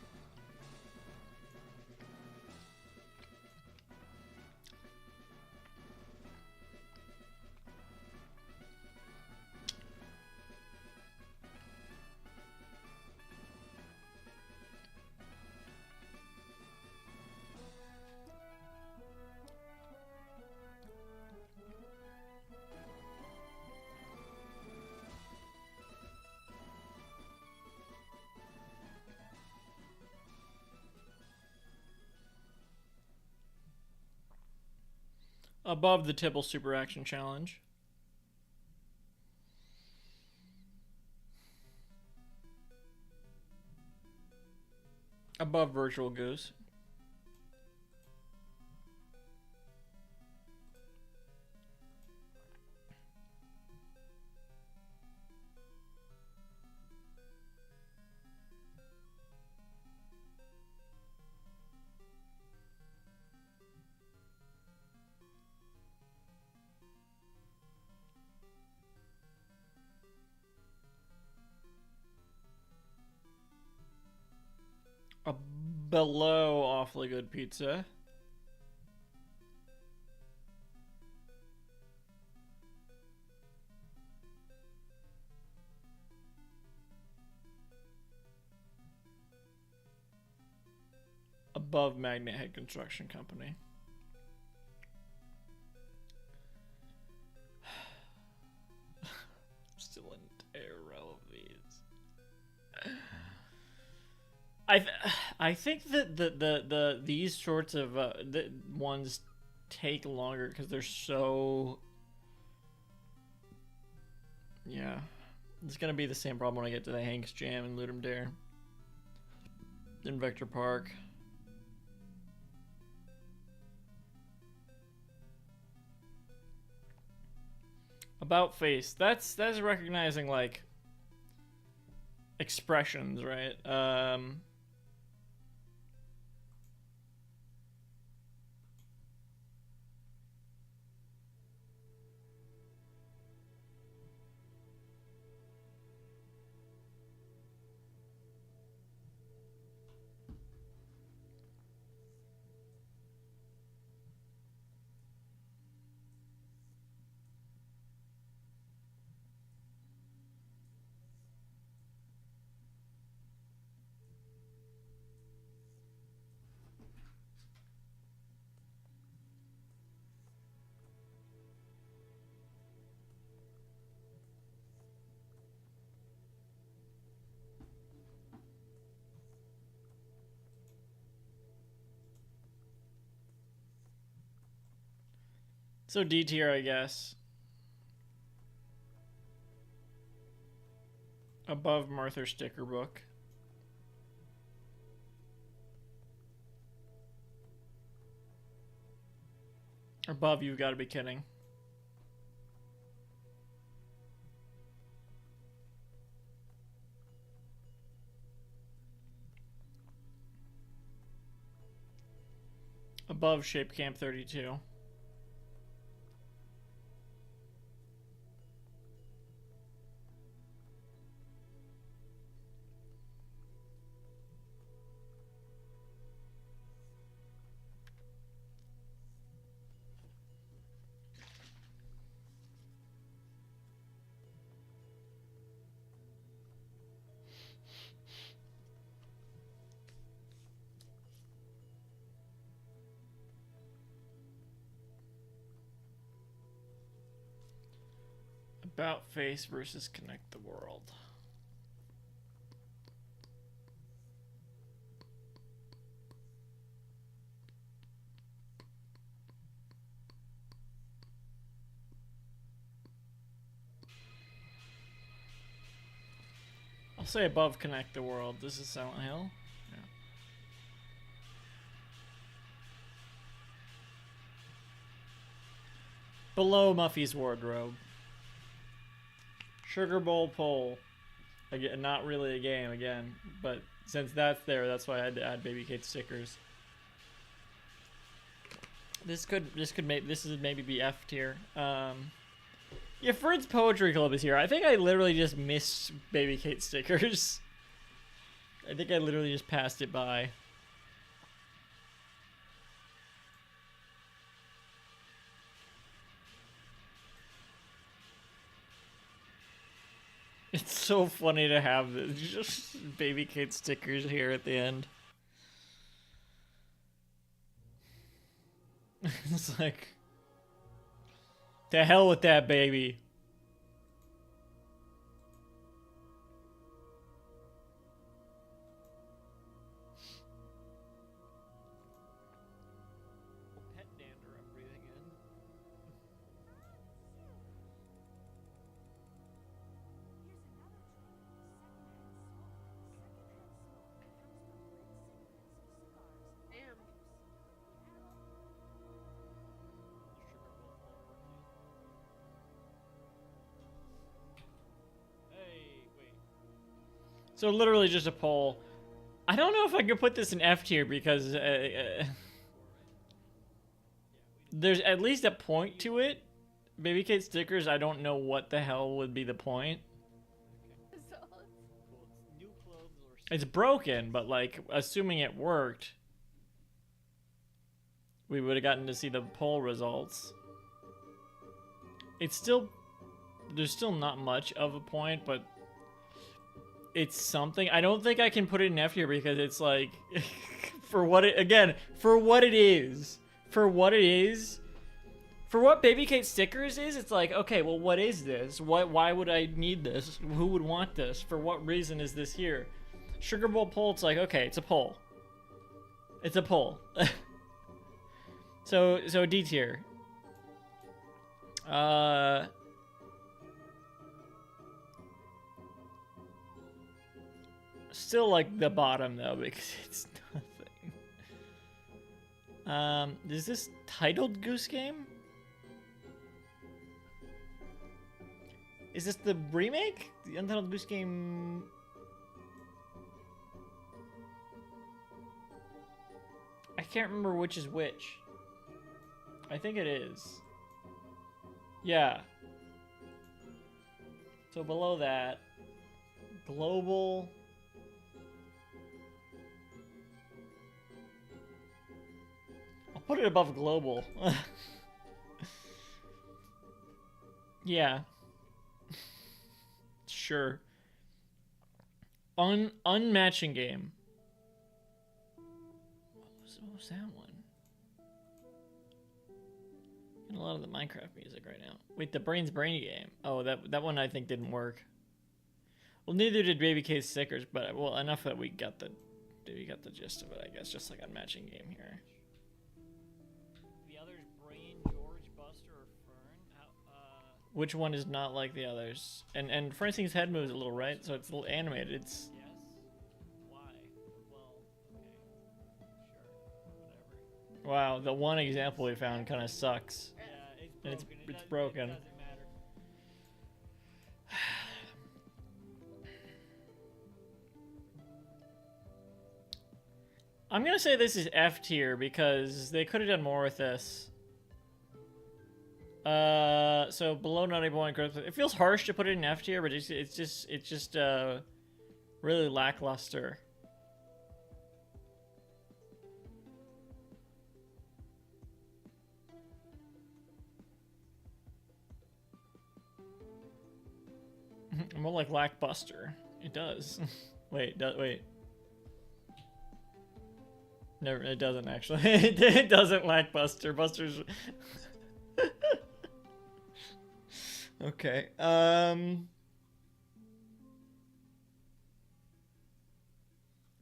Above the Tibble Super Action Challenge. Above Virtual Goose. Below Awfully Good Pizza. Above Magnet Head Construction Company. excellent arrow of these. I think that these sorts of the ones take longer because they're so. Yeah, it's gonna be the same problem when I get to the Hanks Jam and Ludum Dare. In Vector Park. About face. That's recognizing like expressions, right? So D tier, I guess. Above Martha sticker book. Above, you've got to be kidding. Above Shape Camp 32. About face versus connect the world. I'll say above connect the world. This is Silent Hill. Yeah. Below Muffy's wardrobe. Sugar Bowl poll. Again, not really a game again, but since that's there, that's why I had to add Baby Kate stickers. This is maybe be F tier. Yeah, Fred's Poetry Club is here. I think I literally just missed Baby Kate stickers. I think I literally just passed it by. It's so funny to have this, just Baby Kate stickers here at the end. It's like, to hell with that baby. Pet dander I'm breathing in. Damn. Hey, wait. So literally just a poll. I don't know if I could put this in F tier because there's at least a point to it. Baby Kate stickers, I don't know what the hell would be the point. It's broken, but like, assuming it worked, we would have gotten to see the poll results. It's still, there's still not much of a point, but it's something. I don't think I can put it in F here because it's like, for what it is, For what Baby Kate stickers is, it's like, okay, well, what is this? Why would I need this? Who would want this? For what reason is this here? Sugar Bowl poll, it's like, okay, it's a poll. It's a poll. So D tier. Still like the bottom though, because it's nothing. Is this titled Goose Game? Is this the remake? The Untitled Goose Game? I can't remember which is which. I think it is. Yeah. So below that, global. I'll put it above global. Yeah. Sure. Unmatching game. What was that one? Getting a lot of the Minecraft music right now. Wait, the Brains Brainy game. Oh, that one I think didn't work. Well, neither did Baby K's stickers, but well, enough that we got the gist of it, I guess. Just like unmatching game here. The others, Brain, George, Buster, or Fern. Which one is not like the others? And Francine's head moves a little, right? So it's a little animated. It's Yes. Why? Well, okay. Sure. Whatever. wow. The one example we found kind of sucks. Yeah, It's broken. it's broken. It doesn't matter. I'm gonna say this is F tier because they could have done more with this. So below Naughty Boy and Growth. It feels harsh to put it in F tier, but it's just really lackluster. More like lackbuster. It does. Wait. Never. It doesn't actually. It doesn't lack Buster. Buster's. Okay.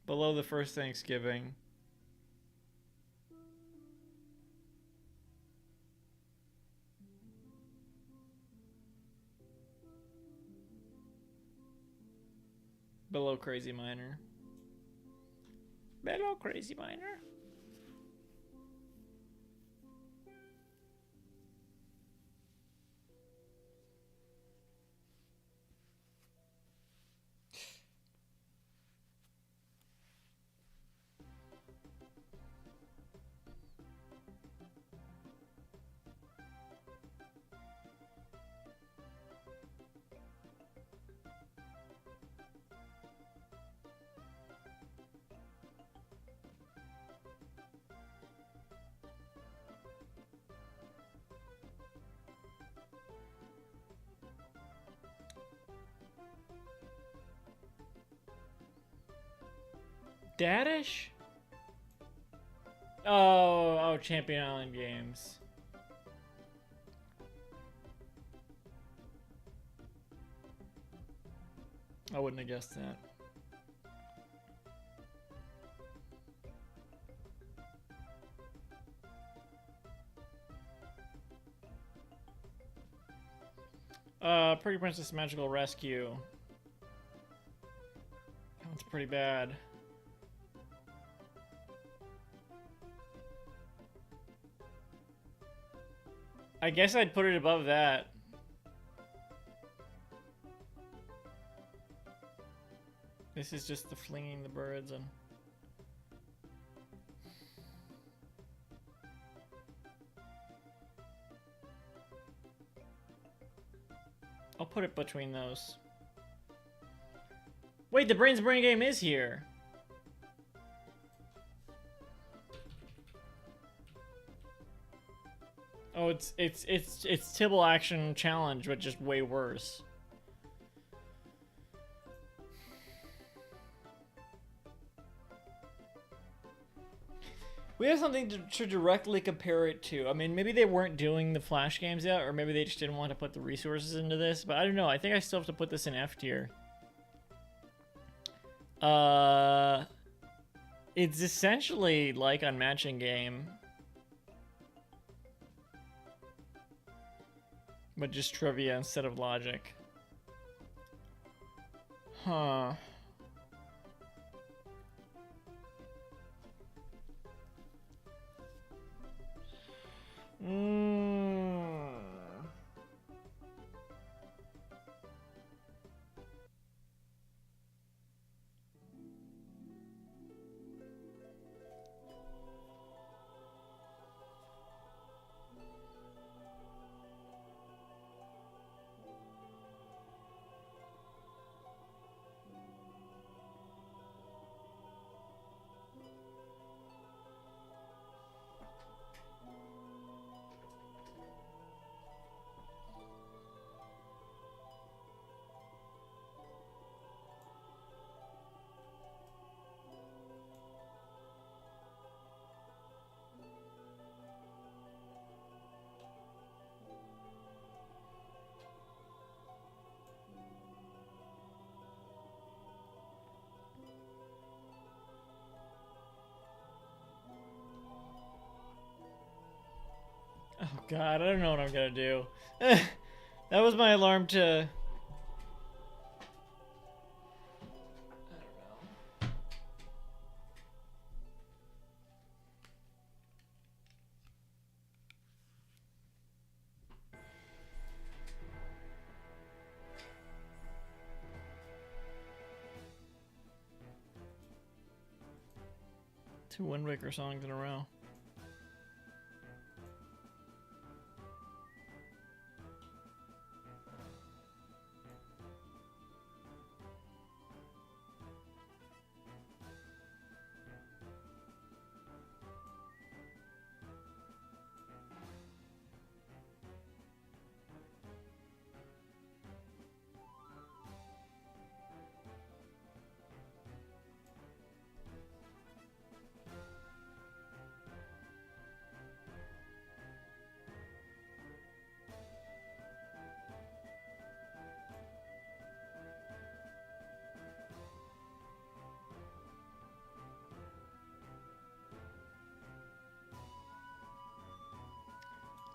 Below the first Thanksgiving. Below Crazy Miner. Below Crazy Miner. Dadish? Oh, Champion Island Games. I wouldn't have guessed that. Pretty Princess Magical Rescue. That one's pretty bad. I guess I'd put it above that. This is just the flinging the birds and... I'll put it between those. Wait, the Brains Brain game is here. Oh, it's Tibble Action Challenge, but just way worse. We have something to directly compare it to. I mean, maybe they weren't doing the Flash games yet, or maybe they just didn't want to put the resources into this, but I don't know. I think I still have to put this in F tier. It's essentially like Unmatching Game, but just trivia instead of logic. Huh. Oh god, I don't know what I'm gonna do. That was my alarm to... Two Wind Waker songs in a row.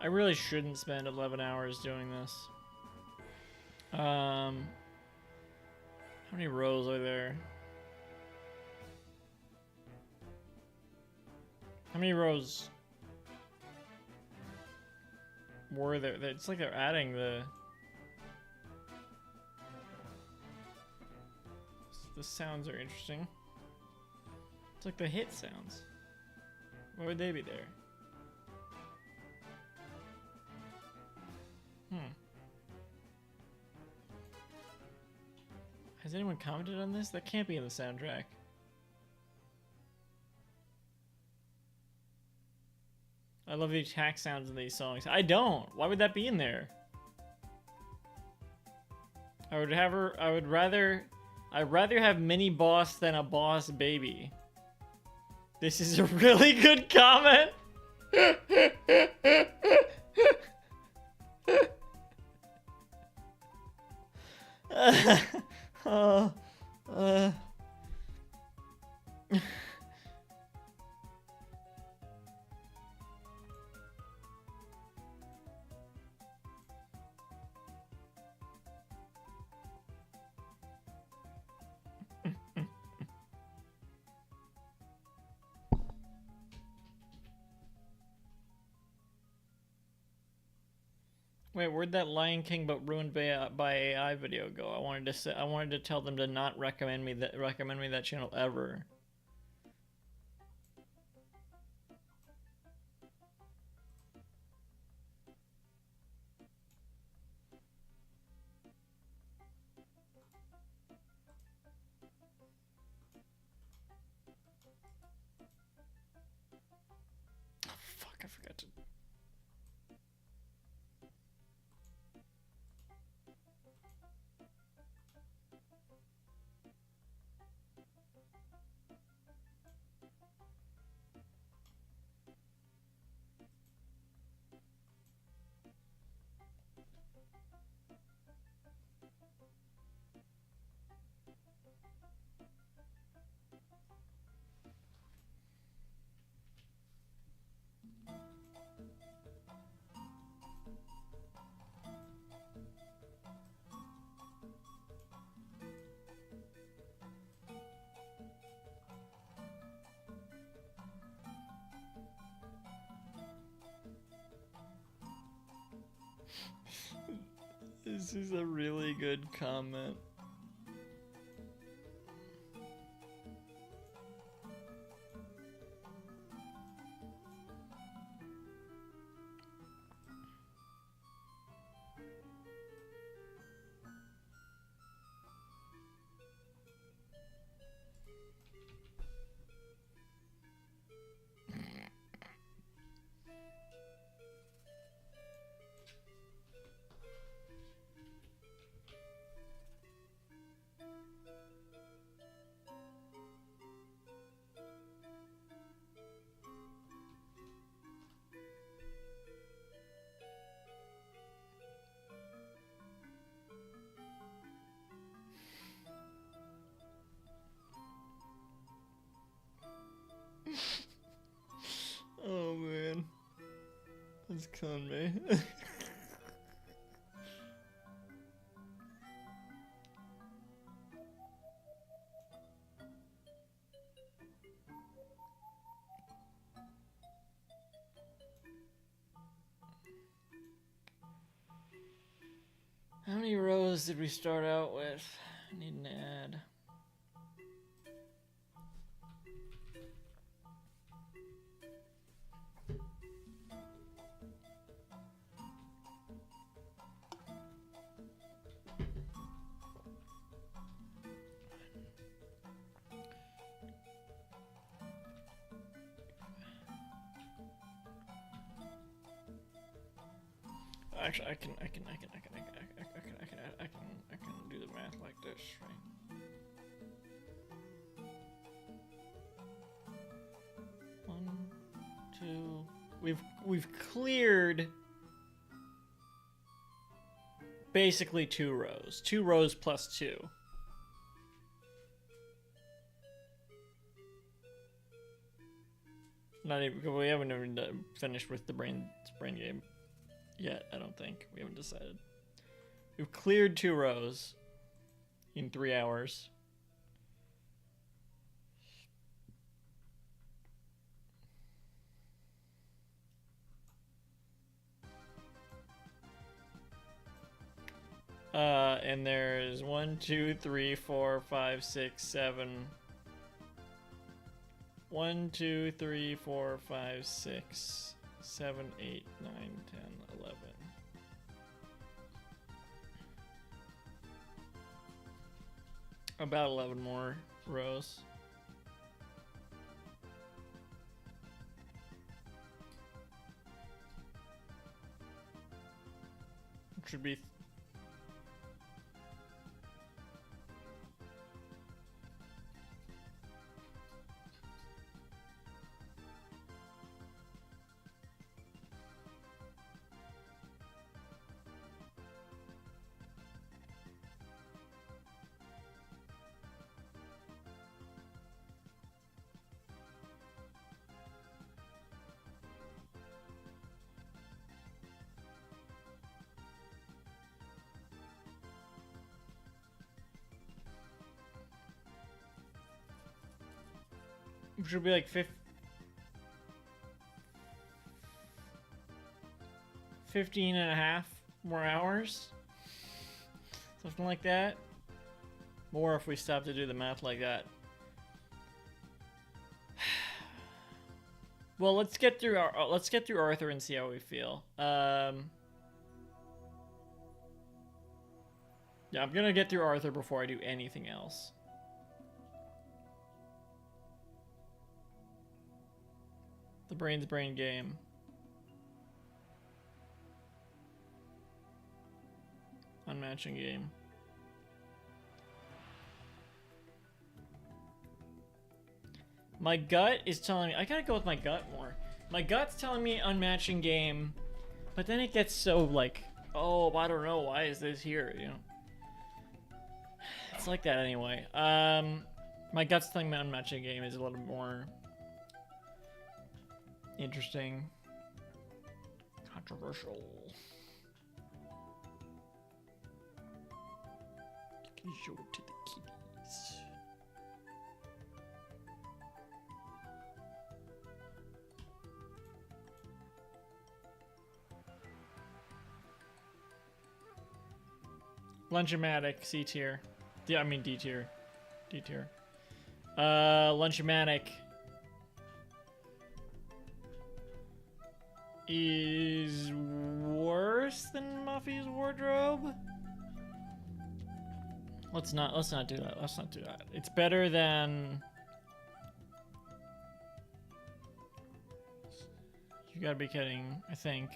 I really shouldn't spend 11 hours doing this. How many rows are there? How many rows were there? It's like they're adding the sounds are interesting. It's like the hit sounds. Why would they be there? Has anyone commented on this? That can't be in the soundtrack. I love the attack sounds in these songs. I don't. Why would that be in there? I'd rather have mini boss than a boss baby. This is a really good comment. Wait, where'd that Lion King but ruined by AI video go? I wanted to tell them to not recommend me that channel ever. Oh, fuck, I forgot to... This is a really good comment. Oh man, that's killing me. How many rows did we start out with? I need an ad. Actually, I can do the math like this, right? 1, 2. We've cleared basically 2 rows. 2 rows plus 2. Not even. We haven't even finished with the brain game yet. I don't think we haven't decided. We've cleared 2 rows in 3 hours. And there's 1, 2, 3, 4, 5, 6, 7. 1, 2, 3, 4, 5, 6, 7, 8, 9, 10, 11. About 11 more rows. Which should be should be like 15 and a half more hours. Something like that. More if we stop to do the math like that. Well, let's get through Arthur and see how we feel. Yeah, I'm gonna get through Arthur before I do anything else. The brain game. Unmatching game. My gut is telling me I gotta go with my gut more. My gut's telling me unmatching game, but then it gets so like, oh, I don't know, why is this here? You know, it's like that anyway. My gut's telling me unmatching game is a little more interesting, controversial. You can show it to the kiddies. Lunchmatic, C tier. Yeah, I mean D tier. D tier. Lunchmatic is worse than Muffy's wardrobe. Let's not do that. Let's not do that. It's better than. You gotta be kidding, I think.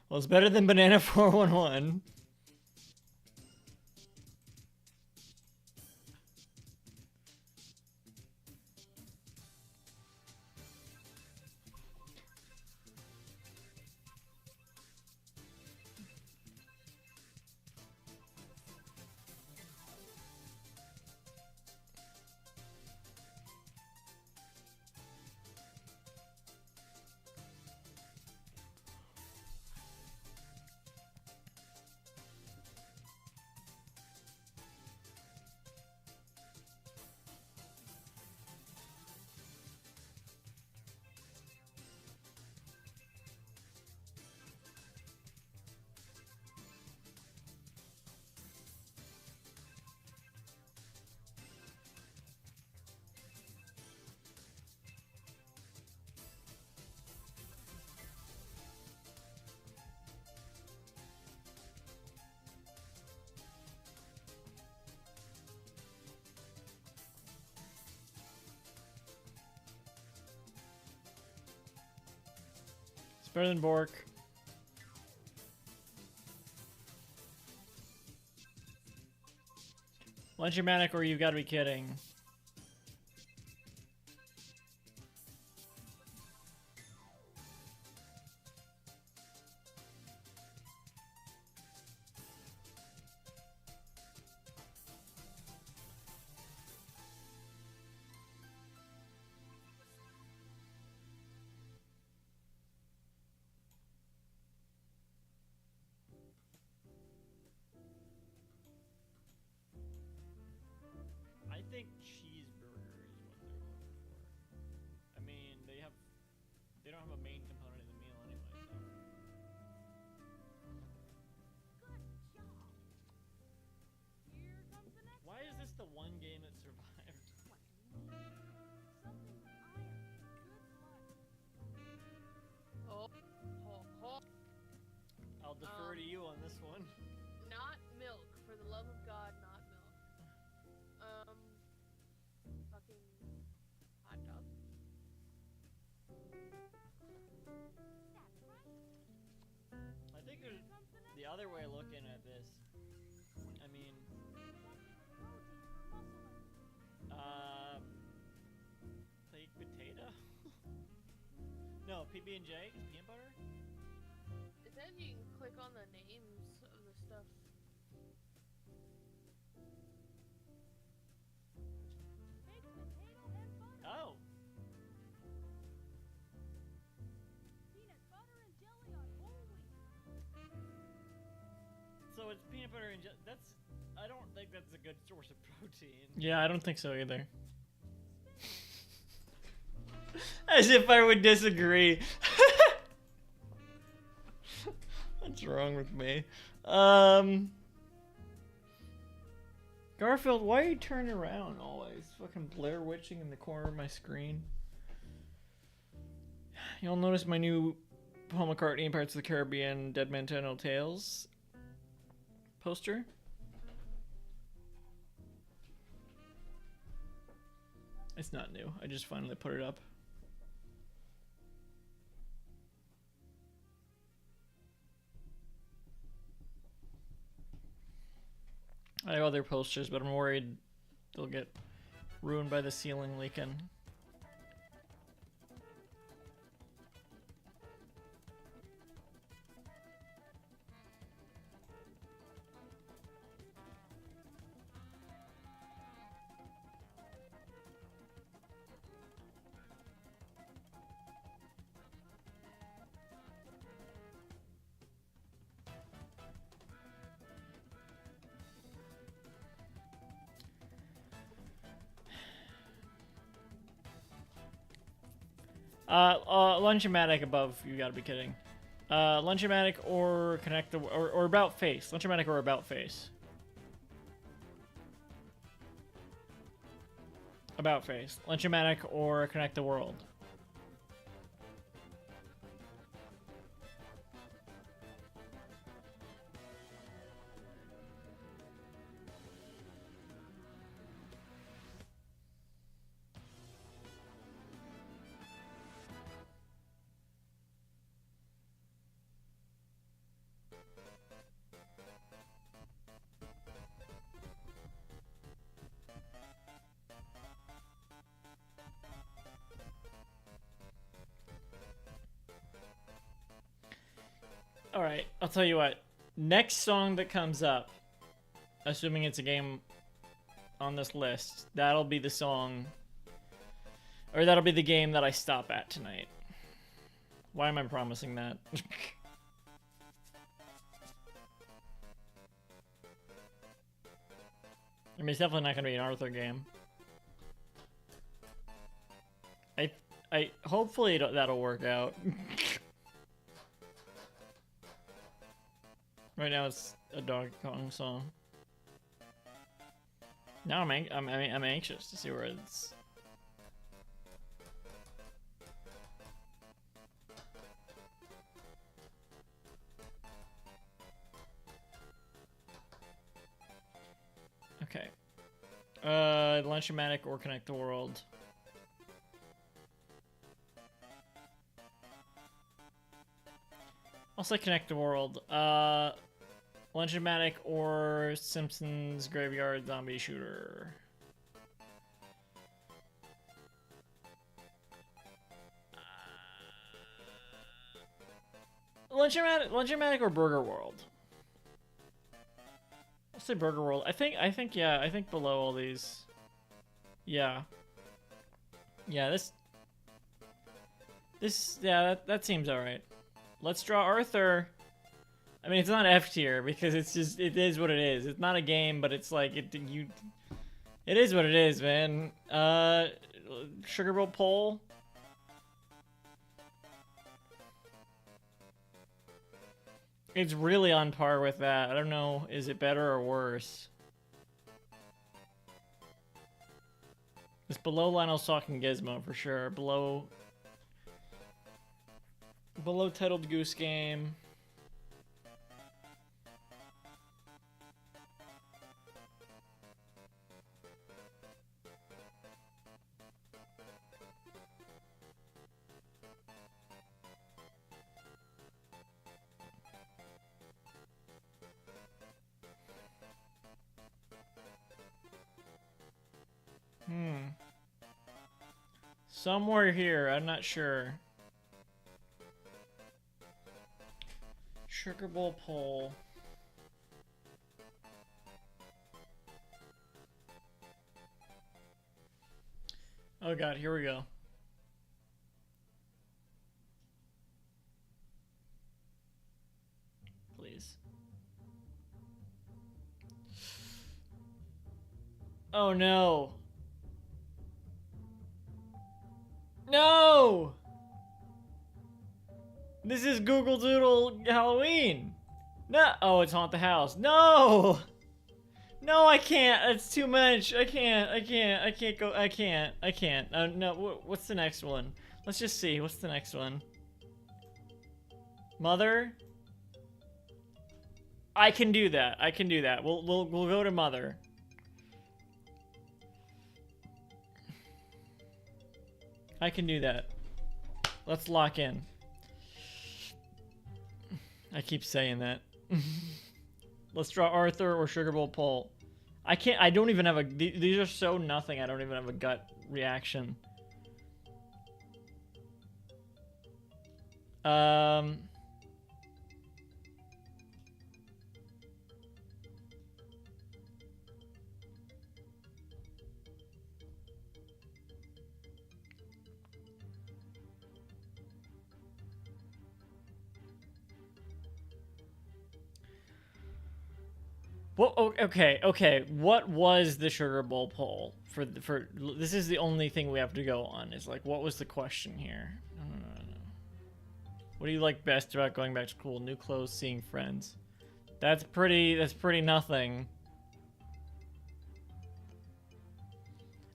Well, it's better than Banana 411. It's better than Bork. Lunchmatic, or you've got to be kidding. I think cheeseburger is what they're looking for. I mean, they don't have a main component of the meal anyway, so. Good job. Here comes the next. Why is this the one game that survived? Something I am good luck. I'll defer to you on this one. Not milk, for the love of God, not milk. Fucking hot dog. That's right. I think there's the other way of looking at this. I mean, baked potato? No, PB&J? Peanut butter? It says you can click on the names of the stuff. Baked potato and butter. Oh! Peanut butter and jelly on whole wheat. So it's peanut butter and that's. I don't think that's a good source of protein. Yeah, I don't think so either. As if I would disagree. What's wrong with me? Garfield, why are you turning around always? Fucking Blair Witching in the corner of my screen. You'll notice my new Paul McCartney Parts of the Caribbean Dead Man Tell No Tales poster. It's not new. I just finally put it up. I have other posters, but I'm worried they'll get ruined by the ceiling leaking. Lunchmatic above. You gotta be kidding. Lunchmatic or connect the or about face. Lunchmatic or about face. About face. Lunchmatic or connect the world. Alright, I'll tell you what. Next song that comes up, assuming it's a game on this list, that'll be the song, or that'll be the game that I stop at tonight. Why am I promising that? I mean, it's definitely not going to be an Arthur game. Hopefully that'll work out. Right now it's a Donkey Kong song. Now I'm anxious to see where it's. Okay. Lunchmatic or Connect the World. I'll say Connect the World. Lunchmatic or Simpsons Graveyard Zombie Shooter. Lunchmatic or Burger World. I'll say Burger World. I think below all these. Yeah. Yeah, that seems alright. Let's draw Arthur. I mean, it's not F tier because it is what it is. It's not a game, but it's like it is what it is, man. Sugar Bowl poll. It's really on par with that. I don't know, is it better or worse? It's below Lionel's Talking Gizmo for sure. Below Titled Goose Game. Somewhere here, I'm not sure. Sugar Bowl poll. Oh god, here we go. Please. Oh no. No! This is Google Doodle Halloween. No. Oh, it's Haunt the House. No! No, I can't. It's too much. I can't go. I can't. No, what's the next one? Let's just see. What's the next one? Mother? I can do that. We'll go to Mother. I can do that. Let's lock in. I keep saying that. Let's draw Arthur or Sugar Bowl poll. I don't even have a... These are so nothing, I don't even have a gut reaction. Well, okay. What was the Sugar Bowl poll for this is the only thing we have to go on. Is like, what was the question here? What do you like best about going back to school? New clothes, seeing friends. That's pretty nothing.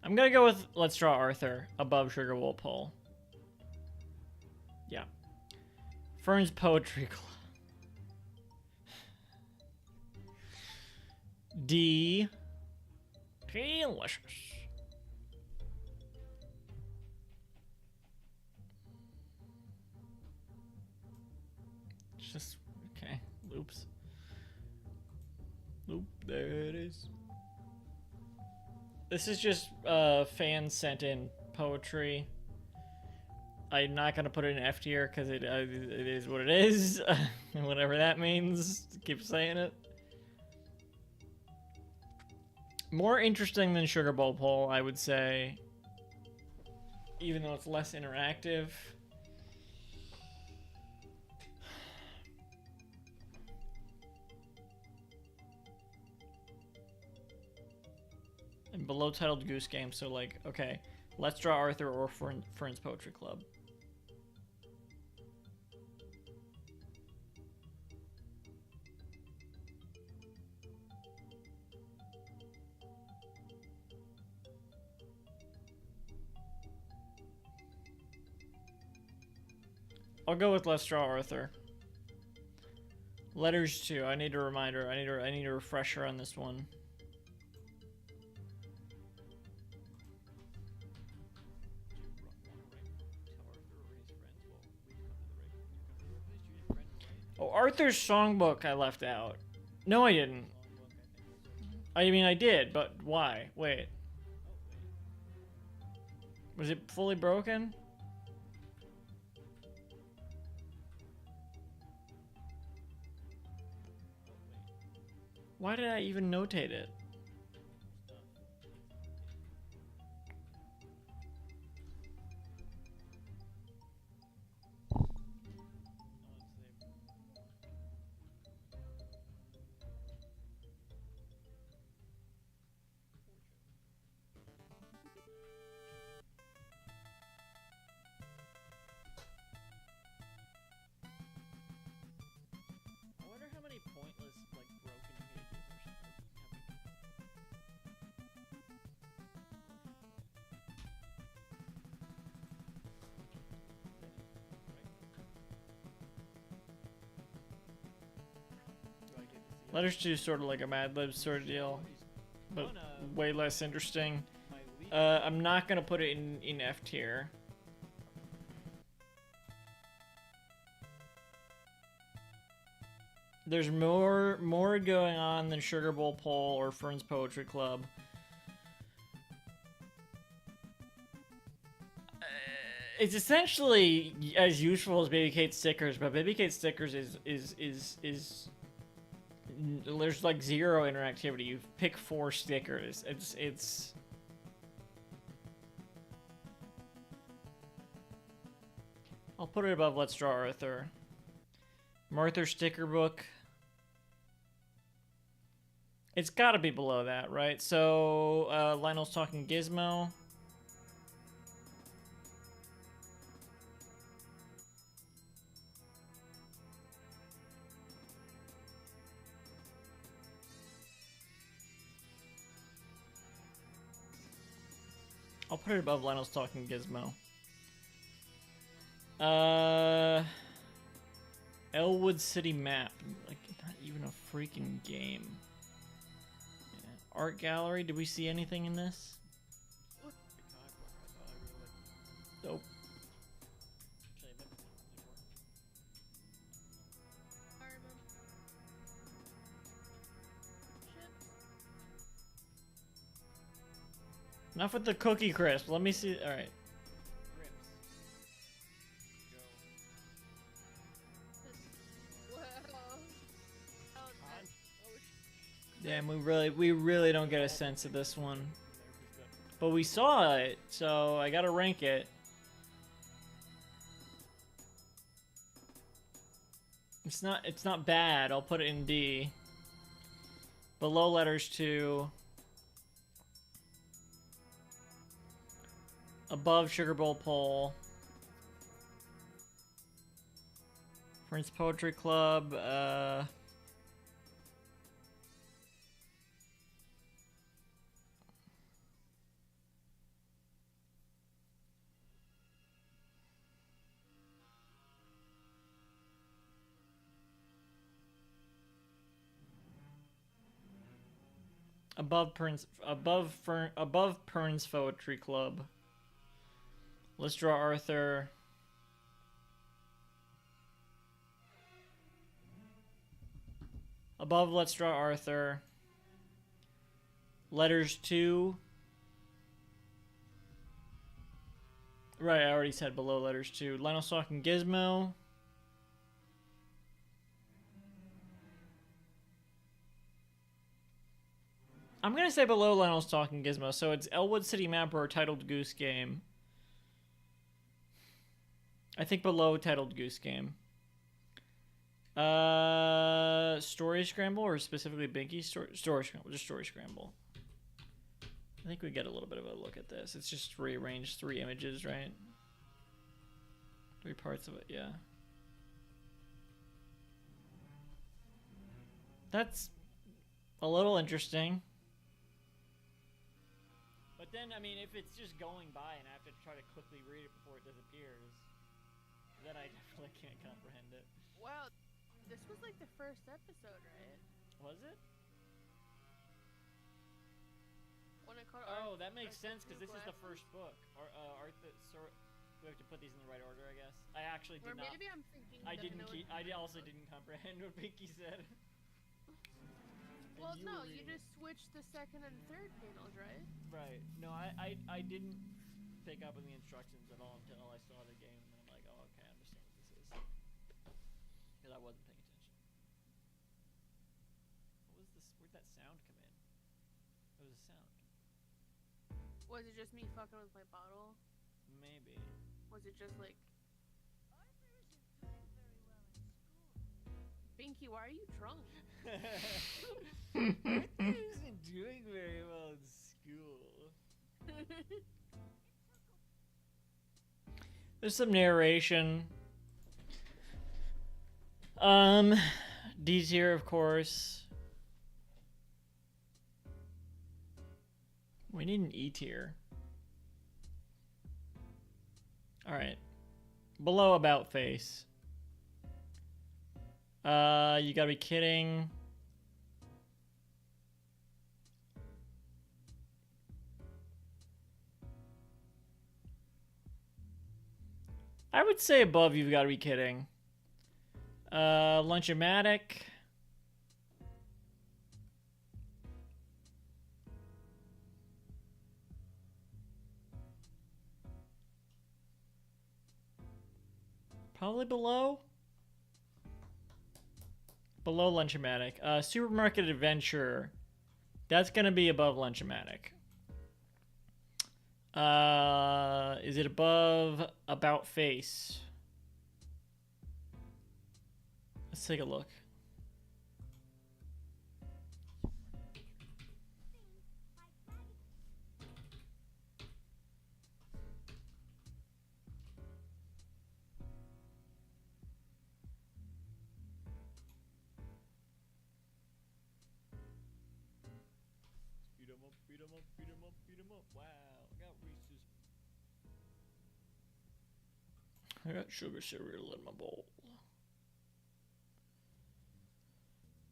I'm gonna go with Let's Draw Arthur above Sugar Bowl Poll. Yeah. Fern's Poetry Club. D. Delicious. It's just okay. Loops. Loop. There it is. This is just fans sent in poetry. I'm not gonna put it in F tier because it is what it is, whatever that means. Keep saying it. More interesting than Sugar Bowl Poll, I would say, even though it's less interactive. And below titled Goose Game, so like, okay, Let's Draw Arthur or Fern's Poetry Club. I'll go with Let's Draw Arthur. Letters too. I need a reminder. I need a refresher on this one. Oh, Arthur's songbook I left out. No, I didn't. I mean, I did, but why? Wait. Was it fully broken? Why did I even notate it? I wonder how many pointless, like, broken pages or something. Letters to sort of like a Mad Libs sort of deal, but way less interesting. I'm not gonna put it in F tier. There's more going on than Sugar Bowl Poll or Fern's Poetry Club. It's essentially as useful as Baby Kate stickers, but Baby Kate stickers is there's like zero interactivity. You pick 4 stickers. It's I'll put it above Let's Draw Arthur. Martha's sticker book. It's got to be below that, right? So Lionel's Talking Gizmo. I'll put it above Lionel's Talking Gizmo. Elwood City Map. Like, not even a freaking game. Yeah. Art Gallery. Did we see anything in this? Nope. Enough with the Cookie Crisp. Let me see. All right. Damn, we really don't get a sense of this one. But we saw it, so I gotta rank it. It's not bad. I'll put it in D. Below letters 2. Above Sugar Bowl Poll. Prince Poetry Club. Above Pern's Poetry Club. Let's draw Arthur. Above Let's Draw Arthur. Letters 2. Right, I already said below Letters 2. Lionel Stalking Gizmo. I'm going to say below Lionel's Talking Gizmo, so it's Elwood City Mapper or Titled Goose Game. I think below Titled Goose Game. Story Scramble or specifically Binky? Story Scramble, just Story Scramble. I think we get a little bit of a look at this. It's just rearranged 3 images, right? 3 parts of it, yeah. That's a little interesting. But then, I mean, if it's just going by and I have to try to quickly read it before it disappears, then I definitely can't comprehend it. Wow, this was like the first episode, right? Was it? When I caught Oh, Arthur- that makes Arthur sense because Through this is the Glasses. first book. Or Arthur. So we have to put these in the right order, I guess. I actually Or did not. maybe I'm thinking. I that didn't. know I also didn't comprehend what Pinky said. Well, And no, were you reading. just switched the second and third panels, right? Right. No, I didn't pick up on the instructions at all until I saw the game, and then I'm like, oh, okay, I understand what this is. Because I wasn't paying attention. What was this? Where'd that sound come in? What was the sound? Was it just me fucking with my bottle? Maybe. Was it just like, Arthur isn't doing very well in school. Binky, why are you drunk? Arthur isn't doing very well in school. There's some narration. D tier, of course. We need an E tier. Alright. Below About Face. You gotta be kidding. I would say above You've Gotta Be Kidding. Lunchomatic. Probably below. Below Lunchomatic. Supermarket Adventure. That's gonna be above Lunchomatic. Is it above About Face? Let's take a look. Beat 'em up, beat 'em up, beat 'em up, beat 'em up. Wow, I got Reese's. I got sugar cereal in my bowl.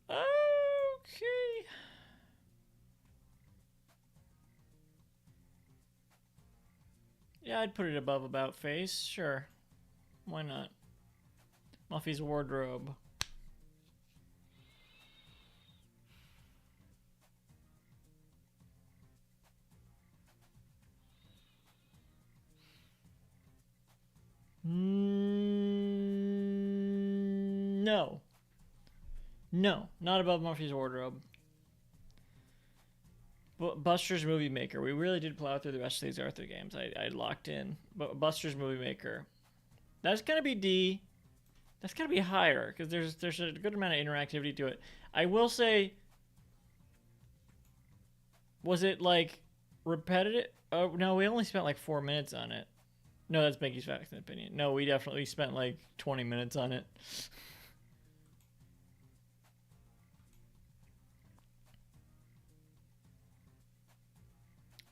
Okay. Yeah, I'd put it above About Face. Sure. Why not? Muffy's Wardrobe. No. No, not above Murphy's Wardrobe. Buster's Movie Maker. We really did plow through the rest of these Arthur games. I locked in. But Buster's Movie Maker. That's gonna be D. That's gotta be higher because there's a good amount of interactivity to it. I will say, was it like repetitive? Oh no, we only spent like 4 minutes on it. No, that's Mickey's facts and opinion. No, we definitely spent like 20 minutes on it.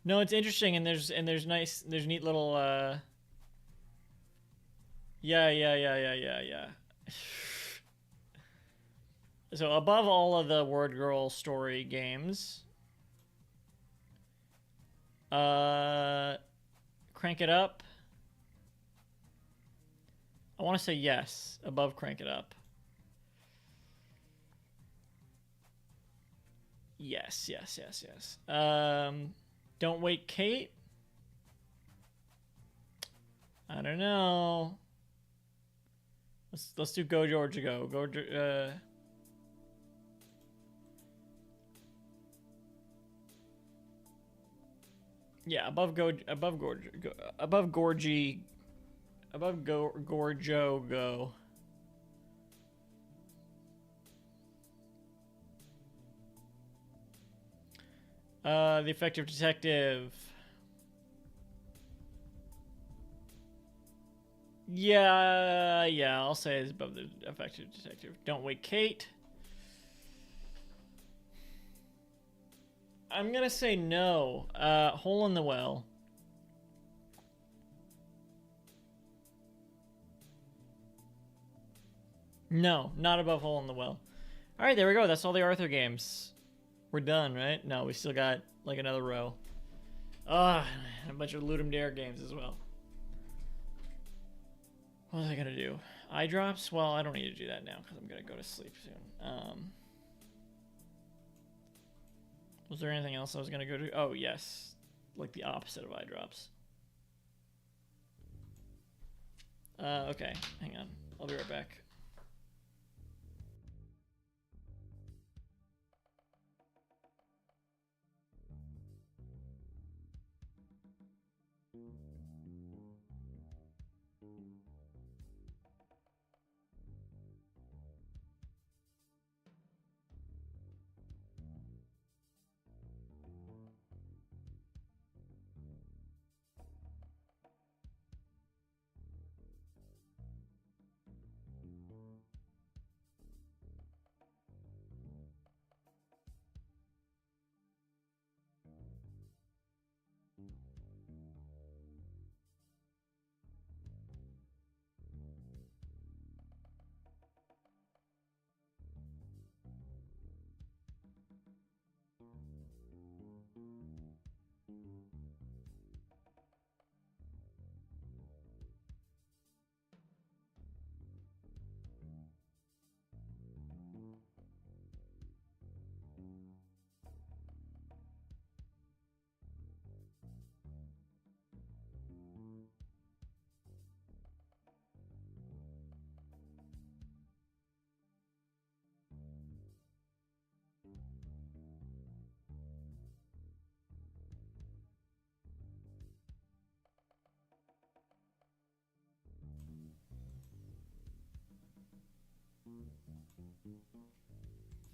No, it's interesting, and there's neat little yeah. So above all of the Word Girl story games, Crank It Up. I want to say yes, above Crank It Up. Yes. Don't Wake Kate. I don't know. Let's do Go Georgia Go. Yeah, above Gorgie, above Gorjo Go. The Effective Detective. Yeah, I'll say it's above the Effective Detective. Don't Wake Kate. I'm gonna say no. Hole in the Well. No, not above Hole in the Well. All right, there we go. That's all the Arthur games. We're done, right? No, we still got like another row. Ah, a bunch of Ludum Dare games as well. What was I gonna do? Eye drops? Well, I don't need to do that now because I'm gonna go to sleep soon. Was there anything else I was gonna go to? Oh yes, like the opposite of eye drops. Okay, hang on. I'll be right back.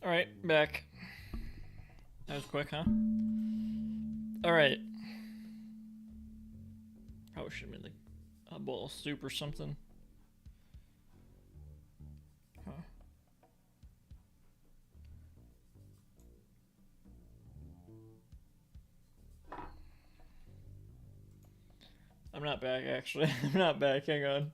All right, back. That was quick, huh? All right. Probably should have made like a bowl of soup or something. Huh. I'm not back, actually. I'm not back. Hang on.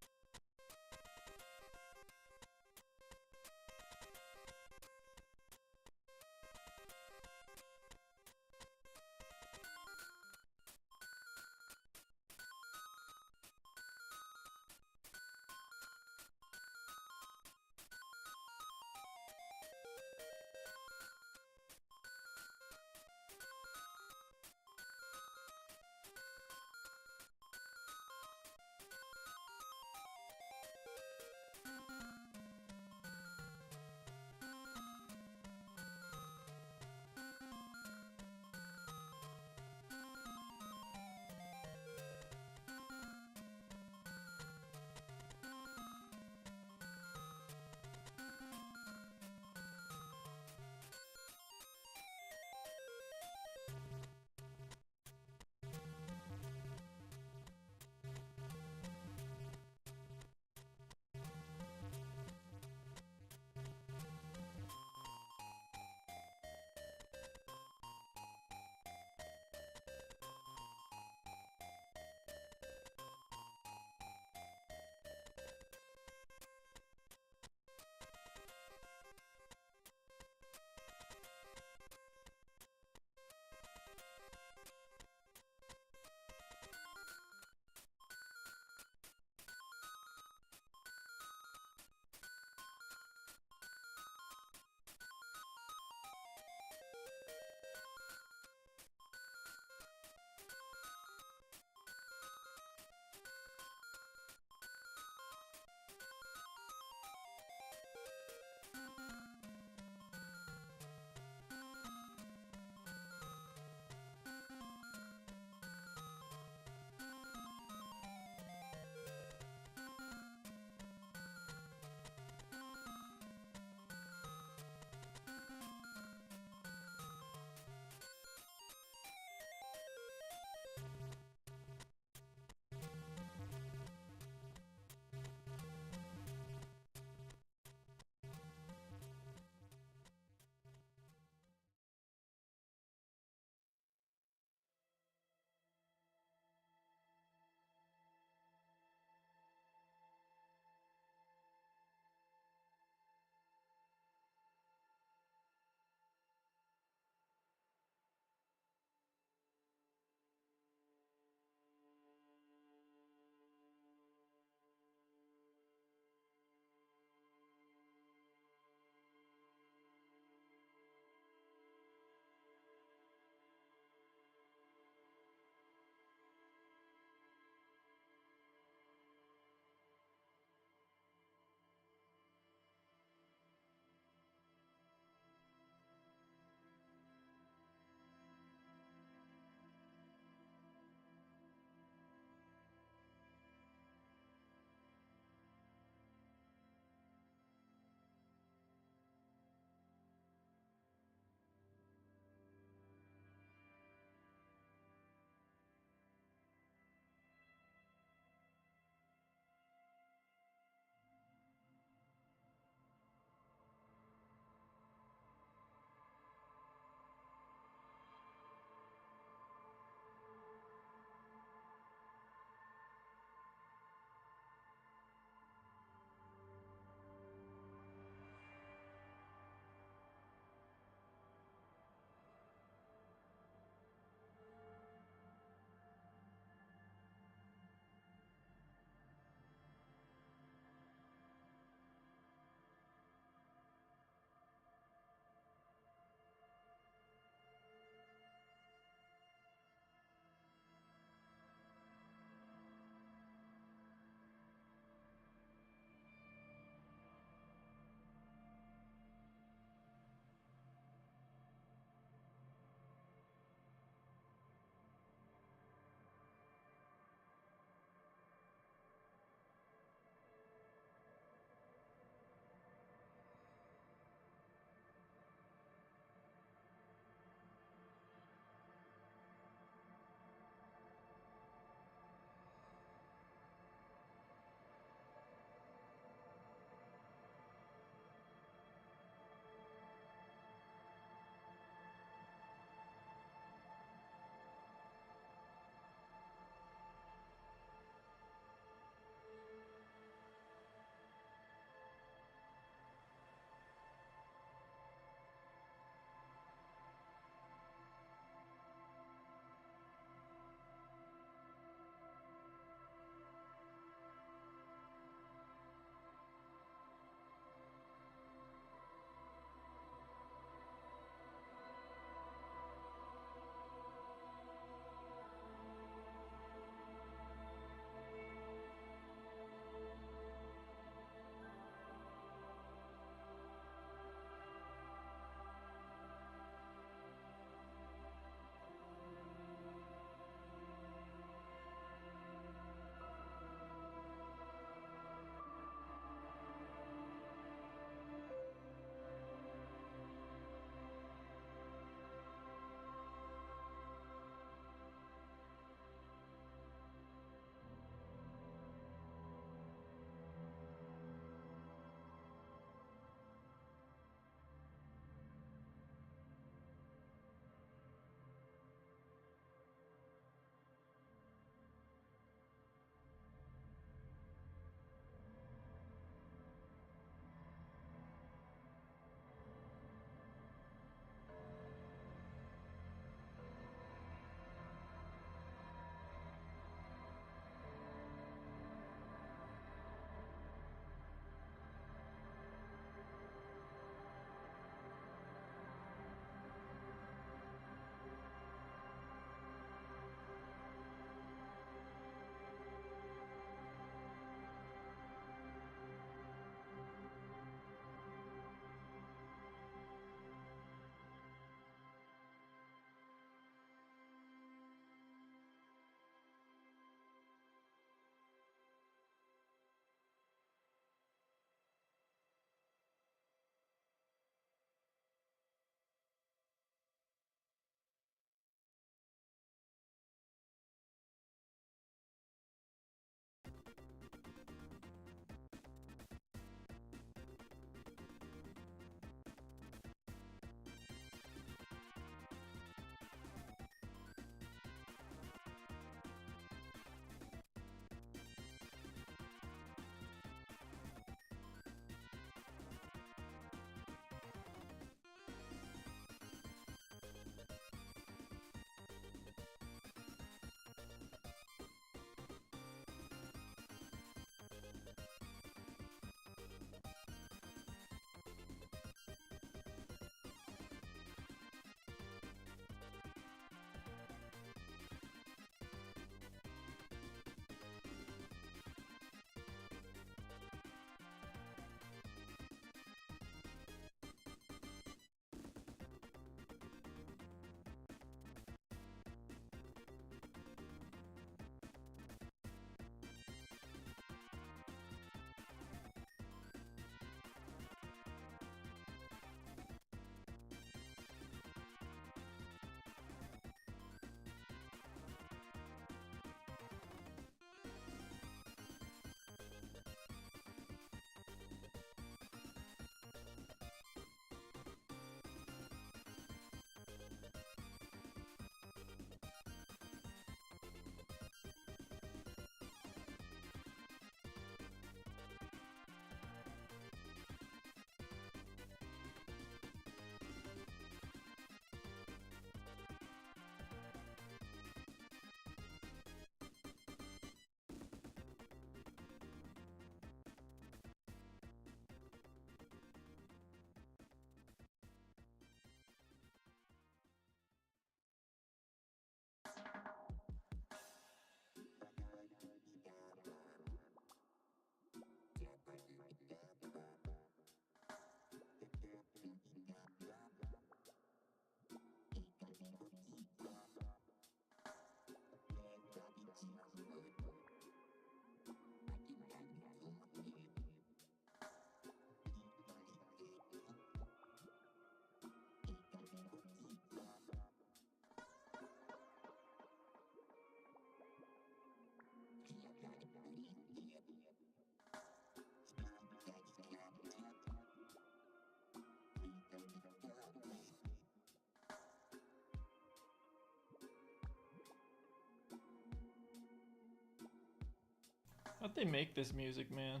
How'd they make this music, man?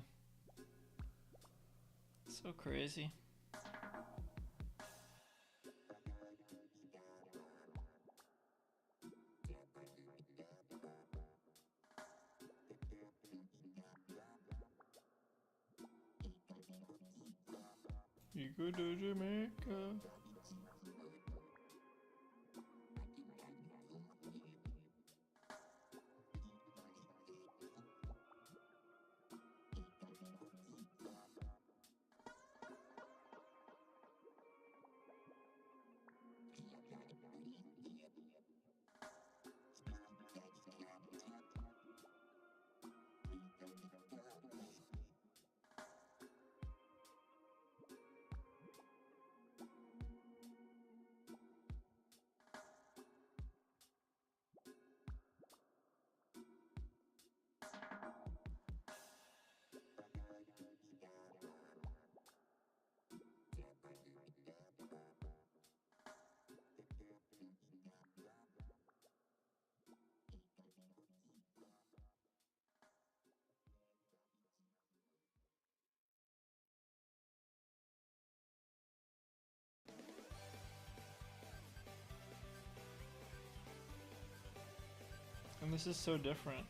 So crazy. You go to Jamaica. And this is so different.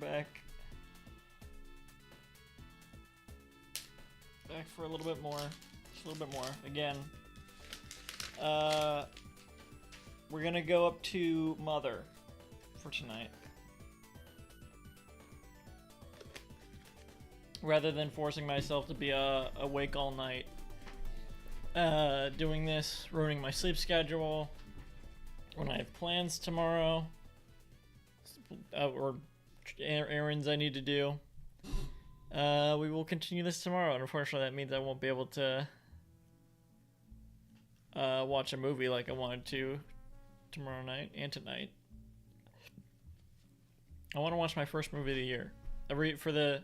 back for a little bit more. Just a little bit more. Again. We're gonna go up to Mother for tonight. Rather than forcing myself to be awake all night. Doing this, ruining my sleep schedule. When I have plans tomorrow. Or errands I need to do. We will continue this tomorrow, and unfortunately that means I won't be able to watch a movie like I wanted to tomorrow night and tonight. I want to watch my first movie of the year. For the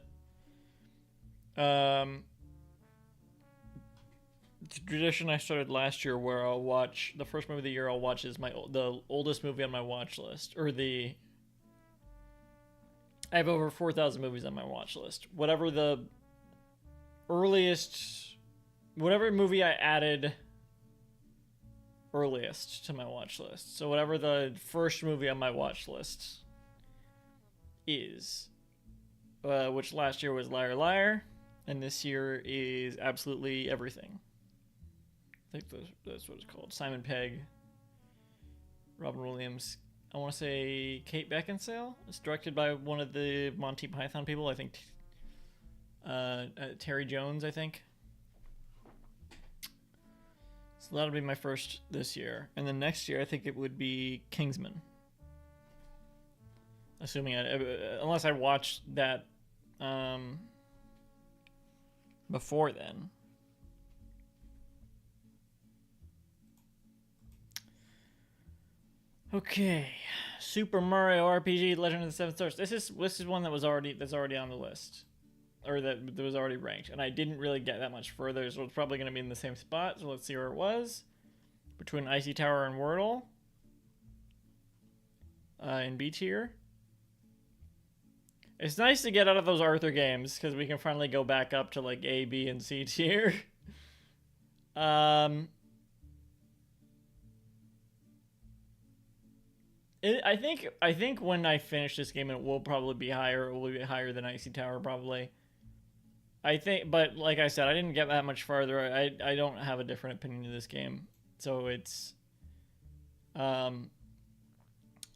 tradition I started last year, where I'll watch the first movie of the year. I'll watch is the oldest movie on my watch list, or I have over 4,000 movies on my watch list. Whatever the earliest, whatever movie I added earliest to my watch list. So whatever the first movie on my watch list is, which last year was Liar Liar, and this year is Absolutely Everything. I think that's what it's called. Simon Pegg, Robin Williams. I want to say Kate Beckinsale. It's directed by one of the Monty Python people. I think Terry Jones, I think. So that'll be my first this year. And then next year, I think it would be Kingsman. Assuming unless I watch that before then. Okay, Super Mario RPG: Legend of the Seven Stars. This is one that's already on the list, or that was already ranked, and I didn't really get that much further, so it's probably going to be in the same spot. So let's see where it was, between Icy Tower and Wordle, in B tier. It's nice to get out of those Arthur games because we can finally go back up to like A, B, and C tier. I think when I finish this game, it will probably be higher. It will be higher than Icy Tower, probably. I think, but like I said, I didn't get that much farther. I don't have a different opinion of this game, so it's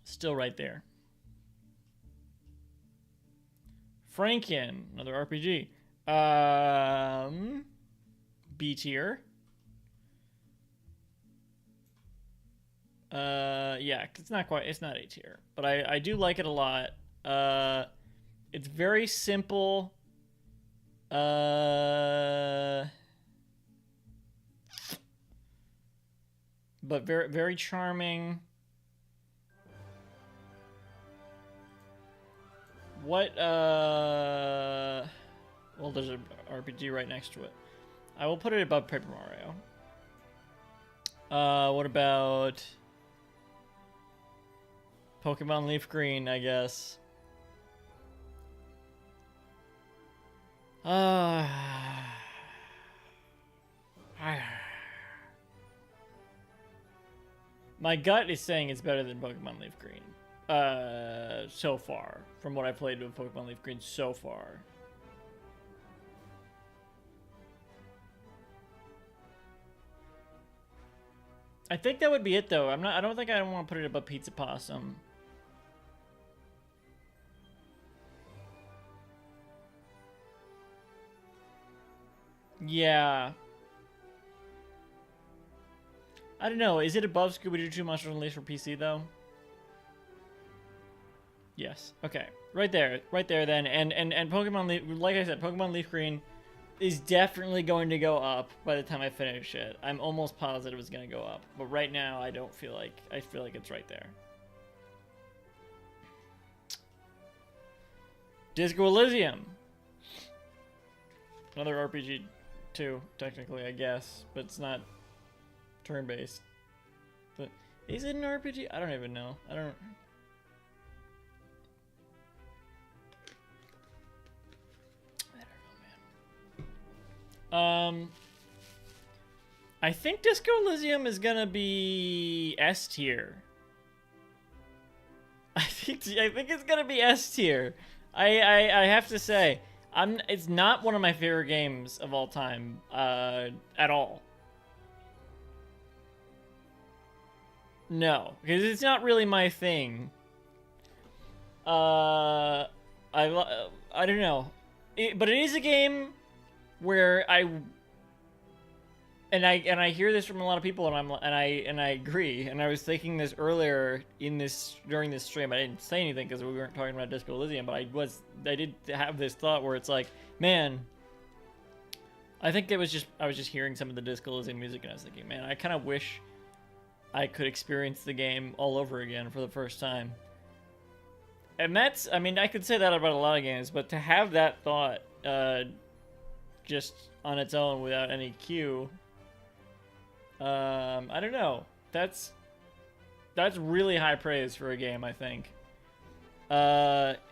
still right there. Franken, another RPG. B tier. Yeah, it's not A tier, but I do like it a lot. It's very simple. But very, very charming. Well, there's an RPG right next to it. I will put it above Paper Mario. What about Pokemon Leaf Green, I guess. My gut is saying it's better than Pokemon Leaf Green. So far. From what I played with Pokemon Leaf Green so far. I think that would be it though. I don't think I want to put it above Pizza Possum. Yeah. I don't know. Is it above Scooby-Doo 2 Monsters Unleashed for PC though? Yes. Okay. Right there then. And Pokemon Leaf, like I said, Pokemon Leaf Green is definitely going to go up by the time I finish it. I'm almost positive it's going to go up. But right now, I feel like it's right there. Disco Elysium. Another RPG too, technically, I guess. But it's not turn-based. But is it an RPG? I don't even know. I don't know, man. I think Disco Elysium is gonna be S tier. I think it's gonna be S tier. I have to say, it's not one of my favorite games of all time, at all. No, because it's not really my thing. I don't know, but it is a game where I hear this from a lot of people, and I agree. And I was thinking this earlier during this stream. I didn't say anything because we weren't talking about Disco Elysium, but I did have this thought where it's like, man, I think I was just hearing some of the Disco Elysium music, and I was thinking, man, I kind of wish I could experience the game all over again for the first time. And that's, I mean, I could say that about a lot of games, but to have that thought just on its own without any cue, I don't know. That's really high praise for a game, I think.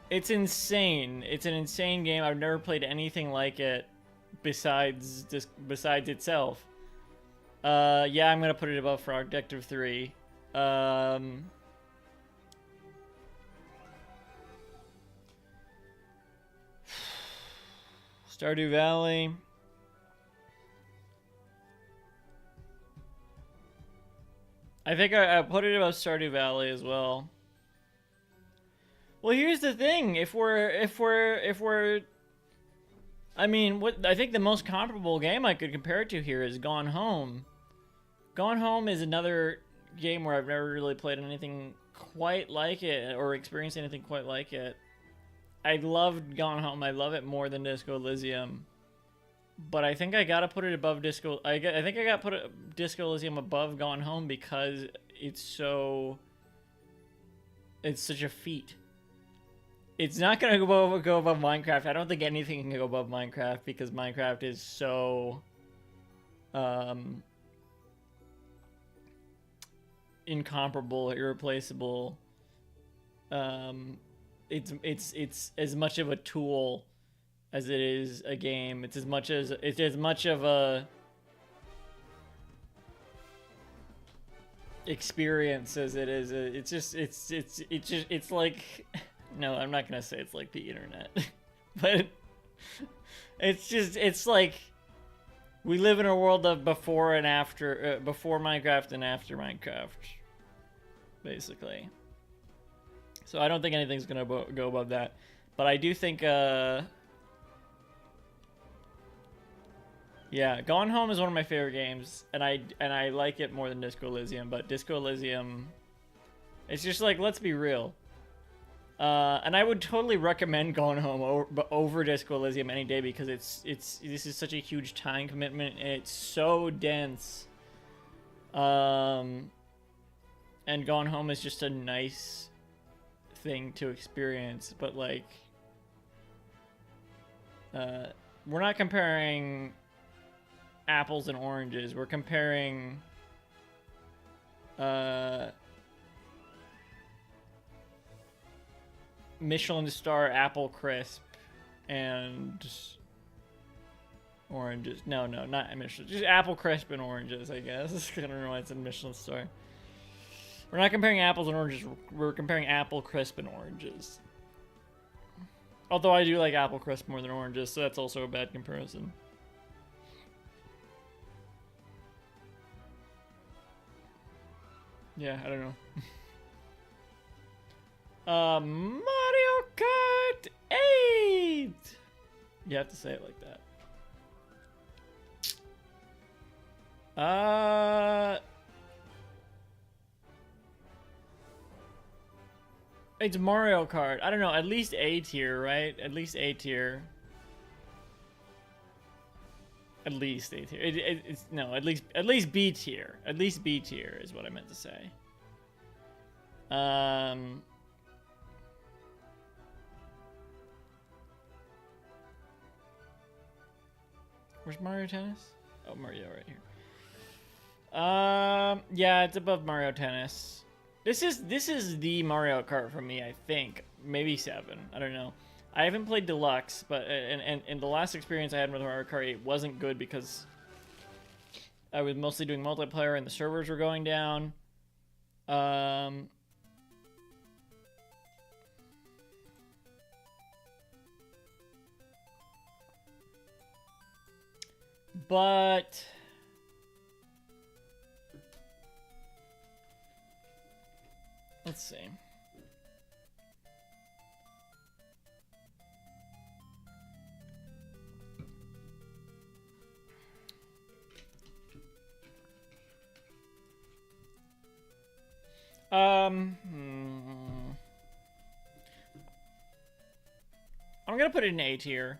It's insane. It's an insane game. I've never played anything like it besides itself. Yeah, I'm gonna put it above Frog Detective 3. Stardew Valley. I think I put it above Stardew Valley as well. Well, here's the thing. If we're I mean, what I think the most comparable game I could compare it to here is Gone Home. Gone Home is another game where I've never really played anything quite like it or experienced anything quite like it. I loved Gone Home. I love it more than Disco Elysium. But I think I gotta put it above Disco. I think I gotta put Disco Elysium above Gone Home because it's such a feat. It's not gonna go above Minecraft. I don't think anything can go above Minecraft because Minecraft is so incomparable, irreplaceable. It's as much of a tool as it is a game. It's as much of a experience as it is. It's like, no, I'm not gonna say it's like the internet, but it's like we live in a world of before and after, before Minecraft and after Minecraft, basically. So I don't think anything's gonna go above that, but I do think, yeah, Gone Home is one of my favorite games, and I like it more than Disco Elysium. But Disco Elysium, it's just like, let's be real. And I would totally recommend Gone Home over Disco Elysium any day because this is such a huge time commitment and it's so dense. And Gone Home is just a nice thing to experience, but like, we're not comparing apples and oranges. We're comparing Michelin star apple crisp and oranges. No, not Michelin. Just apple crisp and oranges, I guess. I don't know why it's in Michelin star. We're not comparing apples and oranges. We're comparing apple crisp and oranges. Although I do like apple crisp more than oranges, so that's also a bad comparison. Yeah, I don't know. Mario Kart 8! You have to say it like that. It's Mario Kart. I don't know, at least A tier, right? At least A tier. At least A tier. It's no, at least B tier. At least B tier is what I meant to say. Where's Mario Tennis? Oh, Mario right here. Yeah, it's above Mario Tennis. This is the Mario Kart for me, I think. Maybe 7. I don't know. I haven't played Deluxe, but and the last experience I had with Mario Kart 8 wasn't good because I was mostly doing multiplayer and the servers were going down. But let's see. I'm gonna put it in A tier.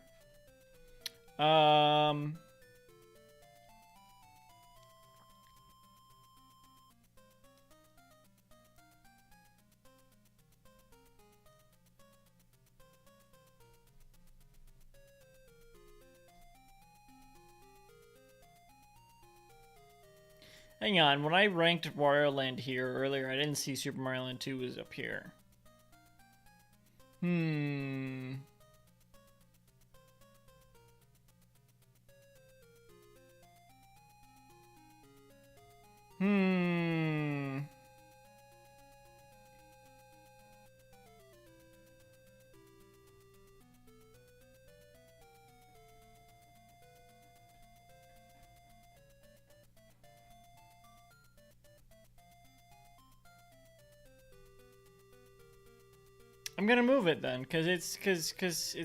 Hang on, when I ranked Wario Land here earlier, I didn't see Super Mario Land 2 was up here. Hmm. I'm gonna move it then, cause it's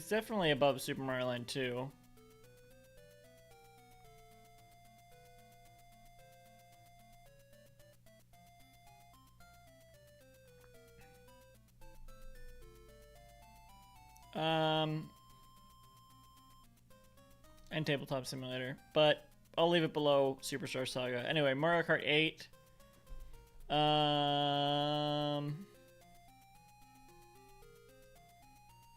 definitely above Super Mario Land 2. And Tabletop Simulator, but I'll leave it below Superstar Saga. Anyway, Mario Kart 8.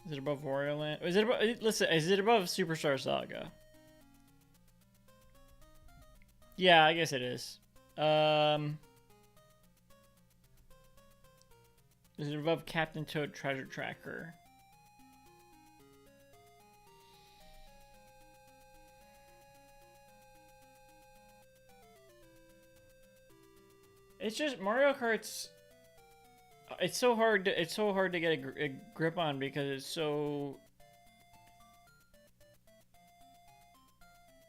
Is it above Wario Land? Is it above, listen, is it above Superstar Saga? Yeah, I guess it is. Is it above Captain Toad Treasure Tracker? It's just Mario Kart's. It's so hard to get a grip on because it's so.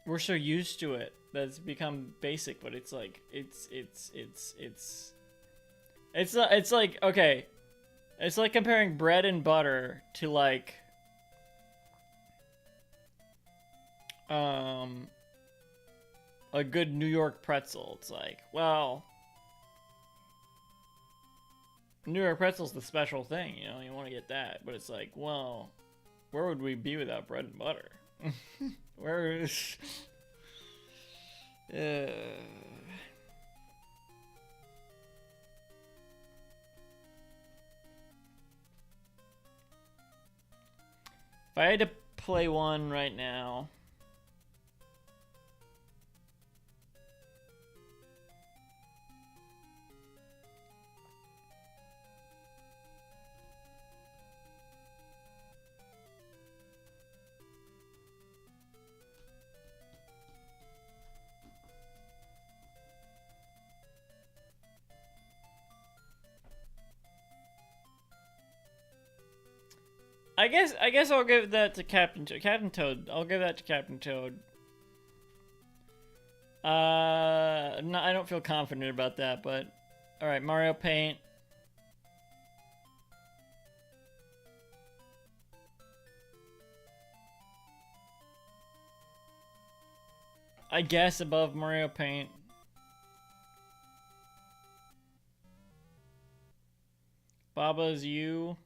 We're so used to it that it's become basic, but it's like it's like okay, it's like comparing bread and butter to like a good New York pretzel. It's like, well, New York pretzel's the special thing, you know, you want to get that, but it's like, well, where would we be without bread and butter? Where is... If I had to play one right now... I guess I'll give that to Captain Toad. I'll give that to Captain Toad. No, I don't feel confident about that, but all right, Mario Paint. I guess above Mario Paint. Baba's You.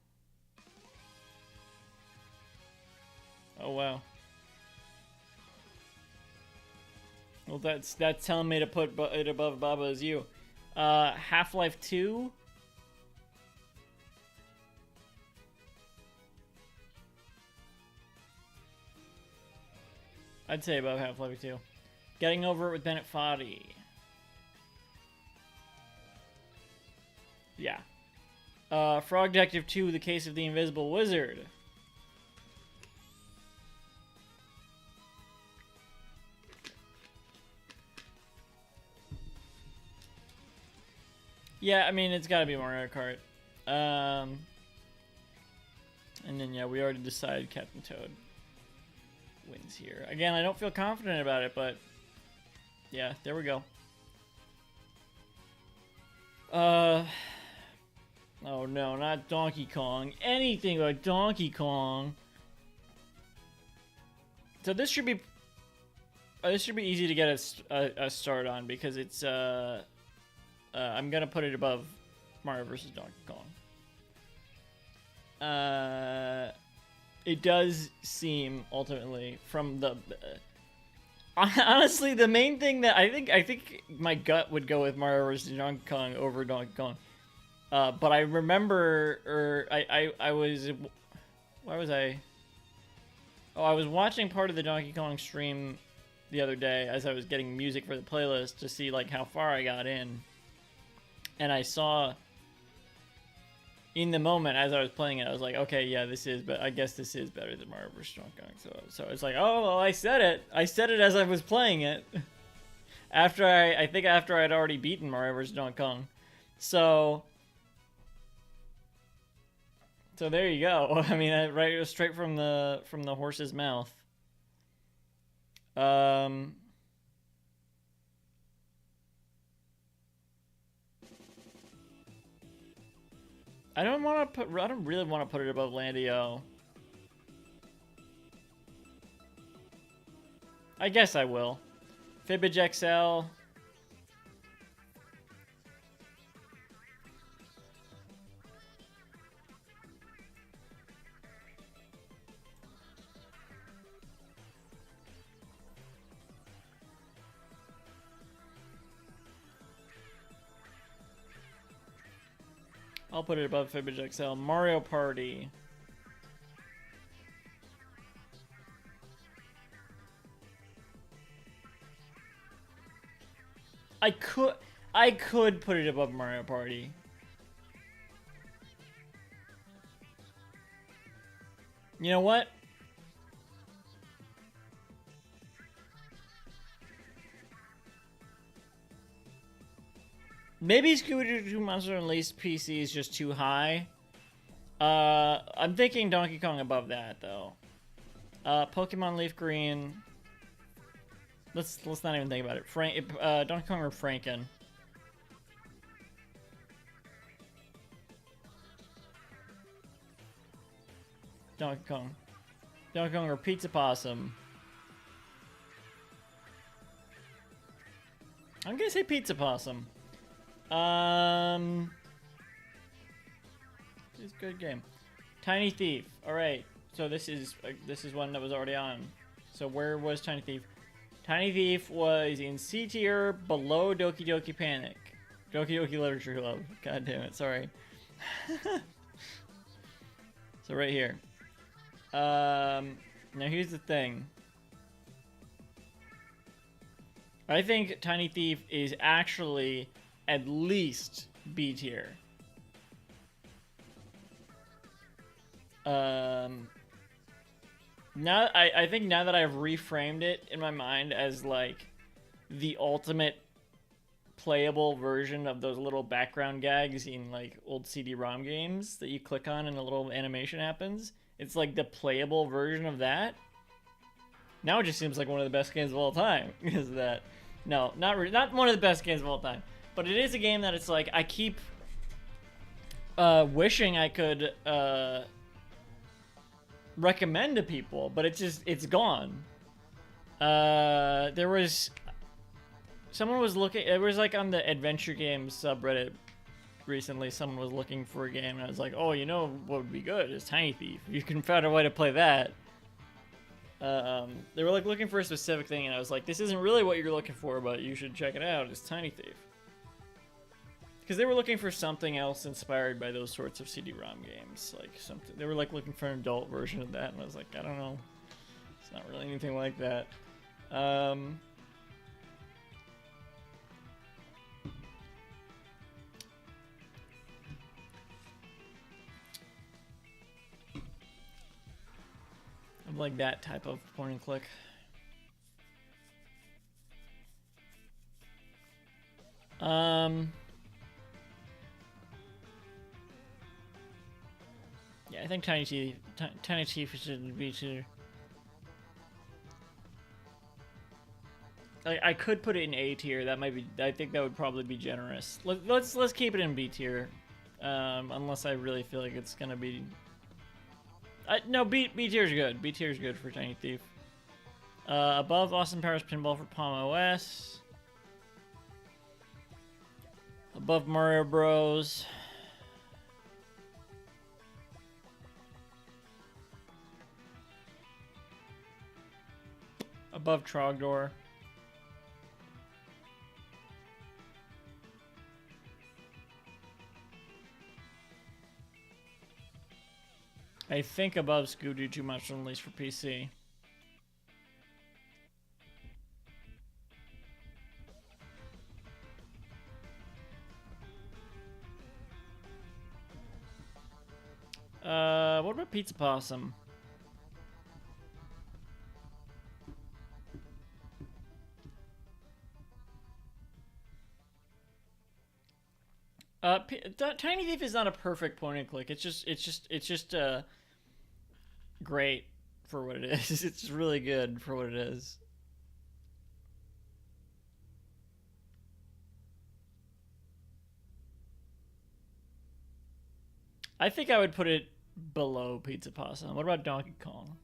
Oh wow. Well, that's telling me to put it above Baba Is You. Half-Life 2. I'd say above Half-Life 2. Getting Over It with Bennett Foddy. Yeah. Frog Detective 2, The Case of the Invisible Wizard. Yeah, I mean, it's gotta be Mario Kart. And then, yeah, we already decided Captain Toad wins here. Again, I don't feel confident about it, but Yeah, there we go. Oh no, not Donkey Kong. Anything but Donkey Kong. So this should be easy to get a start on because it's I'm gonna put it above Mario vs. Donkey Kong. It does seem ultimately from the honestly the main thing that I think my gut would go with Mario vs. Donkey Kong over Donkey Kong. But I remember, I was, where was I? Oh, I was watching part of the Donkey Kong stream the other day as I was getting music for the playlist to see like how far I got in, and I saw in the moment as I was playing it, I was like, okay, yeah, but I guess this is better than Mario vs. Donkey Kong. So it's like, oh, well, I said it as I was playing it. After I think after I'd already beaten Mario vs. Donkey Kong, so there you go. I mean, right, straight from the horse's mouth. I don't really want to put it above Landio. I guess I will. Fibbage XL. I'll put it above Fibbage XL. Mario Party. I could put it above Mario Party. You know what? Maybe Scooby-Doo Monster Unleashed PC is just too high. I'm thinking Donkey Kong above that though. Pokemon Leaf Green. Let's not even think about it. Donkey Kong or Franken. Donkey Kong. Donkey Kong or Pizza Possum. I'm gonna say Pizza Possum. It's a good game. Tiny Thief. All right. So this is one that was already on. So where was Tiny Thief? Tiny Thief was in C tier, below Doki Doki Panic. Doki Doki Literature Club. God damn it. Sorry. So right here. Now here's the thing. I think Tiny Thief is actually at least B tier. Now I think now that I've reframed it in my mind as like the ultimate playable version of those little background gags in like old CD-ROM games that you click on and a little animation happens. It's like the playable version of that. Now it just seems like one of the best games of all time because of that. No, not one of the best games of all time. But it is a game that it's like I keep wishing I could recommend to people, but it's gone. There was someone was looking. It was like on the adventure games subreddit recently. Someone was looking for a game, and I was like, "Oh, you know what would be good is Tiny Thief. You can find a way to play that." They were like looking for a specific thing, and I was like, "This isn't really what you're looking for, but you should check it out. It's Tiny Thief." Because they were looking for something else inspired by those sorts of CD-ROM games, like something. They were like looking for an adult version of that, and I was like, I don't know. It's not really anything like that. I'm like that type of point and click. Yeah, I think Tiny Thief should be too. I could put it in A tier. That might be. I think that would probably be generous. Let's keep it in B tier, unless I really feel like it's gonna be. No, B tier is good. B tier is good for Tiny Thief. Above Austin Powers Pinball for Palm OS. Above Mario Bros. Above Trogdor. I think above Scooby Too Much Release for PC. What about Pizza Possum? Tiny Thief is not a perfect point and click. It's just great for what it is. It's really good for what it is. I think I would put it below Pizza Possum. What about Donkey Kong?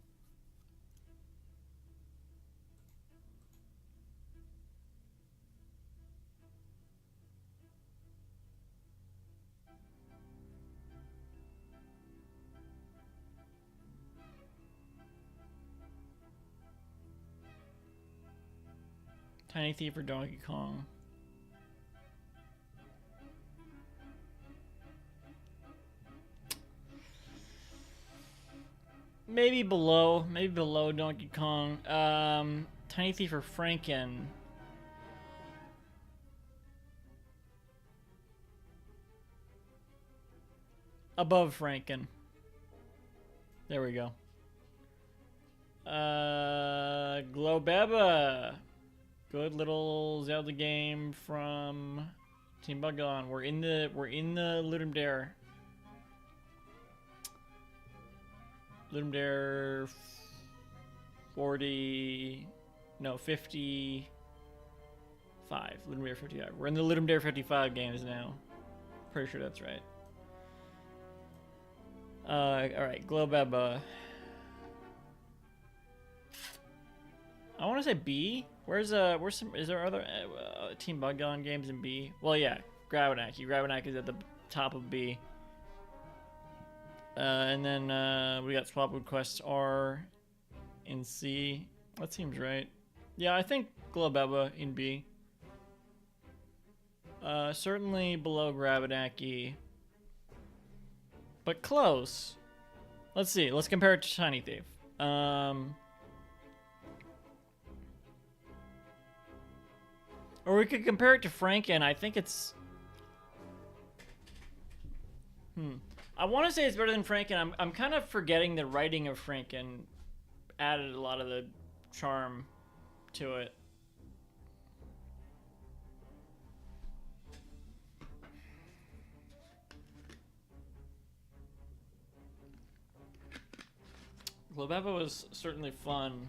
Tiny Thief or Donkey Kong? Maybe below Donkey Kong. Tiny Thief or Franken? Above Franken. There we go. Globeba. Good little Zelda game from Team Bugon. We're in the Ludum Dare. Ludum Dare 40, no 55. Ludum Dare 55. We're in the Ludum Dare 55 games now. Pretty sure that's right. All right, Globeba. I want to say B. Where's some? Is there other Team Bugon games in B? Well, yeah, Grabanaki. Grabanaki is at the top of B. And then we got Swapwood Quest R in C. That seems right. Yeah, I think Globeba in B. Certainly below Grabanaki. But close. Let's see. Let's compare it to Tiny Thief. Or we could compare it to Franken. I think it's... I want to say it's better than Franken. I'm kind of forgetting the writing of Franken added a lot of the charm to it. Globeba was certainly fun.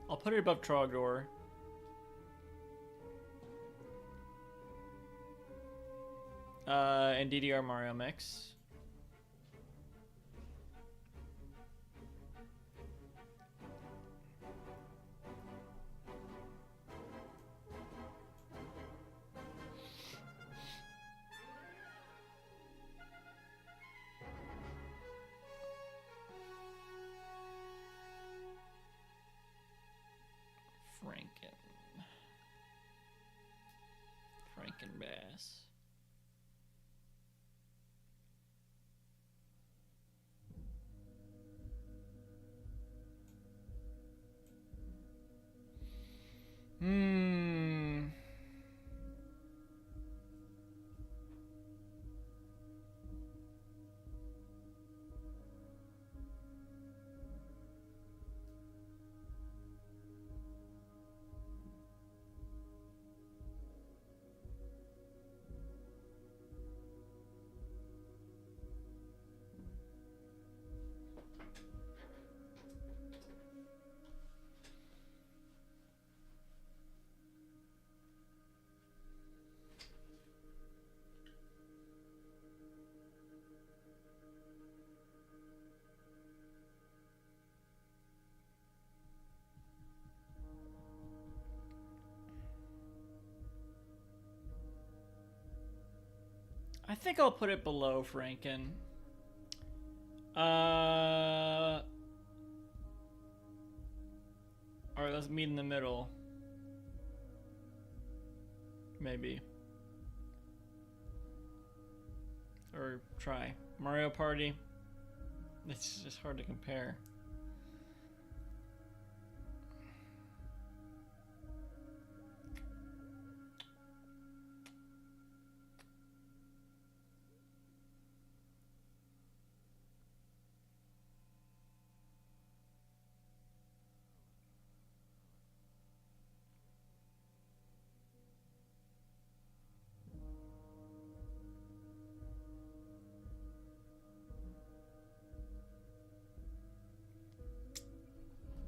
I'll put it above Trogdor. And DDR Mario Mix. Franken Bass. I think I'll put it below Franken. Alright, let's meet in the middle. Maybe. Or try. Mario Party. It's just hard to compare.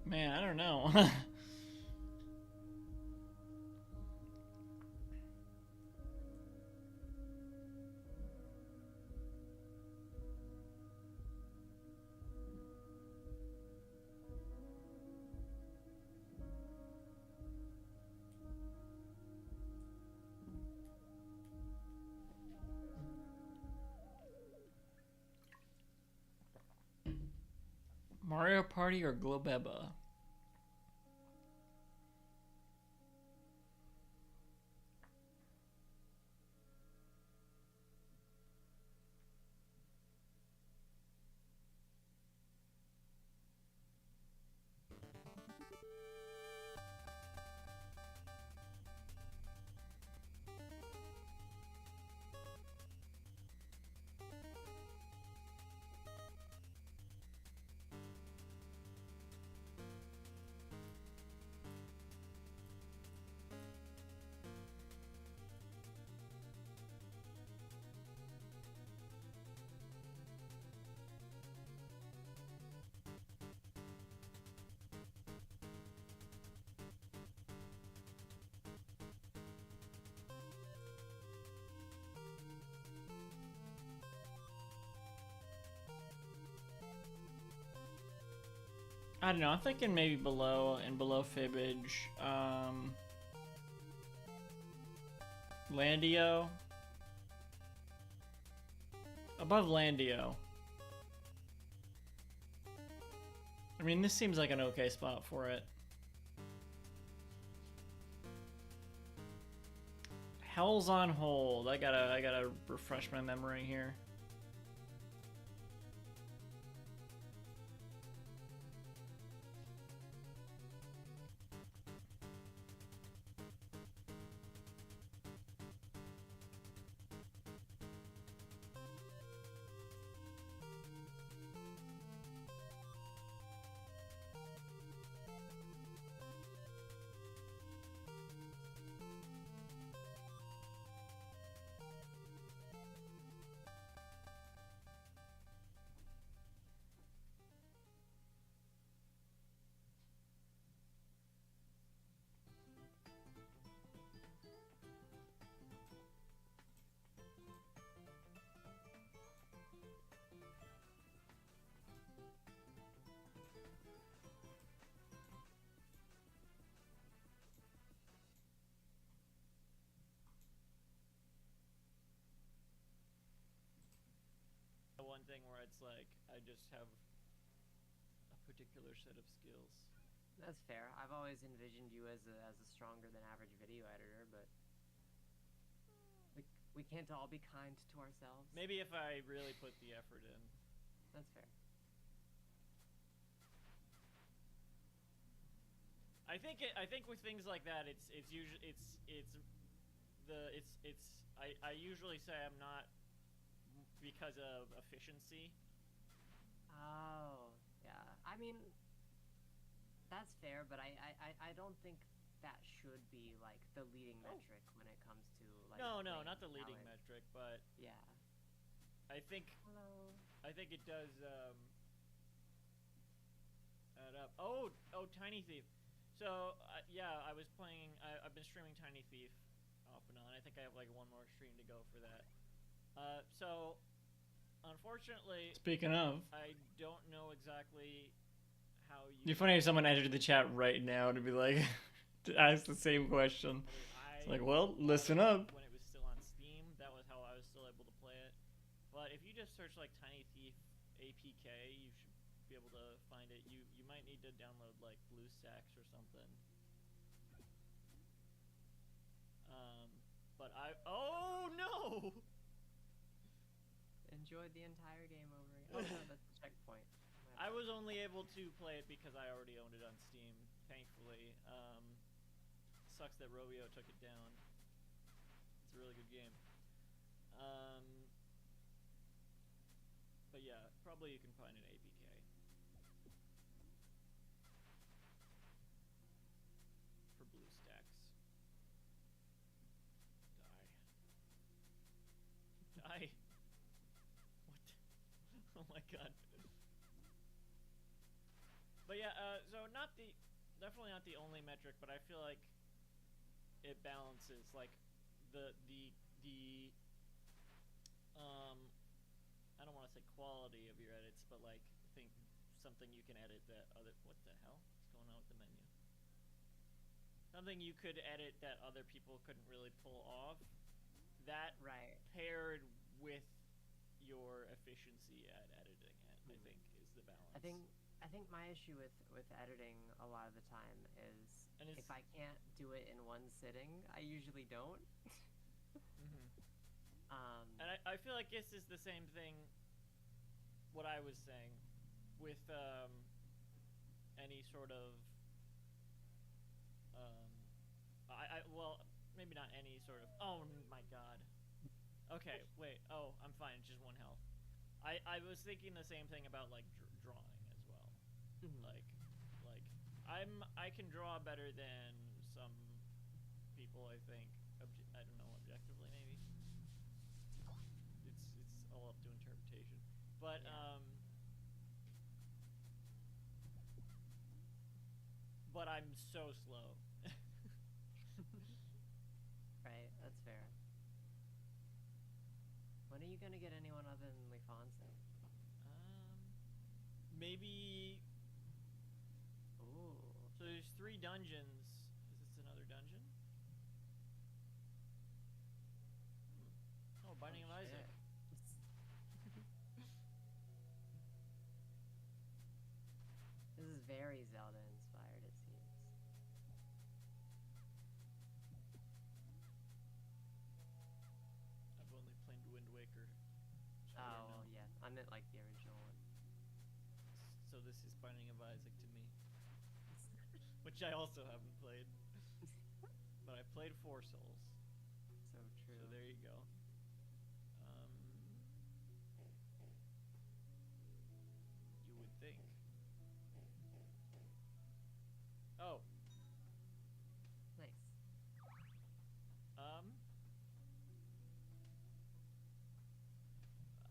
Man, I don't know. Mario Party or Globeba? I don't know. I'm thinking maybe below and below Fibbage. Landio. Above Landio. I mean, this seems like an okay spot for it. Hell's on hold. I gotta refresh my memory here. One thing where it's like I just have a particular set of skills. That's fair. I've always envisioned you as a stronger than average video editor, but we can't all be kind to ourselves. Maybe if I really put the effort in. That's fair. I think with things like that, it's usually I usually say I'm not because of efficiency. Oh, yeah. I mean, that's fair, but I don't think that should be like the leading metric when it comes to like. No, not the leading metric, but yeah. I think. Hello. I think it does add up. Oh, Tiny Thief. So yeah, I was playing. I've been streaming Tiny Thief off and on. I think I have like one more stream to go for that. So, unfortunately, Speaking of, I don't know exactly how you. it'd be funny if someone entered the chat right now to be like, to ask the same question. It's like, well, listen up. When it was still on Steam, that was how I was still able to play search like Tiny Thief APK, you should be able to find it. You might need to download like BlueStacks or something. But oh no! Enjoyed the entire game over again. Oh no, that's a checkpoint. I was only able to play it because I already owned it on Steam, thankfully. Sucks that Rovio took it down. It's a really good game. But yeah, probably you can find an APK. For BlueStacks. Die. What? Oh my god. But yeah, so definitely not the only metric, but I feel like it balances like the I don't want to say quality of your edits, but like I think something you can edit that other what the hell is going on with the menu? Something you could edit that other people couldn't really pull off. That paired with your efficiency at editing it, I think is the balance. I think my issue with editing a lot of the time is if I can't do it in one sitting, I usually don't. And I feel like this is the same thing. What I was saying with any sort of well, maybe not any sort of. Oh my god. Okay, wait. Oh, I'm fine. It's just 1 health. I was thinking the same thing about like drawing as well. Like I can draw better than some people. I think. I don't know, objectively maybe. It's all up to interpretation. But but I'm so slow. Right, that's fair. When are you gonna get anyone other than Lefonse? Maybe. Ooh. So there's 3 dungeons. Is this another dungeon? Oh, Binding of Isaac. This is very Zelda inspired, it seems. I've only played Wind Waker. Oh, well, yeah. I meant like the original one. So this is Binding of Isaac to me. Which I also haven't played. But I played 4 Souls. So true. So there you go. You would think. Oh. Nice.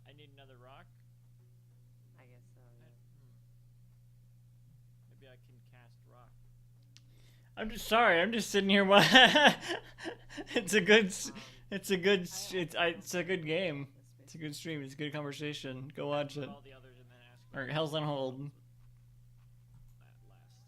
I need another rock. I guess so, yeah. Maybe I can cast rock. I'm just sorry. I'm just sitting here. It's a good game. It's a good stream. It's a good conversation. Go watch it. All the others and then ask. Or Hell's on Hold. That last.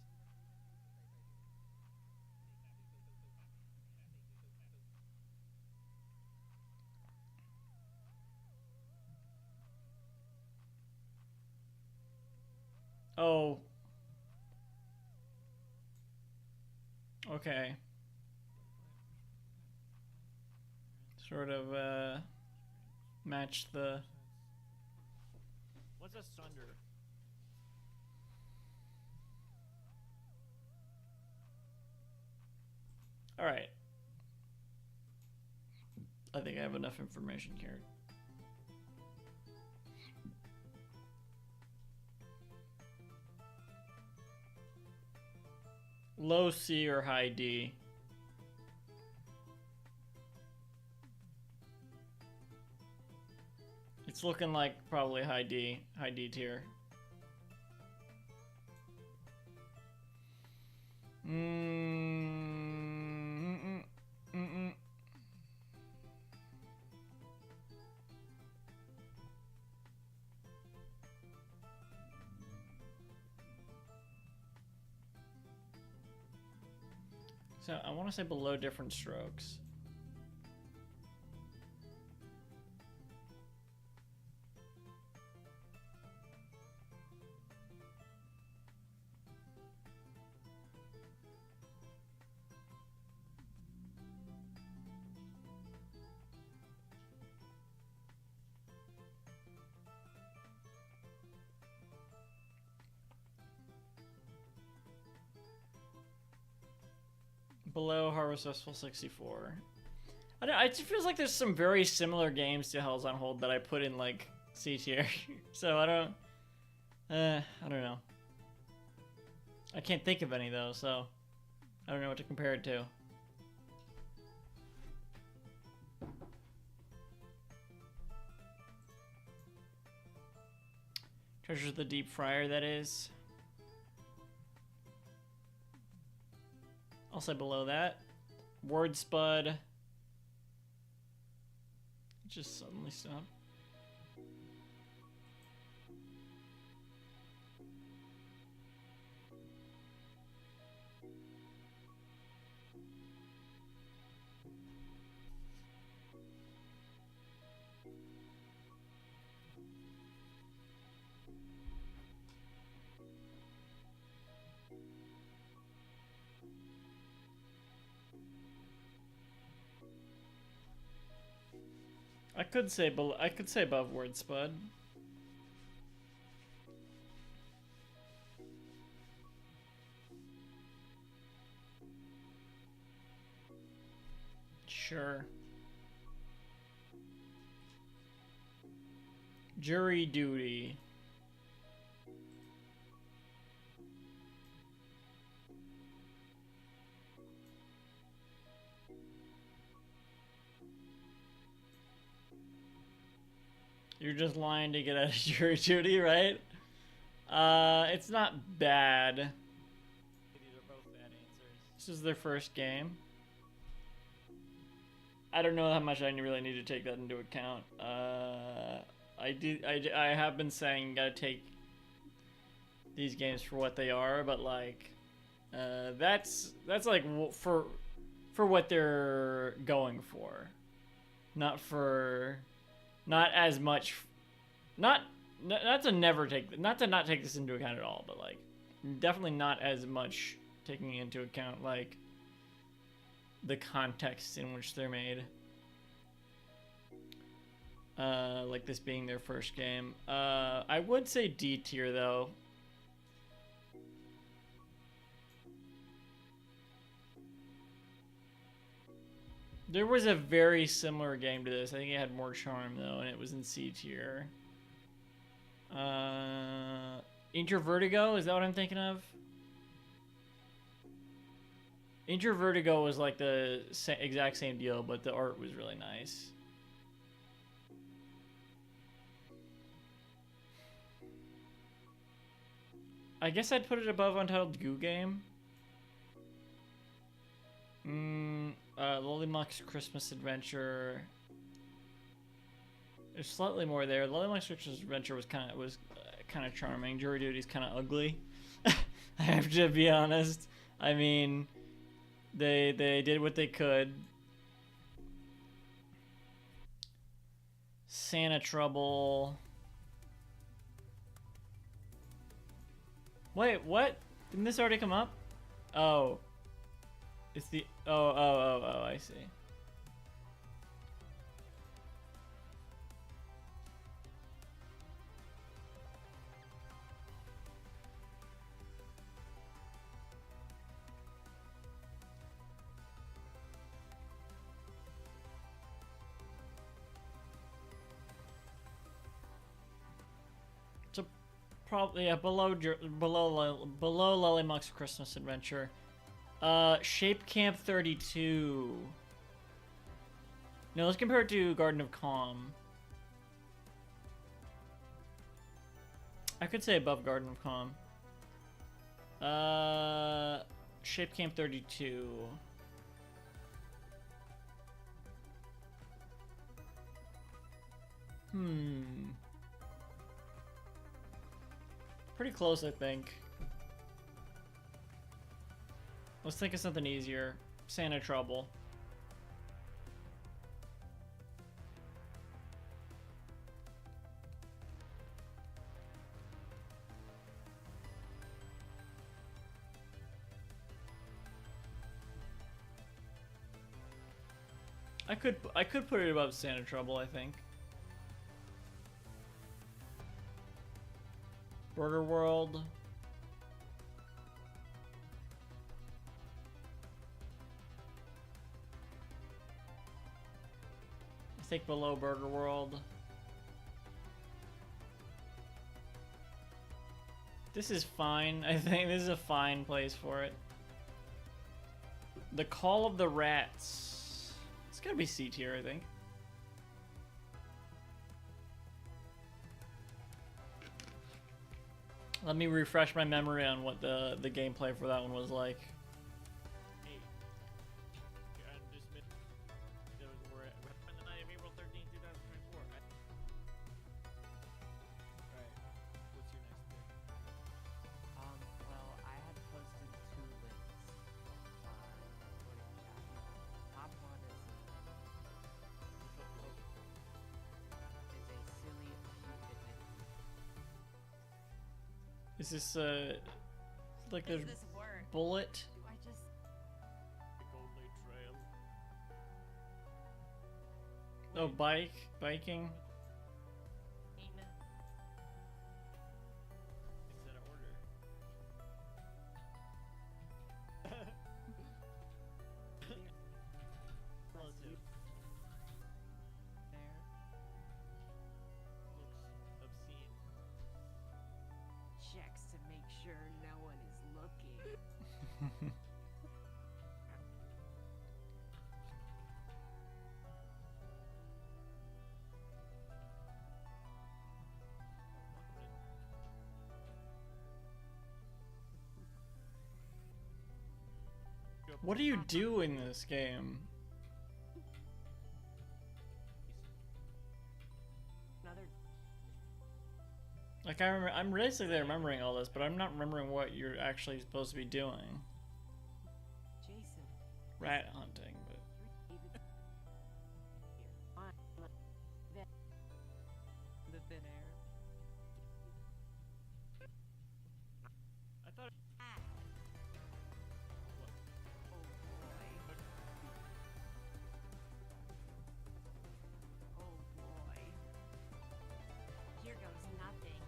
Oh. Okay. Sort of match the. What's a sunder? All right. I think I have enough information here. Low C or high D? It's looking like probably high D tier. So I want to say below different strokes. Below Harvest Festival 64. I don't. It just feels like there's some very similar games to Hell's on Hold that I put in like C tier. So I don't. I don't know. I can't think of any though, so I don't know what to compare it to. Treasures of the Deep Fryer, that is. I'll say below that. Word Spud. Just suddenly stopped. I could say below. I could say above Word Spud. Sure. Jury Duty. You're just lying to get out of jury duty, right? It's not bad. These are both bad answers. This is their first game. I don't know how much I really need to take that into account. I have been saying you gotta take these games for what they are, but like, that's like for what they're going for, not as much, not to not take this into account at all, but like definitely not as much taking into account like the context in which they're made. Like this being their first game. I would say D tier though. There was a very similar game to this. I think it had more charm though, and it was in C tier. Introvertigo, is that what I'm thinking of? Introvertigo was like the exact same deal, but the art was really nice. I guess I'd put it above Untitled Goo Game. Lollymuck's Christmas Adventure. There's slightly more there. Lollymuck's Christmas Adventure was kind of charming. Jury Duty's kind of ugly. I have to be honest. I mean, they did what they could. Santa Trouble. Wait, what? Didn't this already come up? Oh. It's the... Oh, I see. So, probably, yeah, below Lollymuck's Christmas Adventure. Shape Camp 32. No, let's compare it to Garden of Calm. I could say above Garden of Calm. Shape Camp 32. Pretty close, I think. Let's think of something easier. Santa Trouble. I could put it above Santa Trouble, I think. Burger World. Think below Burger World. This is fine. I think this is a fine place for it. The Call of the Rats. It's gotta be C tier, I think. Let me refresh my memory on what the gameplay for that one was like. Well, I had posted 2 links. According to chat. Top one is a silly cute Is this like Does there's this work? bullet? Do I just Oh, biking. checks to make sure no one is looking? What do you do in this game? Another Like I'm basically remembering all this, but I'm not remembering what you're actually supposed to be doing. Jason. Rat hunting, but The thin air. I thought. Oh boy. Here goes nothing.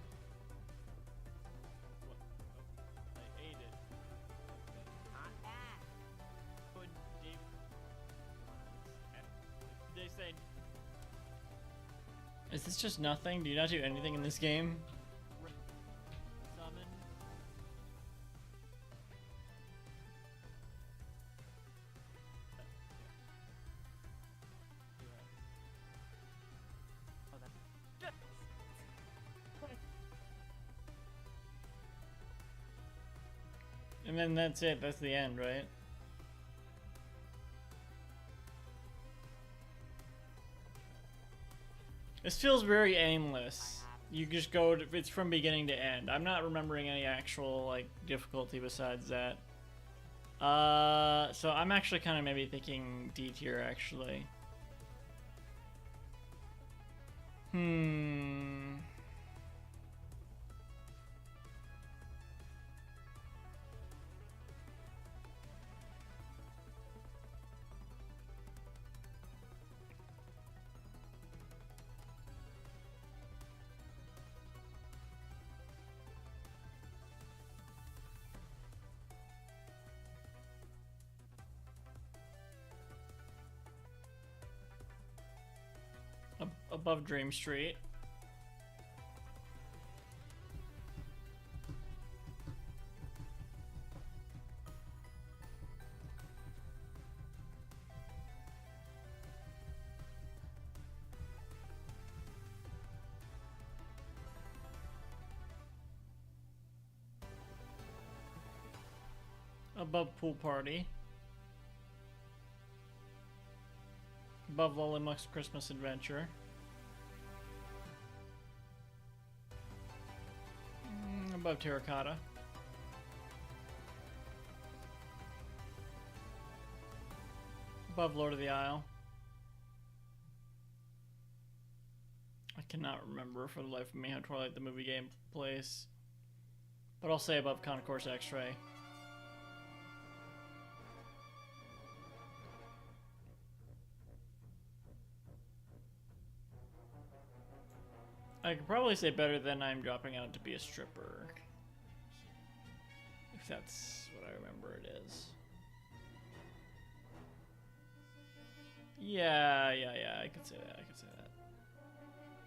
I ate it. Not bad. They say. Is this just nothing? Do you not do anything in this game? Summon. And then that's it. That's the end, right? This feels very aimless. You just go to, it's from beginning to end. I'm not remembering any actual like difficulty besides that. So I'm actually kind of maybe thinking D tier actually. Above Dream Street. Above Pool Party. Above Lollymuck's Christmas Adventure. Above Terracotta. Above Lord of the Isle. I cannot remember for the life of me how Twilight the movie game plays. But I'll say above Concourse X-Ray. I could probably say better than I'm dropping out to be a stripper. If that's what I remember it is. Yeah. I could say that.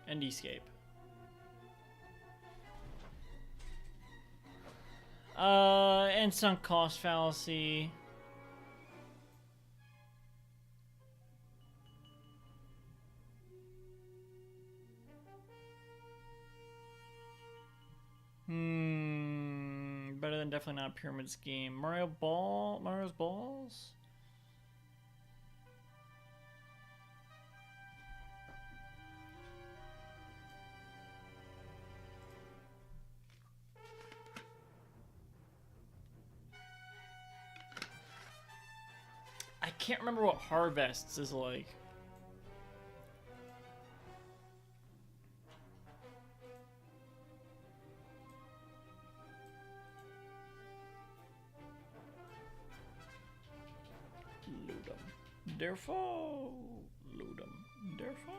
And escape. And sunk cost fallacy. Better than definitely not a pyramid scheme. Mario's balls? I can't remember what Harvests is like. Ludum. Therefore. Ludum. Therefore.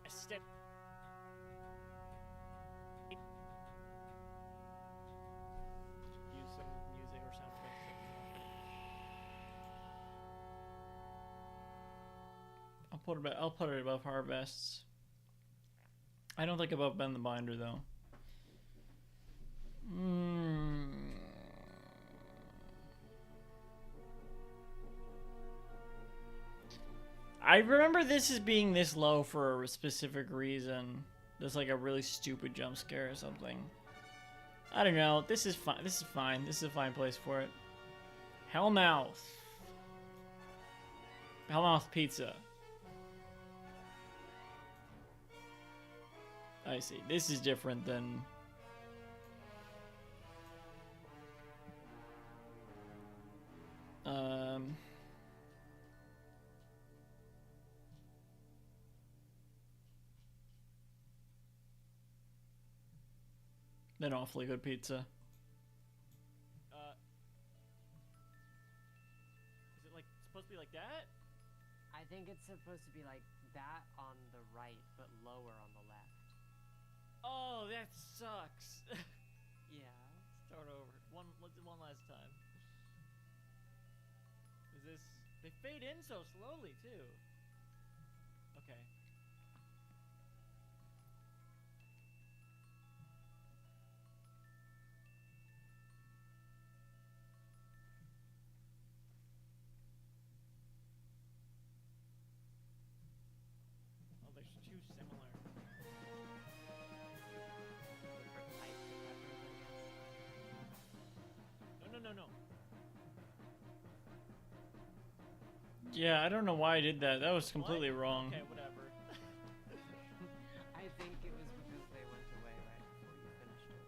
Step. Use some music or sound effects. I'll put it above Harvests. I don't think above Bend the Binder though. I remember this as being this low for a specific reason. There's like a really stupid jump scare or something. I don't know. This is fine. This is fine. This is a fine place for it. Hellmouth. Hellmouth pizza. I see. This is different than... Then Awfully Good Pizza. Is it like supposed to be like that? I think it's supposed to be like that on the right, but lower on the left. Oh, that sucks. Yeah. Start over. Let's do one last time. Is this... They fade in so slowly, too. Okay. Oh, they're too similar. No. Yeah, I don't know why I did that. That was completely wrong. Okay, whatever. I think it was because they went away right before you finished it.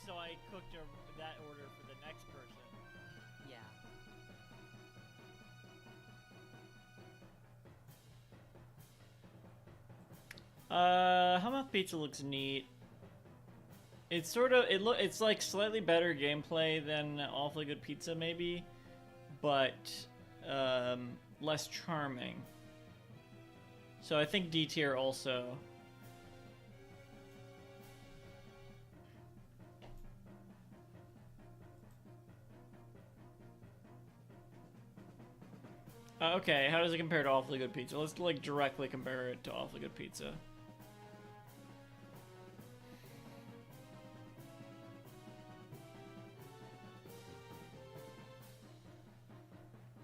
So I cooked that order for the next person. Yeah. Hellmouth Pizza looks neat. It's sort of it's like slightly better gameplay than Awfully Good Pizza maybe, but less charming. So I think D tier also. Okay, how does it compare to Awfully Good Pizza? Let's like directly compare it to Awfully Good Pizza.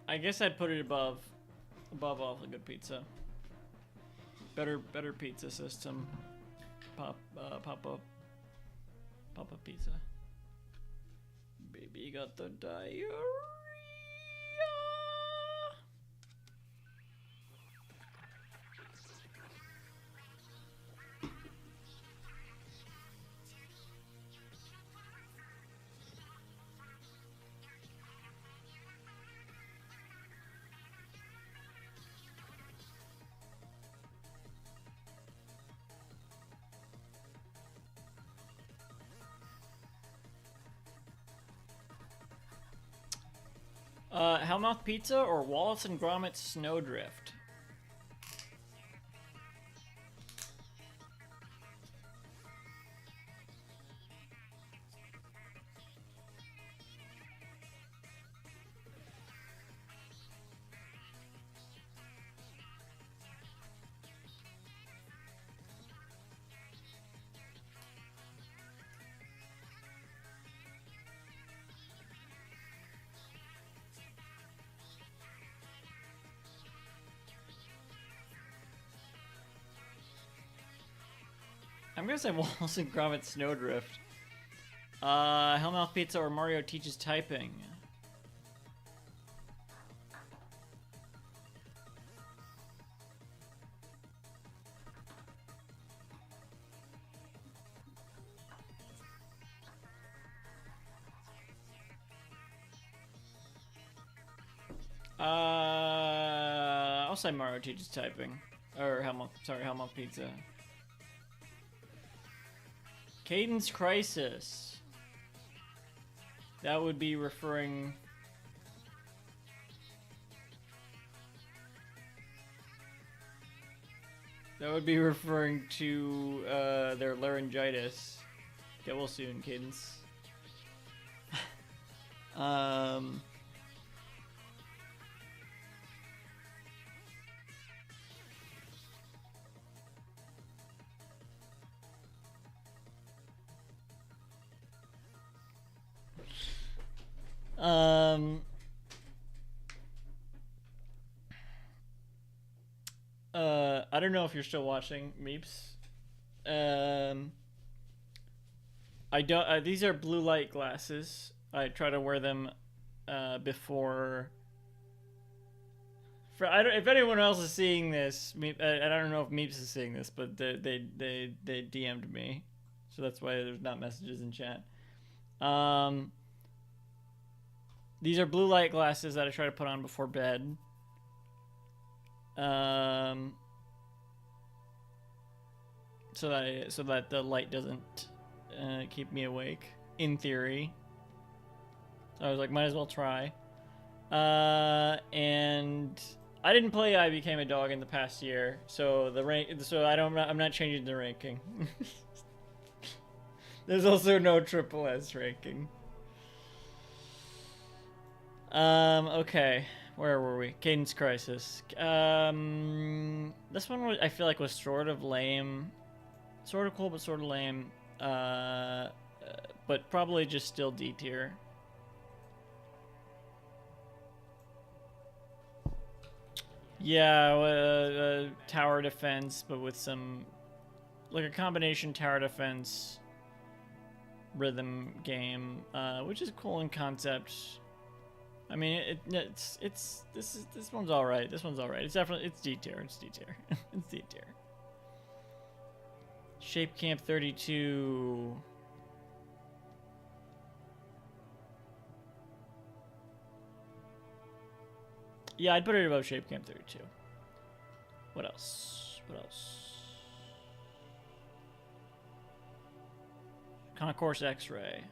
I guess I'd put it above Awfully Good Pizza. Better pizza system. Pop up pizza. Baby got the diarrhea. Hellmouth Pizza or Wallace and Gromit Snowdrift? I'm gonna say Wallace and Gromit Snowdrift. Hellmouth Pizza or Mario Teaches Typing? I'll say Mario Teaches Typing. Or Hellmouth Pizza. Cadence Crisis. That would be referring... That would be referring to their laryngitis. Get well soon, Cadence. I don't know if you're still watching, Meeps. I don't. These are blue light glasses. I try to wear them before. If anyone else is seeing this, I don't know if Meeps is seeing this, but they DM'd me, so that's why there's not messages in chat. These are blue light glasses that I try to put on before bed. So that the light doesn't keep me awake, in theory. So I was like, might as well try. And I didn't play I Became a Dog in the past year, so I'm not changing the ranking. There's also no triple S ranking. Okay. Where were we? Cadence Crisis. This one I feel like was sort of lame. Sort of cool, but sort of lame. But probably just still D tier. Yeah, tower defense, but with some... like a combination tower defense rhythm game, which is cool in concept. I mean, this one's all right. This one's all right. It's D tier. It's D tier. It's D tier. Shape Camp 32. Yeah, I'd put it above Shape Camp 32. What else? What else? Concourse X-Ray.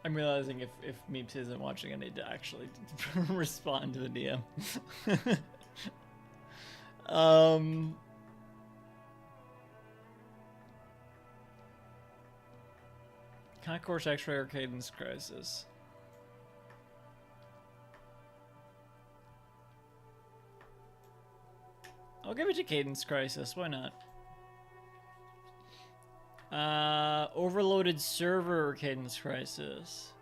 I'm realizing if Meeps isn't watching, I need to actually respond to the DM. Concourse X-Ray or Cadence Crisis? I'll give it to Cadence Crisis. Why not? Overloaded Server or Cadence Crisis?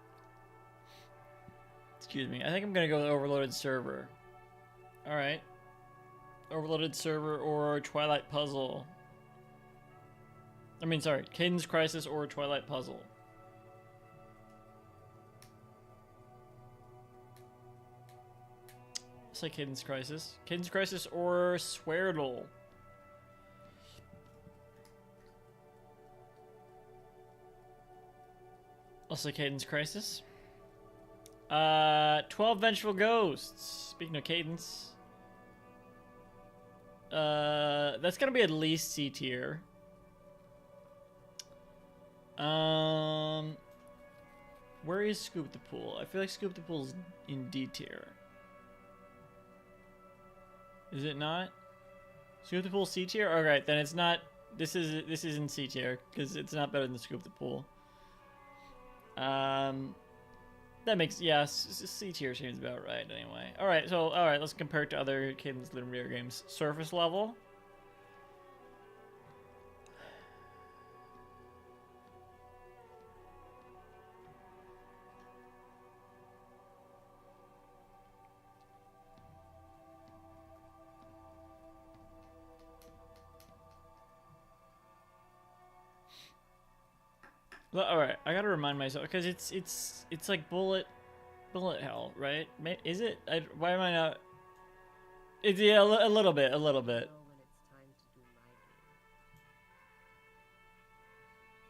Excuse me. I think I'm gonna go with Overloaded Server. Alright. Overloaded Server or Twilight Puzzle. I mean, sorry. Cadence Crisis or Twilight Puzzle. Let's say Cadence Crisis. Cadence Crisis or Sweardle. Also Cadence Crisis. 12 Vengeful Ghosts. Speaking of Cadence. That's gonna be at least C tier. Where is Scoop the Pool? I feel like Scoop the Pool's in D tier. Is it not? Scoop the Pool C tier? Alright, then it's not. This is in C tier because it's not better than Scoop the Pool. That makes C tier seems about right anyway. Alright, let's compare it to other Cadence Lumiere games. Surface level. All right, I gotta remind myself because it's like bullet hell, right? Is it? Why am I not? It's a little bit. Know when it's time to do my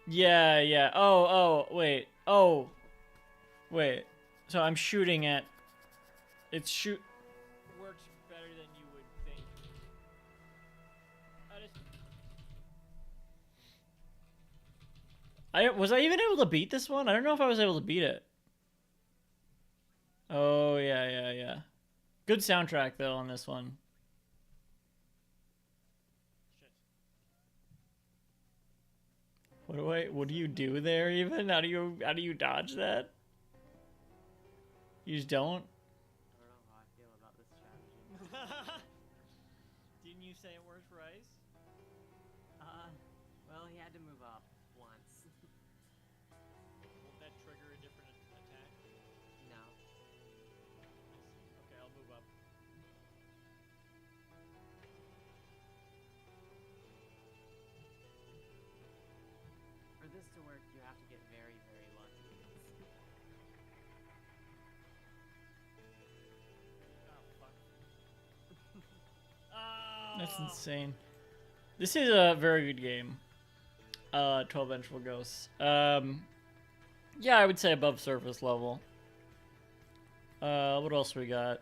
game. Yeah. Wait. So I'm shooting at. It's shoot. Works better than you would think. Was I even able to beat this one? I don't know if I was able to beat it. Oh yeah. Good soundtrack though on this one. What do you do there even? How do you dodge that? You just don't? I don't know how I feel about this strategy. Didn't you say it works for Ice? Well, he had to move up once. Won't that trigger a different attack? No. Okay, I'll move up. For this to work, you have to get very, very lucky. That's insane. This is a very good game. 12 Vengeful Ghosts. Yeah, I would say above surface level. What else we got?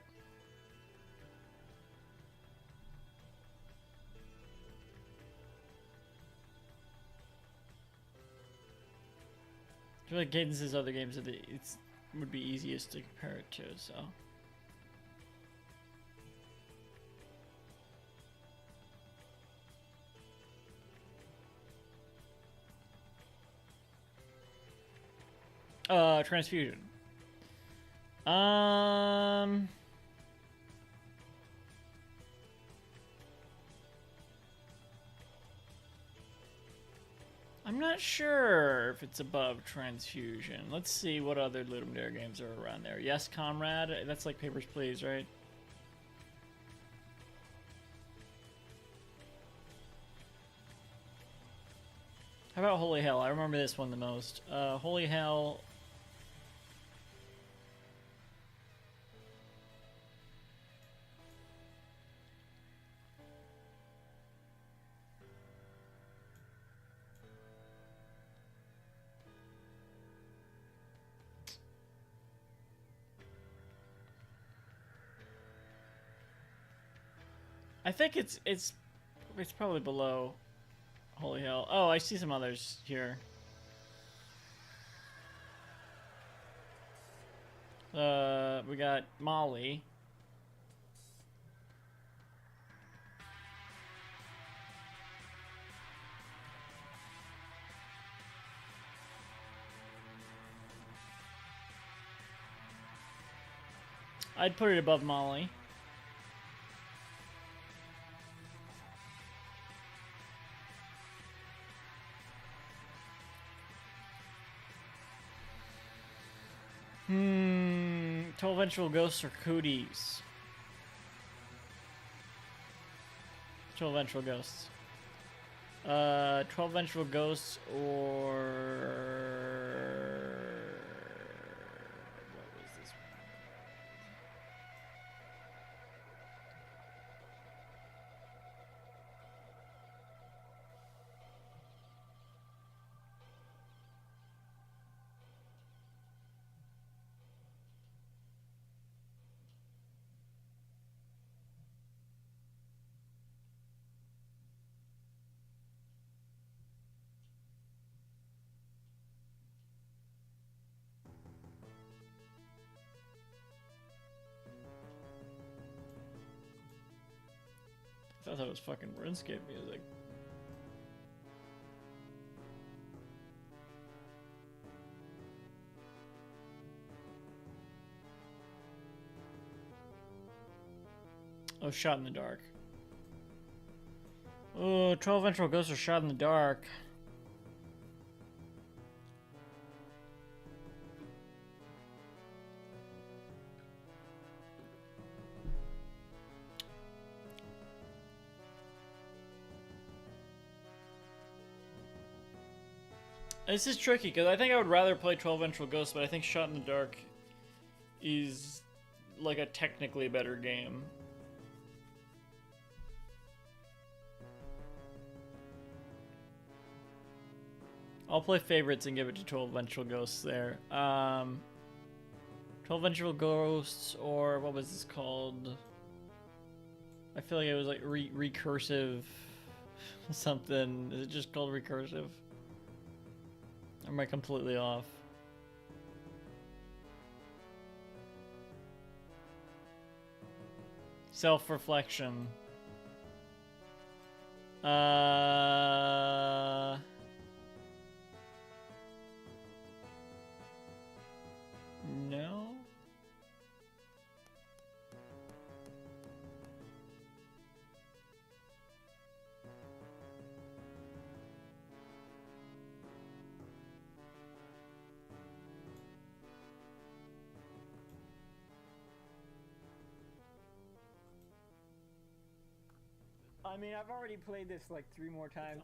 I feel like Cadence's other games would be easiest to compare it to, so. Transfusion. I'm not sure if it's above Transfusion. Let's see what other Lumiere games are around there. Yes, Comrade. That's like Papers, Please, right? How about Holy Hell? I remember this one the most. Holy Hell. I think it's probably below Holy Hell. Oh, I see some others here. We got Molly. I'd put it above Molly. Total Vengeful Ghosts or Cooties? Total Vengeful Ghosts. 12 Vengeful Ghosts or... What was this one? I thought it was fucking RuneScape music. Oh, shot in the dark. Oh, 12 ventral ghosts are shot in the dark. This is tricky because I think I would rather play 12 ventral ghosts, but I think shot in the dark is like a technically better game. I'll play favorites and give it to 12 ventral ghosts there. 12 ventral ghosts, or what was this called? I feel like it was like recursive something. Is it just called recursive? Or am I completely off? Self-reflection. No. I mean, I've already played this like 3 more times.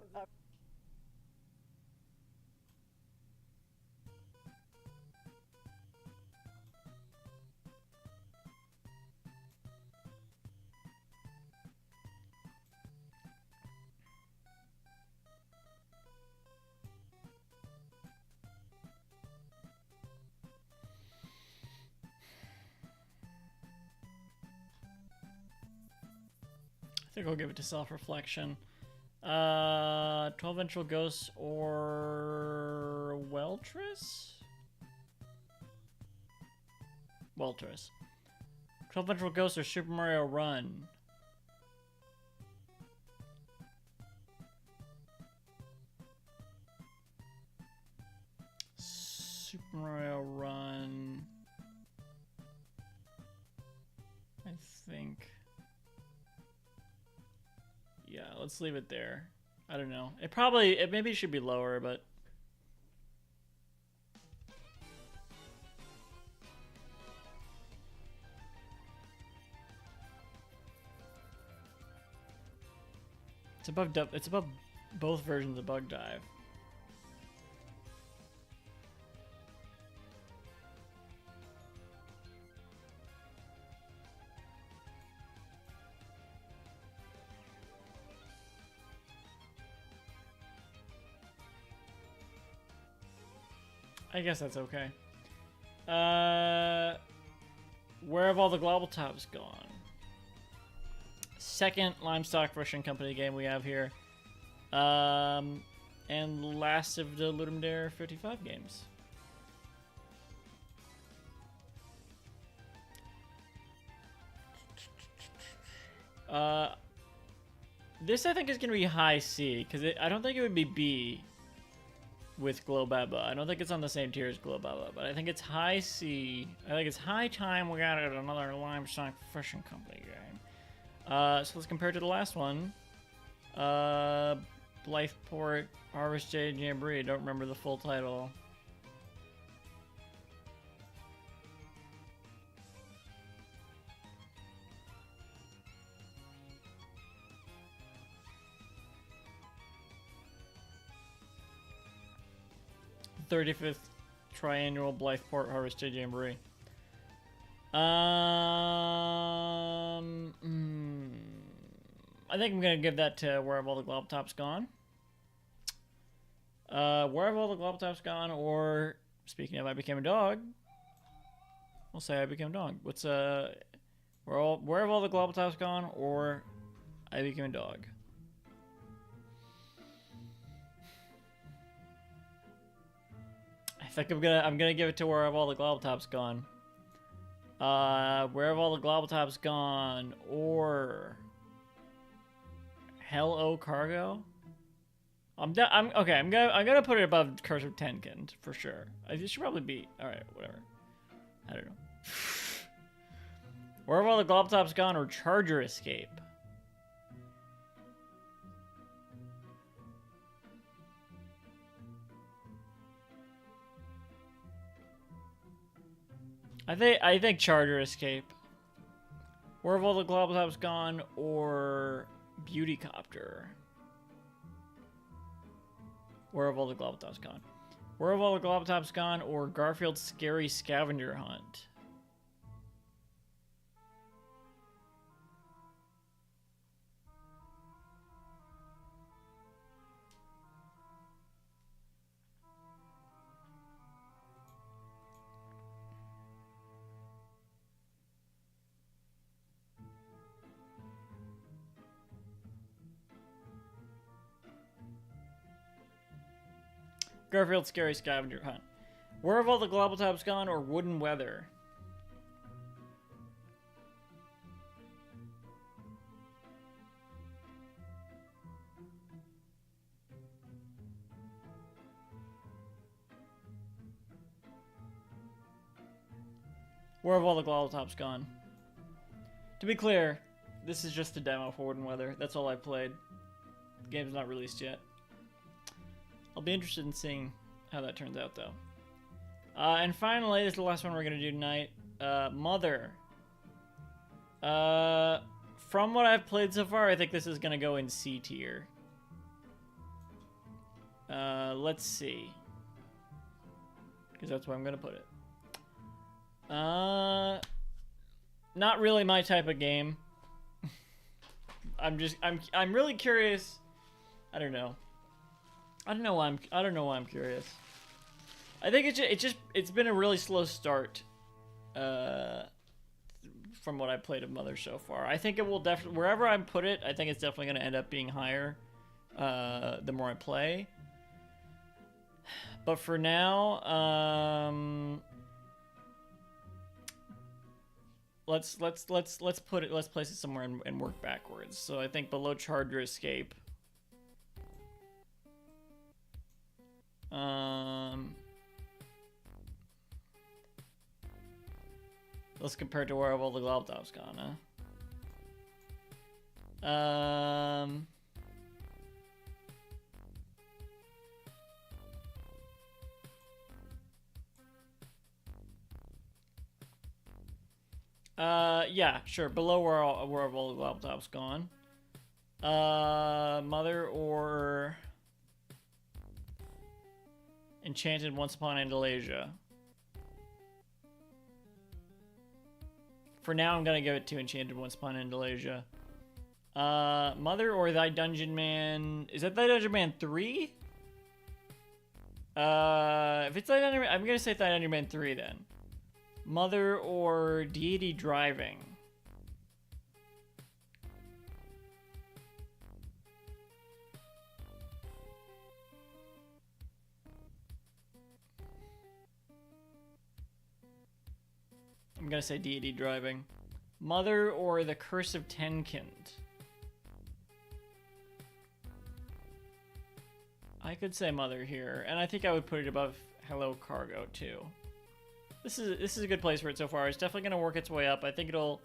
I think I'll give it to self-reflection. 12 ventral ghosts or Weltris? Weltris. 12 ventral ghosts or Super Mario Run? Super Mario Run. I think. Yeah, let's leave it there. I don't know. It maybe should be lower, but it's above both versions of Bug Dive. I guess that's okay. Where have all the global tops gone? Second Limestock Fishing Company game we have here. And last of the Ludum Dare 55 games. This I think is gonna be high C, because I don't think it would be B with Globeba. I don't think it's on the same tier as Globeba, but I think it's high C. I think it's high time we got another Limestock Fishing Company game. So let's compare it to the last one. Blytheport Harvest Day Jamboree. Don't remember the full title. '35th Triannual Blytheport Harvest Day Jamboree. I think I'm gonna give that to Where Have All the Globtops Gone. Where Have All the Globtops Gone, or speaking of I Became a Dog, we'll say I Became a Dog. What's Where Have All the Globtops Gone, or I Became a Dog? I think I'm gonna give it to Where Have All the Globtops Gone. Where Have All the Globtops Gone, or Hello Cargo. I'm okay. I'm gonna put it above Curse of Tenkin for sure. It should probably be all right. Whatever. I don't know. Where have all the Globtops gone or Charger Escape? I think Charger Escape. Where have all the Globtops gone or Beautycopter? Where have all the Globtops gone? Where have all the Globtops gone or Garfield's Scary Scavenger Hunt? Garfield's Scary Scavenger Hunt. Where have all the Globtops gone or Wooden Weather? Where have all the Globtops gone? To be clear, this is just a demo for Wooden Weather. That's all I played. The game's not released yet. I'll be interested in seeing how that turns out, though. And finally, this is the last one we're going to do tonight. Mother. From what I've played so far, I think this is going to go in C tier. Let's see. Because that's where I'm going to put it. Not really my type of game. I'm really curious. I don't know why I'm curious. I think it's been a really slow start. From what I played of Mother so far, I think it will definitely, wherever I put it, I think it's definitely going to end up being higher. The more I play. But for now, let's place it somewhere and work backwards. So I think below Charger Escape. Let's compare it to where have all the Globtops gone, huh? Yeah, sure. Below where have all the Globtops gone? Mother or Enchanted Once Upon Andalasia. For now, I'm gonna give it to Enchanted Once Upon Andalasia. Mother or Thy Dungeon Man. Is that Thy Dungeon Man 3? If it's Thy Dungeon Man, I'm gonna say Thy Dungeon Man 3 then. Mother or Deity Driving. I'm gonna say Deity Driving. Mother or The Curse of Tenkind. I could say Mother here, and I think I would put it above Hello Cargo too. This is a good place for it so far. It's definitely gonna work its way up. I think it'll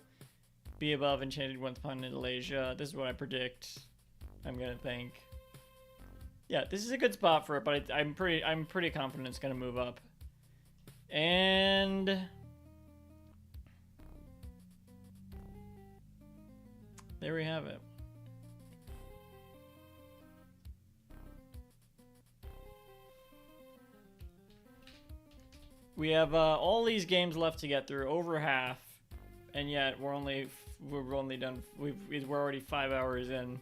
be above Enchanted Once Upon Andalasia. This is what I predict. I'm gonna think. Yeah, this is a good spot for it, but I'm pretty confident it's gonna move up. And there we have it. We have all these games left to get through, over half, and yet we're only done. We're already 5 hours in.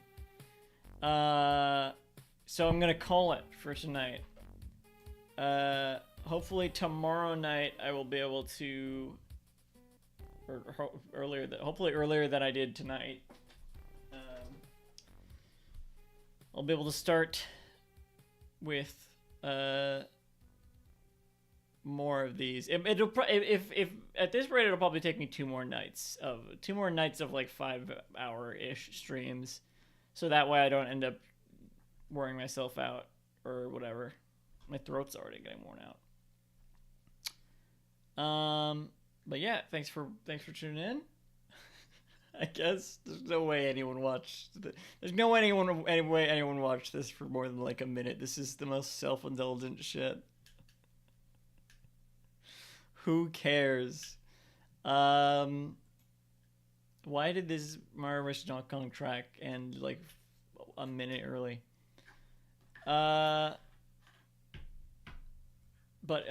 So I'm gonna call it for tonight. Hopefully tomorrow night I will be able to, hopefully earlier than I did tonight. I'll be able to start with more of these. If at this rate, it'll probably take me two more nights of like 5 hour-ish streams. so that way I don't end up wearing myself out or whatever. My throat's already getting worn out. But yeah, thanks for tuning in. I guess there's no way anyone watched. There's no way anyone watched this for more than like a minute. This is the most self-indulgent shit. Who cares? Why did this Mario vs. Donkey Kong track end like a minute early? But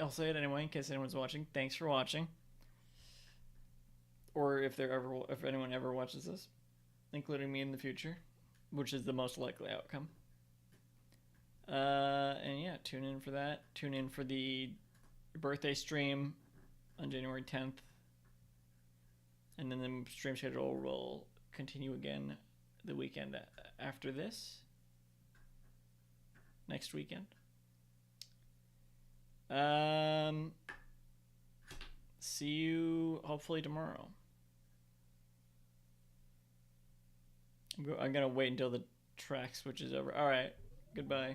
I'll say it anyway in case anyone's watching. Thanks for watching. Or if anyone ever watches this, including me in the future, which is the most likely outcome. And yeah, tune in for that. Tune in for the birthday stream on January 10th. And then the stream schedule will continue again the weekend after this. Next weekend. See you hopefully tomorrow. I'm gonna wait until the track switches over. Alright, goodbye.